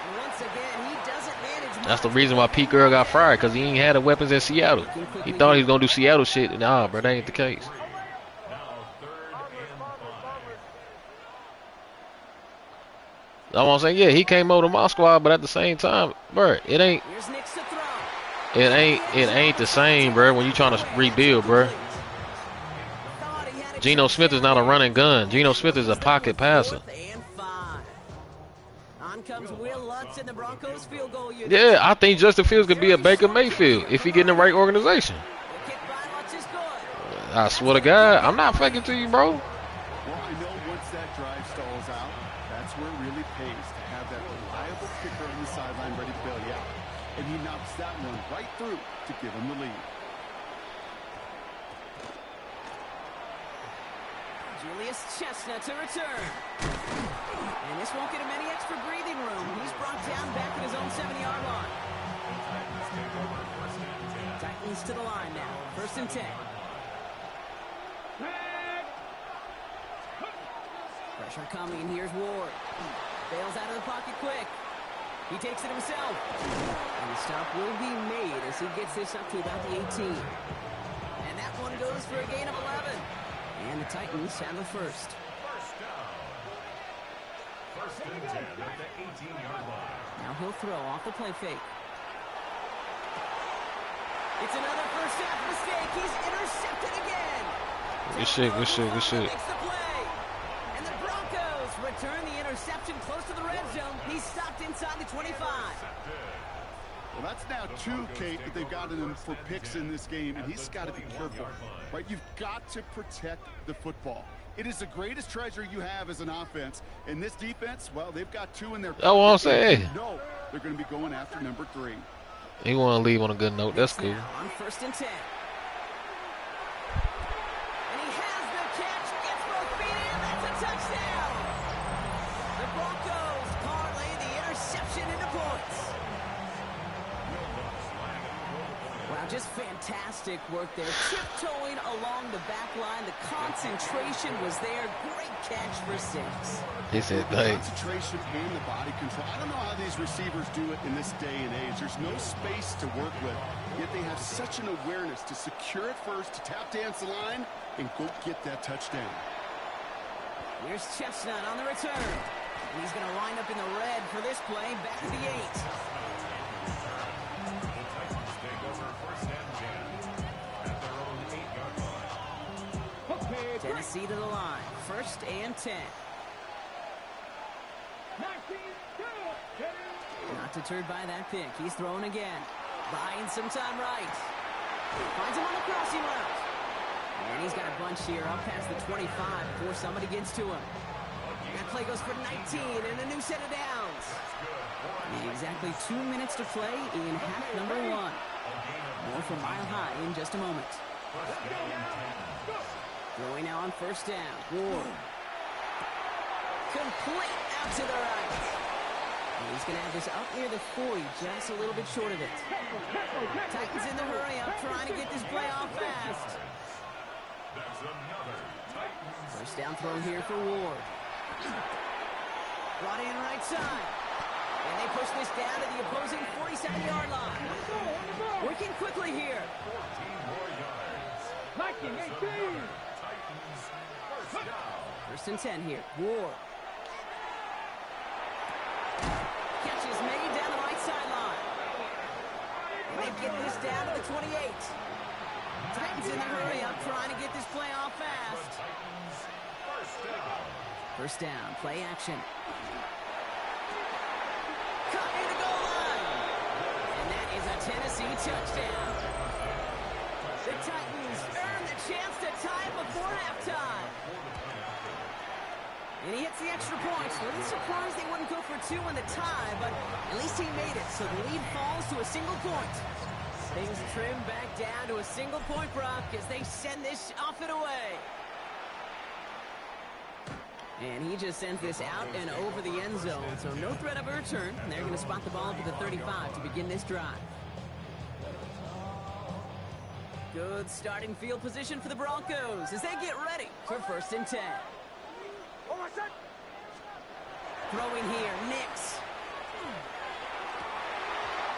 And once again, he doesn't manage. That's the reason why Pete Carroll got fired, because he ain't had the weapons in Seattle. He thought he was going to do Seattle shit. Nah, bro, that ain't the case. I want to say, yeah, he came over to my squad, but at the same time, bro, it ain't the same, bro, when you trying to rebuild, bro. Geno Smith is not a running gun. Geno Smith is a pocket passer. Yeah, I think Justin Fields could be a Baker Mayfield if he get in the right organization. I swear to God, I'm not faking to you, bro. Well, I know once that drive stalls out, that's where it really pays to have that reliable kicker on the sideline ready to bail you out. And he knocks that one right through to give him the lead. Julius Chestnut to return. And this won't get him any extra breathing room. He's brought down back at his own 7-yard line. Titans to the line now. 1st and 10. Pressure coming. Here's Ward. Bails out of the pocket quick. He takes it himself. And the stop will be made as he gets this up to about the 18. And that one goes for a gain of 11. And the Titans have the first. First down. 1st and 10 at the 18-yard line. Now he'll throw off the play fake. It's another first half mistake. He's intercepted again. Good shit. Makes the play. And the Broncos return the interception close to the red zone. He's stopped inside the 25. Well, that's now 2, Kate, that they've gotten him for picks in this game, and he's got to be careful, right? You've got to protect the football. It is the greatest treasure you have as an offense. And this defense, well, they've got 2 in their pocket. I want to say, no, they're going to be going after number 3. He want to leave on a good note. That's cool. On 1st and 10. And he has the catch. Gets both feet in. That's a touchdown. The Broncos parlay the interception into points. Wow, just fantastic work there. Tiptoeing along the back line. The concentration was there. Great catch for 6. He said, thanks. Concentration and the body control. I don't know how these receivers do it in this day and age. There's no space to work with, yet they have such an awareness to secure it first, to tap dance the line, and go get that touchdown. Here's Chestnut on the return. And he's going to wind up in the red for this play, back to the 8. Tennessee to the line. 1st and 10. Not deterred by that pick. He's throwing again. Buying some time right. Finds him on the crossing route. And he's got a bunch here up past the 25 before somebody gets to him. That play goes for 19 and a new set of downs. And exactly 2 minutes to play in half number 1. More from Mile High in just a moment. Throwing now on 1st down. Ward. Complete out to the right. And he's going to have this up near the 40, just a little bit short of it. Titans in the hurry up, trying to get this play off fast. 1st down throw here for Ward. Brought in right side. And they push this down to the opposing 47-yard line. Working quickly here. 1st and 10 here. Ward. Catch is made down the right sideline. And they get this down to the 28. Titans in the hurry up, trying to get this play off fast. 1st down, play action. Cut near the goal line. And that is a Tennessee touchdown. The Titans earn the chance to tie it before halftime. And he hits the extra point. A little surprised they wouldn't go for 2 in the tie, but at least he made it, so the lead falls to a single point. Things trim back down to a single point, Brock, as they send this off and away. And he just sends this out and over the end zone, so no threat of a return. And they're going to spot the ball up at the 35 to begin this drive. Good starting field position for the Broncos as they get ready for 1st and 10. Throwing here, Nix.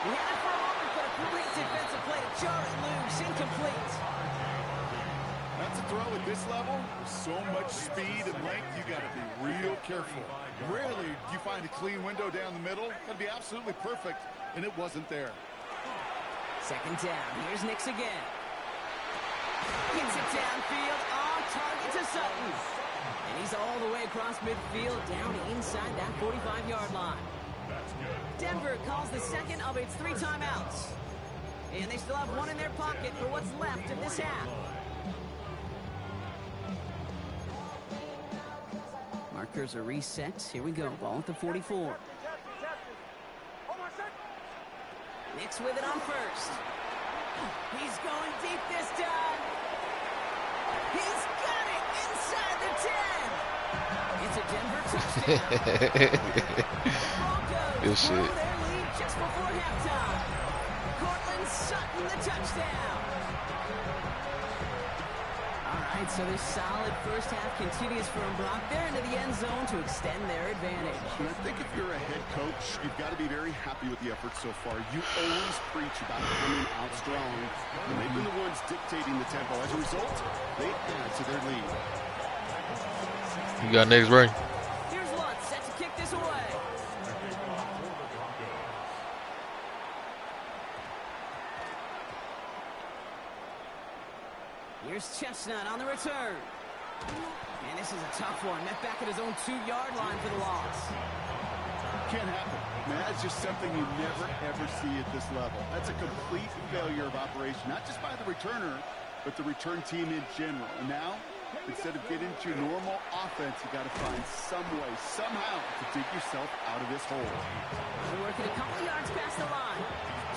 He had it for a moment, but a complete defensive play to jar it loose. Incomplete. That's a throw at this level. With so much speed and length, you got to be real careful. Rarely do you find a clean window down the middle. That'd be absolutely perfect, and it wasn't there. Second down. Here's Nix again. Gets it downfield. On target to Sutton. And he's all the way across midfield, down inside that 45-yard line. Denver calls the second of its 3 timeouts. And they still have one in their pocket for what's left of this half. Markers are reset. Here we go. Ball at the 44. Nix with it on first. He's going deep this time. He's got it inside the 10. It's a Denver touchdown. Good shit. Their lead just before halftime. Cortland Sutton the touchdown. All right, so this solid first half continues from Brock. They're into the end zone to extend their advantage. And I think if you're a head coach, you've got to be very happy with the effort so far. You always preach about coming out strong, and they've been the ones dictating the tempo. As a result, they add to their lead. You got next, Ray? Here's Lutz set to kick this away. Here's Chestnut on the return. And this is a tough one. Met back at his own 2-yard line for the loss. Can't happen. Man, that's just something you never, ever see at this level. That's a complete failure of operation, not just by the returner, but the return team in general. And now, instead of getting to your normal offense, you got to find some way, somehow, to dig yourself out of this hole. They're working a couple yards past the line.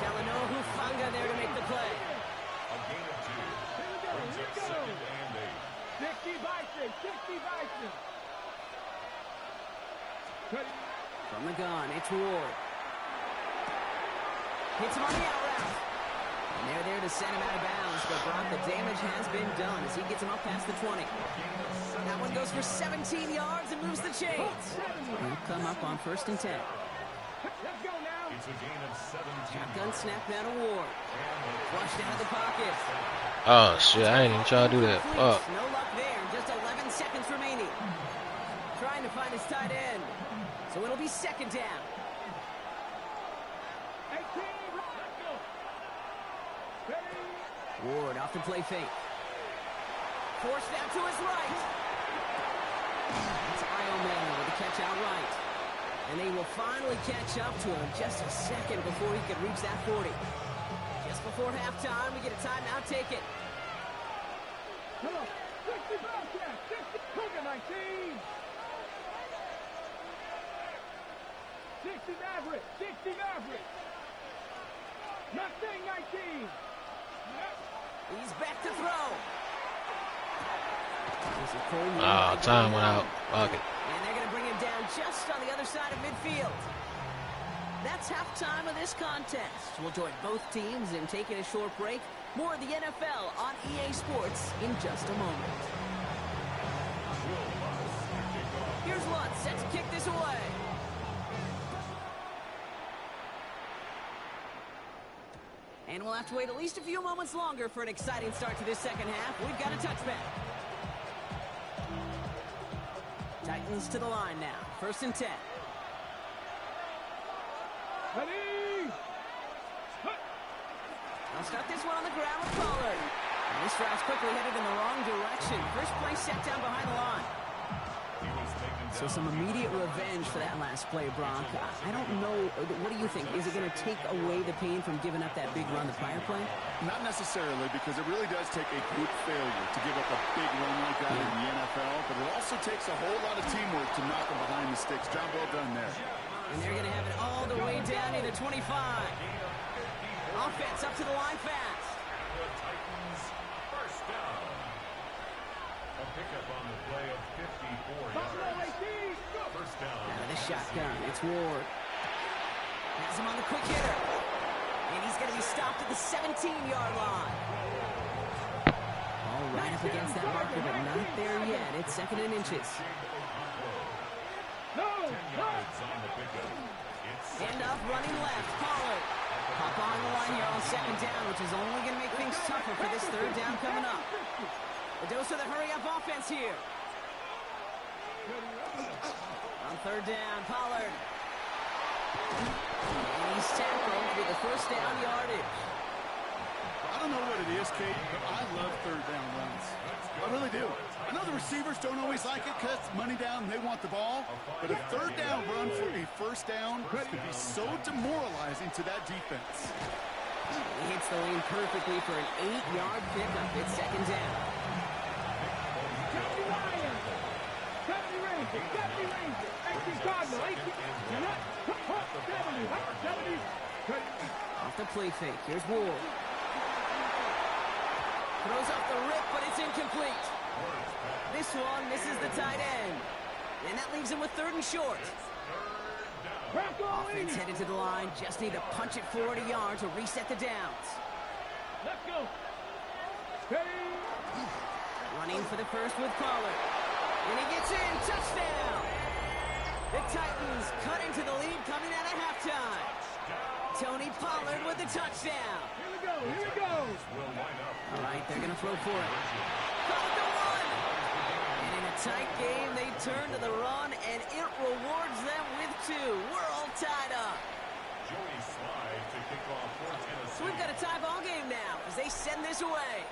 Talanoa Hufanga there to make the play. A gain of 2. Brings up 2nd and 8. 60 Bison, 60 Bison. From the gun, it's Ward. Hits him on the out route. And they're there to send him out of bounds, but Brock, the damage has been done as he gets him up past the 20. That one goes for 17 yards and moves the chains. He'll come up on 1st and 10. Let's go now. It's a gain of 17. Shotgun snap down to Ward. Flushed out of the pocket. Oh, shit. I ain't even trying to do that. Fuck. No luck there. Just 11 seconds remaining. Trying to find his tight end. So it'll be 2nd down. Ward off the play fake. Forced out to his right. It's Iomel with the catch out right. And they will finally catch up to him just a second before he could reach that 40. Just before halftime, we get a timeout. Take it. Come on. 60 Bobcats. 60. Cougar 19. 60 Maverick. 60 Maverick. Nothing 19. He's back to throw. Time went out. Fuck it. And they're going to bring him down just on the other side of midfield. That's halftime of this contest. We'll join both teams in taking a short break. More of the NFL on EA Sports in just a moment. Here's Lutz set to kick this away. And we'll have to wait at least a few moments longer for an exciting start to this second half. We've got a touchback. Titans to the line now. 1st and 10. Ready? They'll start this one on the ground with Pollard. And this drive's quickly headed in the wrong direction. First play set down behind the line. So some immediate revenge for that last play, Brock. I don't know. What do you think? Is it going to take away the pain from giving up that big run the prior play? Not necessarily, because it really does take a good failure to give up a big run like that in the NFL, but it also takes a whole lot of teamwork to knock them behind the sticks. Job well done there. And they're going to have it all the way down near the 25. Offense up to the line fast. The Titans first down. A pickup on the play of 54 yards. First down. Out of the shotgun, it's Ward. Has him on the quick hitter. And he's going to be stopped at the 17-yard line. All right up against that marker, but not there yet. It's 2nd and inches. No. 10 yards on the pickup. It's End up running left. Pollard. Hop on the line here on second down, which is only going to make things tougher for this third down coming up. A dose of the hurry-up offense here. On third down, Pollard. And he's tackled with the first down yardage. I don't know what it is, Kate, but I love third down runs. I really do. I know the receivers don't always like it because it's money down and they want the ball, but a third down run for a first down could be so demoralizing to that defense. He hits the lane perfectly for an 8-yard pickup. It's second down. Off the play fake. Here's Ward. Throws off the rip, but it's incomplete. This one misses the tight end. And that leaves him with third and short. Offense headed to the line. Just need to punch it 40 yards to reset the downs. Let's go. Running for the first with Pollard. And he gets in. Touchdown. The Titans cut into the lead coming out of halftime. Tony Pollard with the touchdown. Here we go. Here we go. All right, they're going to throw for it. Caught the one. And in a tight game, they turn to the run, and it rewards them with 2. We're all tied up. So we've got a tie ball game now as they send this away.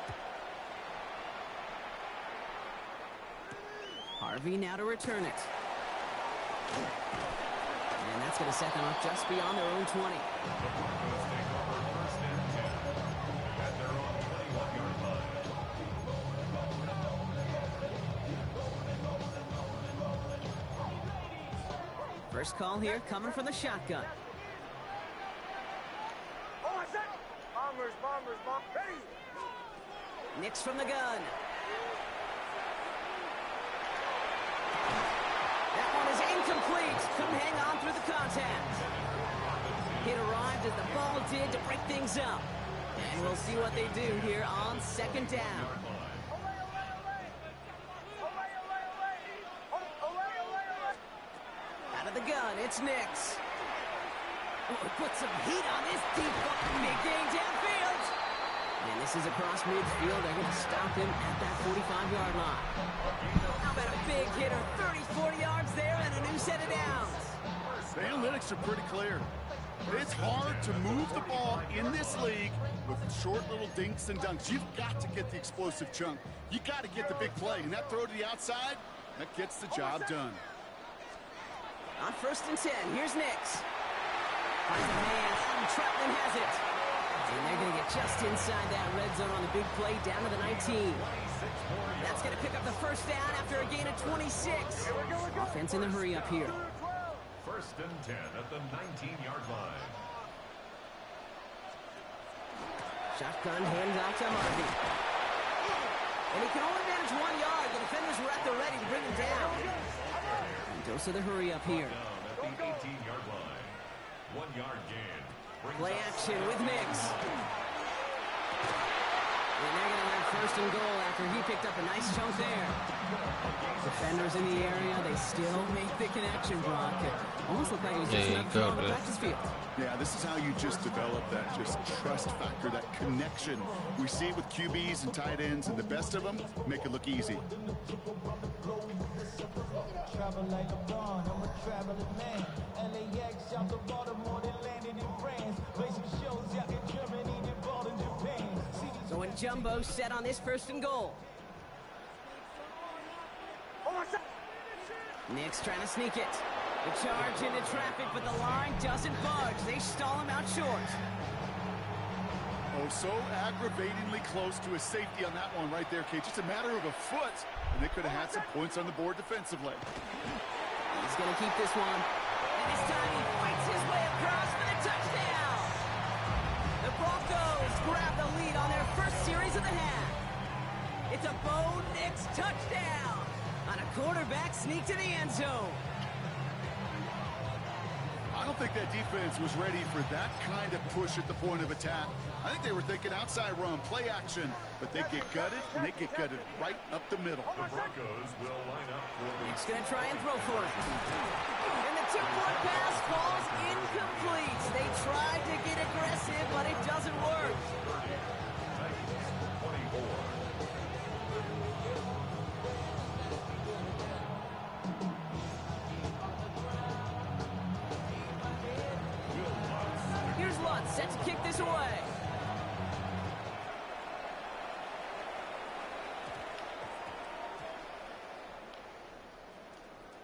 Harvey now to return it. And that's going to set them up just beyond their own 20. First call here coming from the shotgun. Nix from the gun. That one is incomplete. Couldn't hang on through the contact. Hit arrived as the ball did to break things up. And we'll see what they do here on second down. Out of the gun, it's Nix. Oh, put some heat on this deep ball. Big gain downfield. And this is across midfield. They're going to stop him at that 45-yard line. How about a big hitter? 30, 40 yards there and a new set of downs. The analytics are pretty clear. It's hard to move the ball in this league with short little dinks and dunks. You've got to get the explosive chunk. You got to get the big play. And that throw to the outside, that gets the job done. On first and 10, here's Nix. Finds a man, Adam Troutman has it. And they're going to get just inside that red zone on the big play down to the 19. That's going to pick up the first down after a gain of 26. Offense in the hurry up here. First and 10 at the 19-yard line. Shotgun hands out to Harvey. And he can only manage 1 yard. The defenders were at the ready to bring him down. And dose of the hurry up here. Down at the 18-yard line. 1 yard gain. Play action with Nix. And they're going to have first and goal after he picked up a nice chunk there. Defenders in the area, they still make the connection, Brock. It almost looked like it was just another throw on the practice field. Yeah, this is how you just develop that just trust factor, that connection. We see it with QBs and tight ends, and the best of them make it look easy. So when Jumbo set on this first and goal. Nix trying to sneak it. The charge into traffic, but the line doesn't budge. They stall him out short. Oh, so aggravatingly close to a safety on that one right there, Kate. Just a matter of a foot, and they could have had some points on the board defensively. He's going to keep this one. And this time he fights his way across for the touchdown. The Broncos grab the lead on their first series of the half. It's a Bo Nix touchdown on a quarterback sneak to the end zone. I don't think that defense was ready for that kind of push at the point of attack. I think they were thinking outside run, play action, but they get gutted, and they get gutted right up the middle. The Broncos will line up for Nick's going to try and throw for it. And the 2-point pass falls incomplete. They tried to get aggressive. kick this away.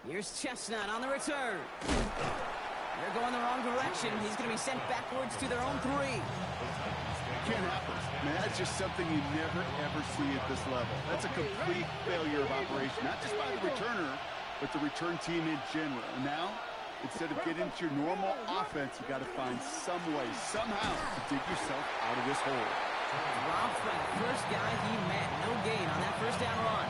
Here's Chestnut on the return. They're going the wrong direction. He's going to be sent backwards to their own 3. Can't happen. Man, that's just something you never, ever see at this level. That's a complete failure of operation, not just by the returner, but the return team in general. And now, instead of getting to your normal offense, you got to find some way, somehow, to dig yourself out of this hole. Robbed by the first guy he met. No gain on that first down run.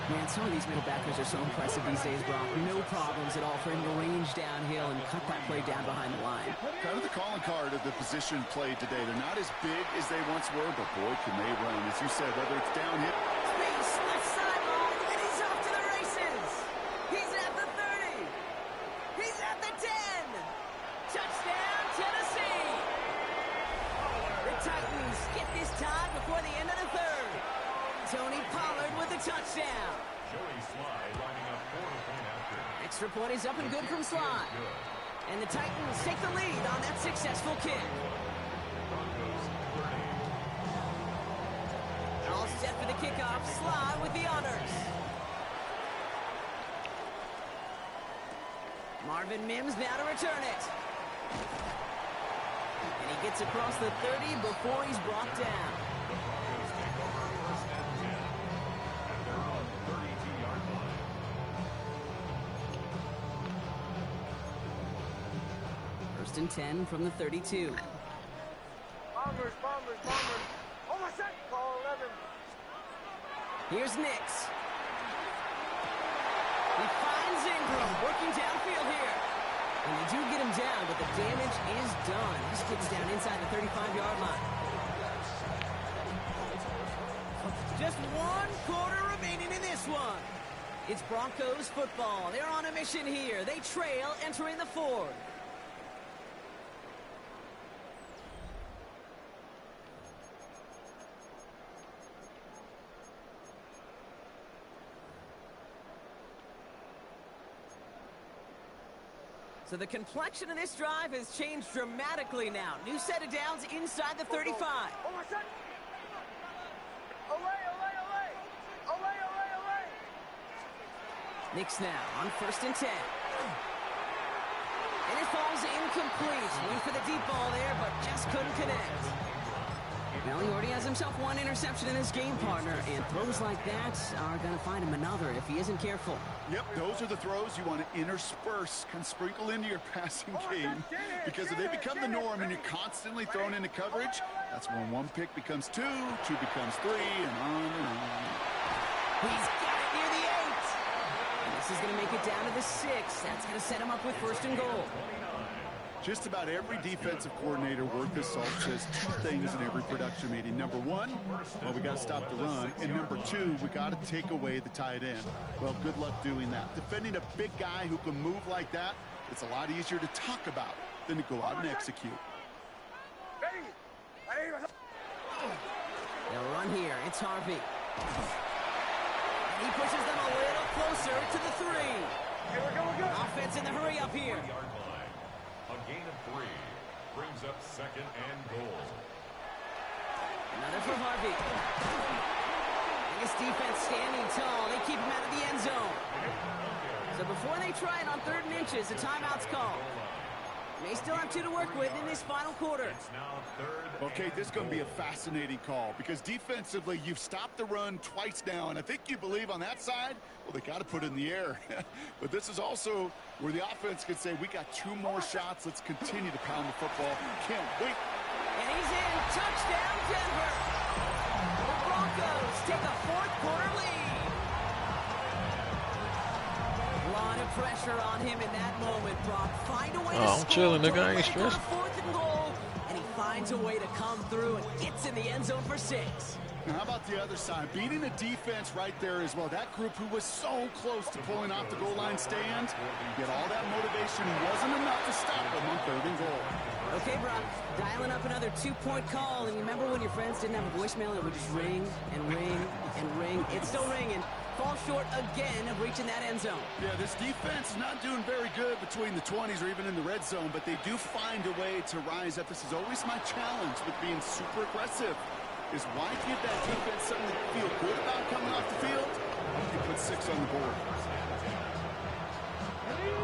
Man, some of these middle backers are so impressive these days, Brock. No problems at all for him to range downhill and cut that play down behind the line. Kind of the calling card of the position played today. They're not as big as they once were, but boy, can they run. As you said, whether it's downhill. Space, left sideline, and he's off to the races. He's at the 30. He's at the 10. Touchdown, Tennessee. The Titans get this tied before the end of the 3rd. Tony Pollard with a touchdown. Joey Sly lining up for the point after. Extra point is up and good from Sly. And the Titans take the lead on that successful kick. Broncos 30. All set for the kickoff. Sly with the honors. Marvin Mims now to return it. And he gets across the 30 before he's brought down. First and 10 from the 32. Bombers. Oh, my set. Call 11. Here's Nix. He finds Ingram working downfield here. And they do get him down, but the damage is done. He skips down inside the 35-yard line. Just 1 quarter remaining in this one. It's Broncos football. They're on a mission here. They trail entering the 4th. So the complexion of this drive has changed dramatically now. New set of downs inside the 35. Oh, my set. Away. Knicks now on first and 10. And it falls incomplete. Went for the deep ball there, but just couldn't connect. Well, he already has himself 1 interception in his game, partner, and throws like that are going to find him another if he isn't careful. Yep, those are the throws you want to intersperse, can sprinkle into your passing game, because if they become the norm and you're constantly thrown into coverage, that's when 1 pick becomes 2, 2 becomes 3, and on and on. He's got it near the 8. And this is going to make it down to the 6. That's going to set him up with first and goal. Just about every defensive coordinator worth his salt says 2 things in every production meeting. Number 1, well, we got to stop the run. And number 2, we got to take away the tight end. Well, good luck doing that. Defending a big guy who can move like that, it's a lot easier to talk about than to go out and execute. They'll run here. It's Harvey. And he pushes them a little closer to the 3. Here we go. Offense in the hurry up here. A gain of 3 brings up 2nd and goal. Another for Harvey. And his defense standing tall. They keep him out of the end zone. So before they try it on 3rd and inches, a timeout's called. They still have 2 to work with in this final quarter. It's now 3rd. Okay, this is going to be a fascinating call because defensively, you've stopped the run twice now, and I think you believe on that side, well, they got to put it in the air. But this is also where the offense can say, we got 2 more shots. Let's continue to pound the football. Can't wait. And he's in. Touchdown, Denver. The Broncos take a 4th quarter lead. A lot of pressure on him in that moment, Brock. Find a way to I'm score. chilling, nigga. I ain't stressed. 4th and goal, and he finds a way to come through and gets in the end zone for 6. Now, how about the other side? Beating the defense right there as well. That group who was so close to pulling off the goal line stand, get all that motivation wasn't enough to stop them on 3rd and goal. Okay, Brock, dialing up another 2-point call. And you remember when your friends didn't have a voicemail? It would just ring and ring and ring. It's still ringing. fall short again of reaching that end zone. Yeah, this defense is not doing very good between the 20s or even in the red zone, but they do find a way to rise up. This is always my challenge with being super aggressive, is why give that defense something to feel good about coming off the field? You put 6 on the board.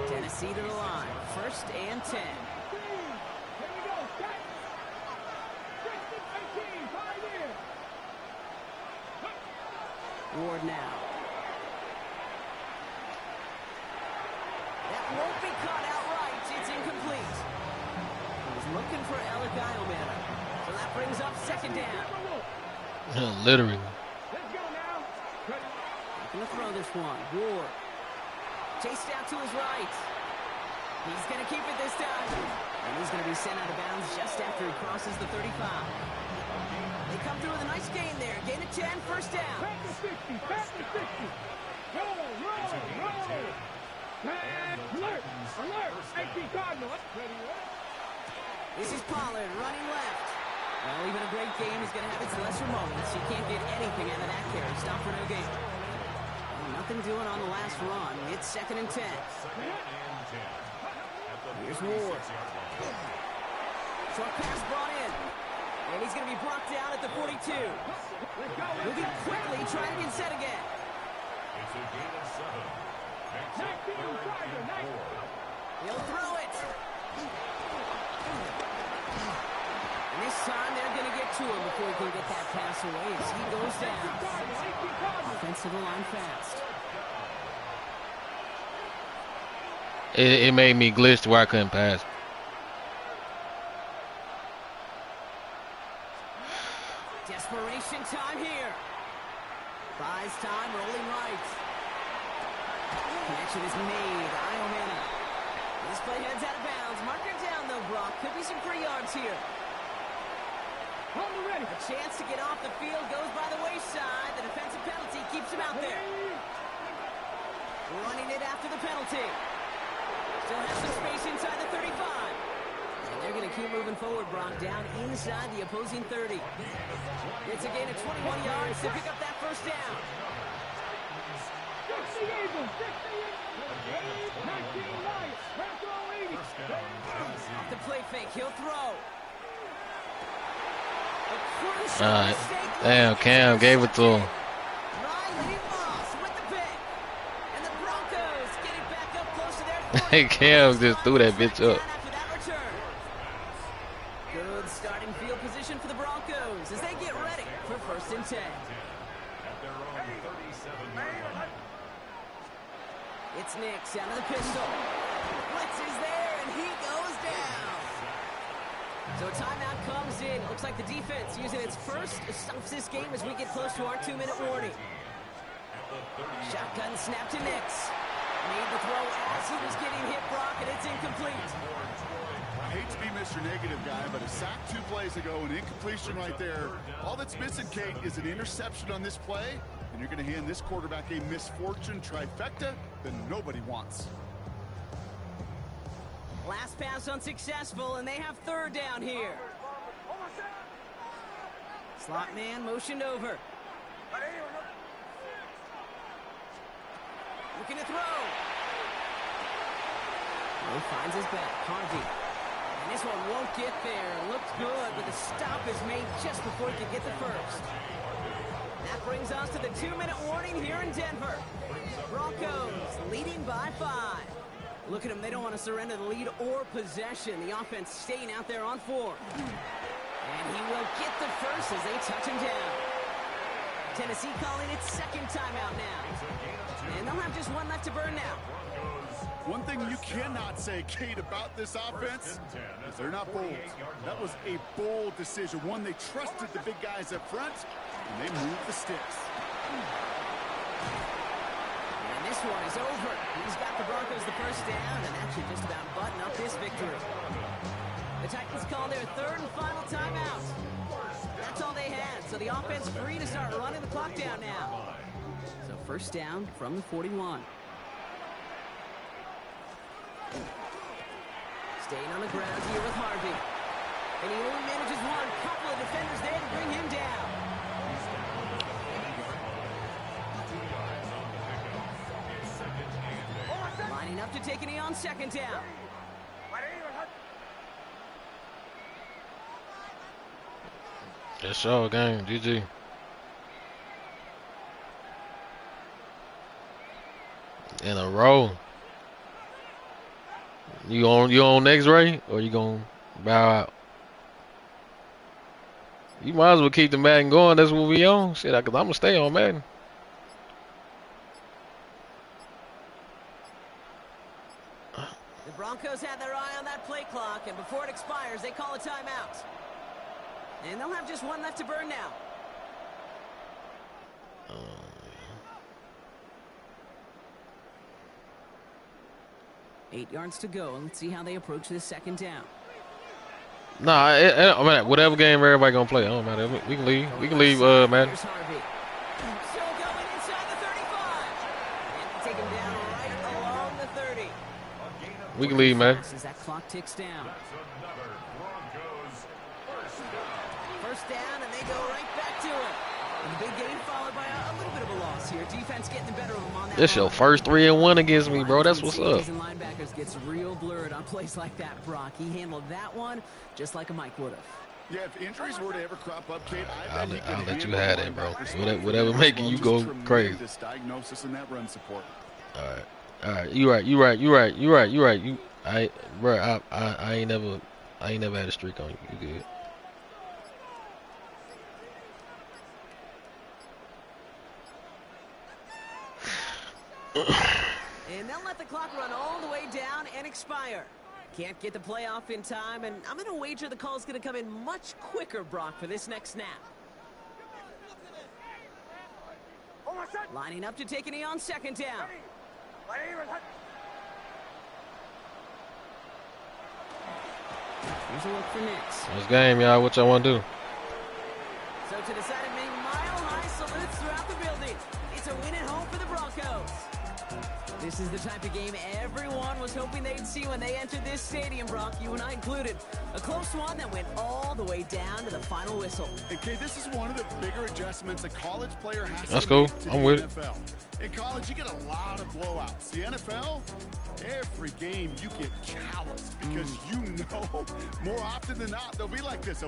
Tennessee to the line. 1st and 10. Ward now. That won't be caught outright. It's incomplete. He was looking for Alec Iomana. So that brings up 2nd down. Literally. Let's go now. Going to throw this one. Ward. Chased out to his right. He's going to keep it this time. And he's going to be sent out of bounds just after he crosses the 35. They come through with a nice gain there. Gain of 10, 1st down. Back to 60. Back to 60. Roll. Alert. 18 Cardinals. Ready. This is Pollard running left. Well, even a great game is going to have its lesser moments. You can't get anything out of that carry. Stop for no gain. Nothing doing on the last run. It's 2nd and 10. Here's Ward. Short pass brought in. And he's going to be brought down at the 42. Moving quickly, trying to get set again. He'll throw it. And this time they're going to get to him before he can get that pass away as he goes down. Offensive line fast. It made me glitch to where I couldn't pass. Desperation time here. Buys time, rolling right. Connection is made. Iomana. This play heads out of bounds. Marker down though, Brock. Could be some free yards here. A chance to get off the field, goes by the wayside. The defensive penalty keeps him out there. Running it after the penalty. Still has some space inside the 35. And they're going to keep moving forward, Brock, down inside the opposing 30. It's a gain of 21 yards to pick up that 1st down. Off the play fake, he'll throw. Alright. Damn, Cam gave it to him. Cam just threw that bitch up. Good starting field position for the Broncos as they get ready for 1st and 10. It's Nix out of the pistol. Blitz is there and he goes down. So a timeout comes in. Looks like the defense using its first stops this game as we get close to our 2-minute warning. Shotgun snap to Nix. Made the throw as he was getting hit, Brock, and it's incomplete. I hate to be Mr. Negative guy, but a sack 2 plays ago, an incompletion right there. All that's missing, Kate, is an interception on this play, and you're going to hand this quarterback a misfortune trifecta that nobody wants. Last pass unsuccessful, and they have 3rd down here. Slot man motioned over. Looking to throw. He finds his back. Harvey. And this one won't get there. Looked good, but the stop is made just before he can get the 1st. That brings us to the 2-minute warning here in Denver. Broncos leading by 5. Look at them. They don't want to surrender the lead or possession. The offense staying out there on 4. And he will get the 1st as they touch him down. Tennessee calling its 2nd timeout now. And they'll have just 1 left to burn now. One thing you cannot say, Kate, about this offense is they're not bold. That was a bold decision. One, they trusted the big guys up front, and they moved the sticks. And this one is over. He's got the Broncos the 1st down, and that should just about button up this victory. The Titans call their 3rd and final timeout. That's all they had, so the offense free to start running the clock down now. So 1st down from the 41. Staying on the ground here with Harvey. And he only manages 1. Couple of defenders there to bring him down. to take a knee on second down. That's all game. GG. In a row. You on next, Ray? Or you gonna bow out? You might as well keep the Madden going. That's what we on. Shit, cause I'm gonna stay on Madden. The Broncos had their eye on that play clock, and before it expires, they call a timeout. And they'll have just one left to burn now. 8 yards to go. Let's see how they approach this second down. Nah, I mean, whatever game everybody gonna play, I don't matter. We can leave. We can leave, man. Still going inside the 35. And take him down right along the 30. We can leave, man. As that clock ticks down. First down, and they go right back to it. And the big gain followed by a little bit of a loss here. Defense getting the better of them on that. This your first 3-1 against me, bro. That's what's up. Linebackers gets real blurred on plays like that, Brock. He handled that one just like a Mike would have. Yeah, if injuries were to ever crop up, Kate, I'll let you have it, bro. Whatever making you go crazy. Diagnosis and that run support. All right. You right. I ain't never had a streak on you. You good? And they'll let the clock run all the way down and expire. Can't get the playoff in time, and I'm going to wager the call's going to come in much quicker, Brock, for this next snap. Lining up to take a knee on second down. Here's a look for Nix. This game, y'all. What y'all want to do? So to decide it, make mile-high salutes throughout the building. It's a win at home for the Broncos. This is the type of game everyone was hoping they'd see when they entered this stadium, Brock, you and I included. A close one that went all the way down to the final whistle. Okay, this is one of the bigger adjustments a college player has That's to cool. make to I'm the with it. NFL. In college, you get a lot of blowouts. The NFL, every game you get calloused because you know more often than not they'll be like this.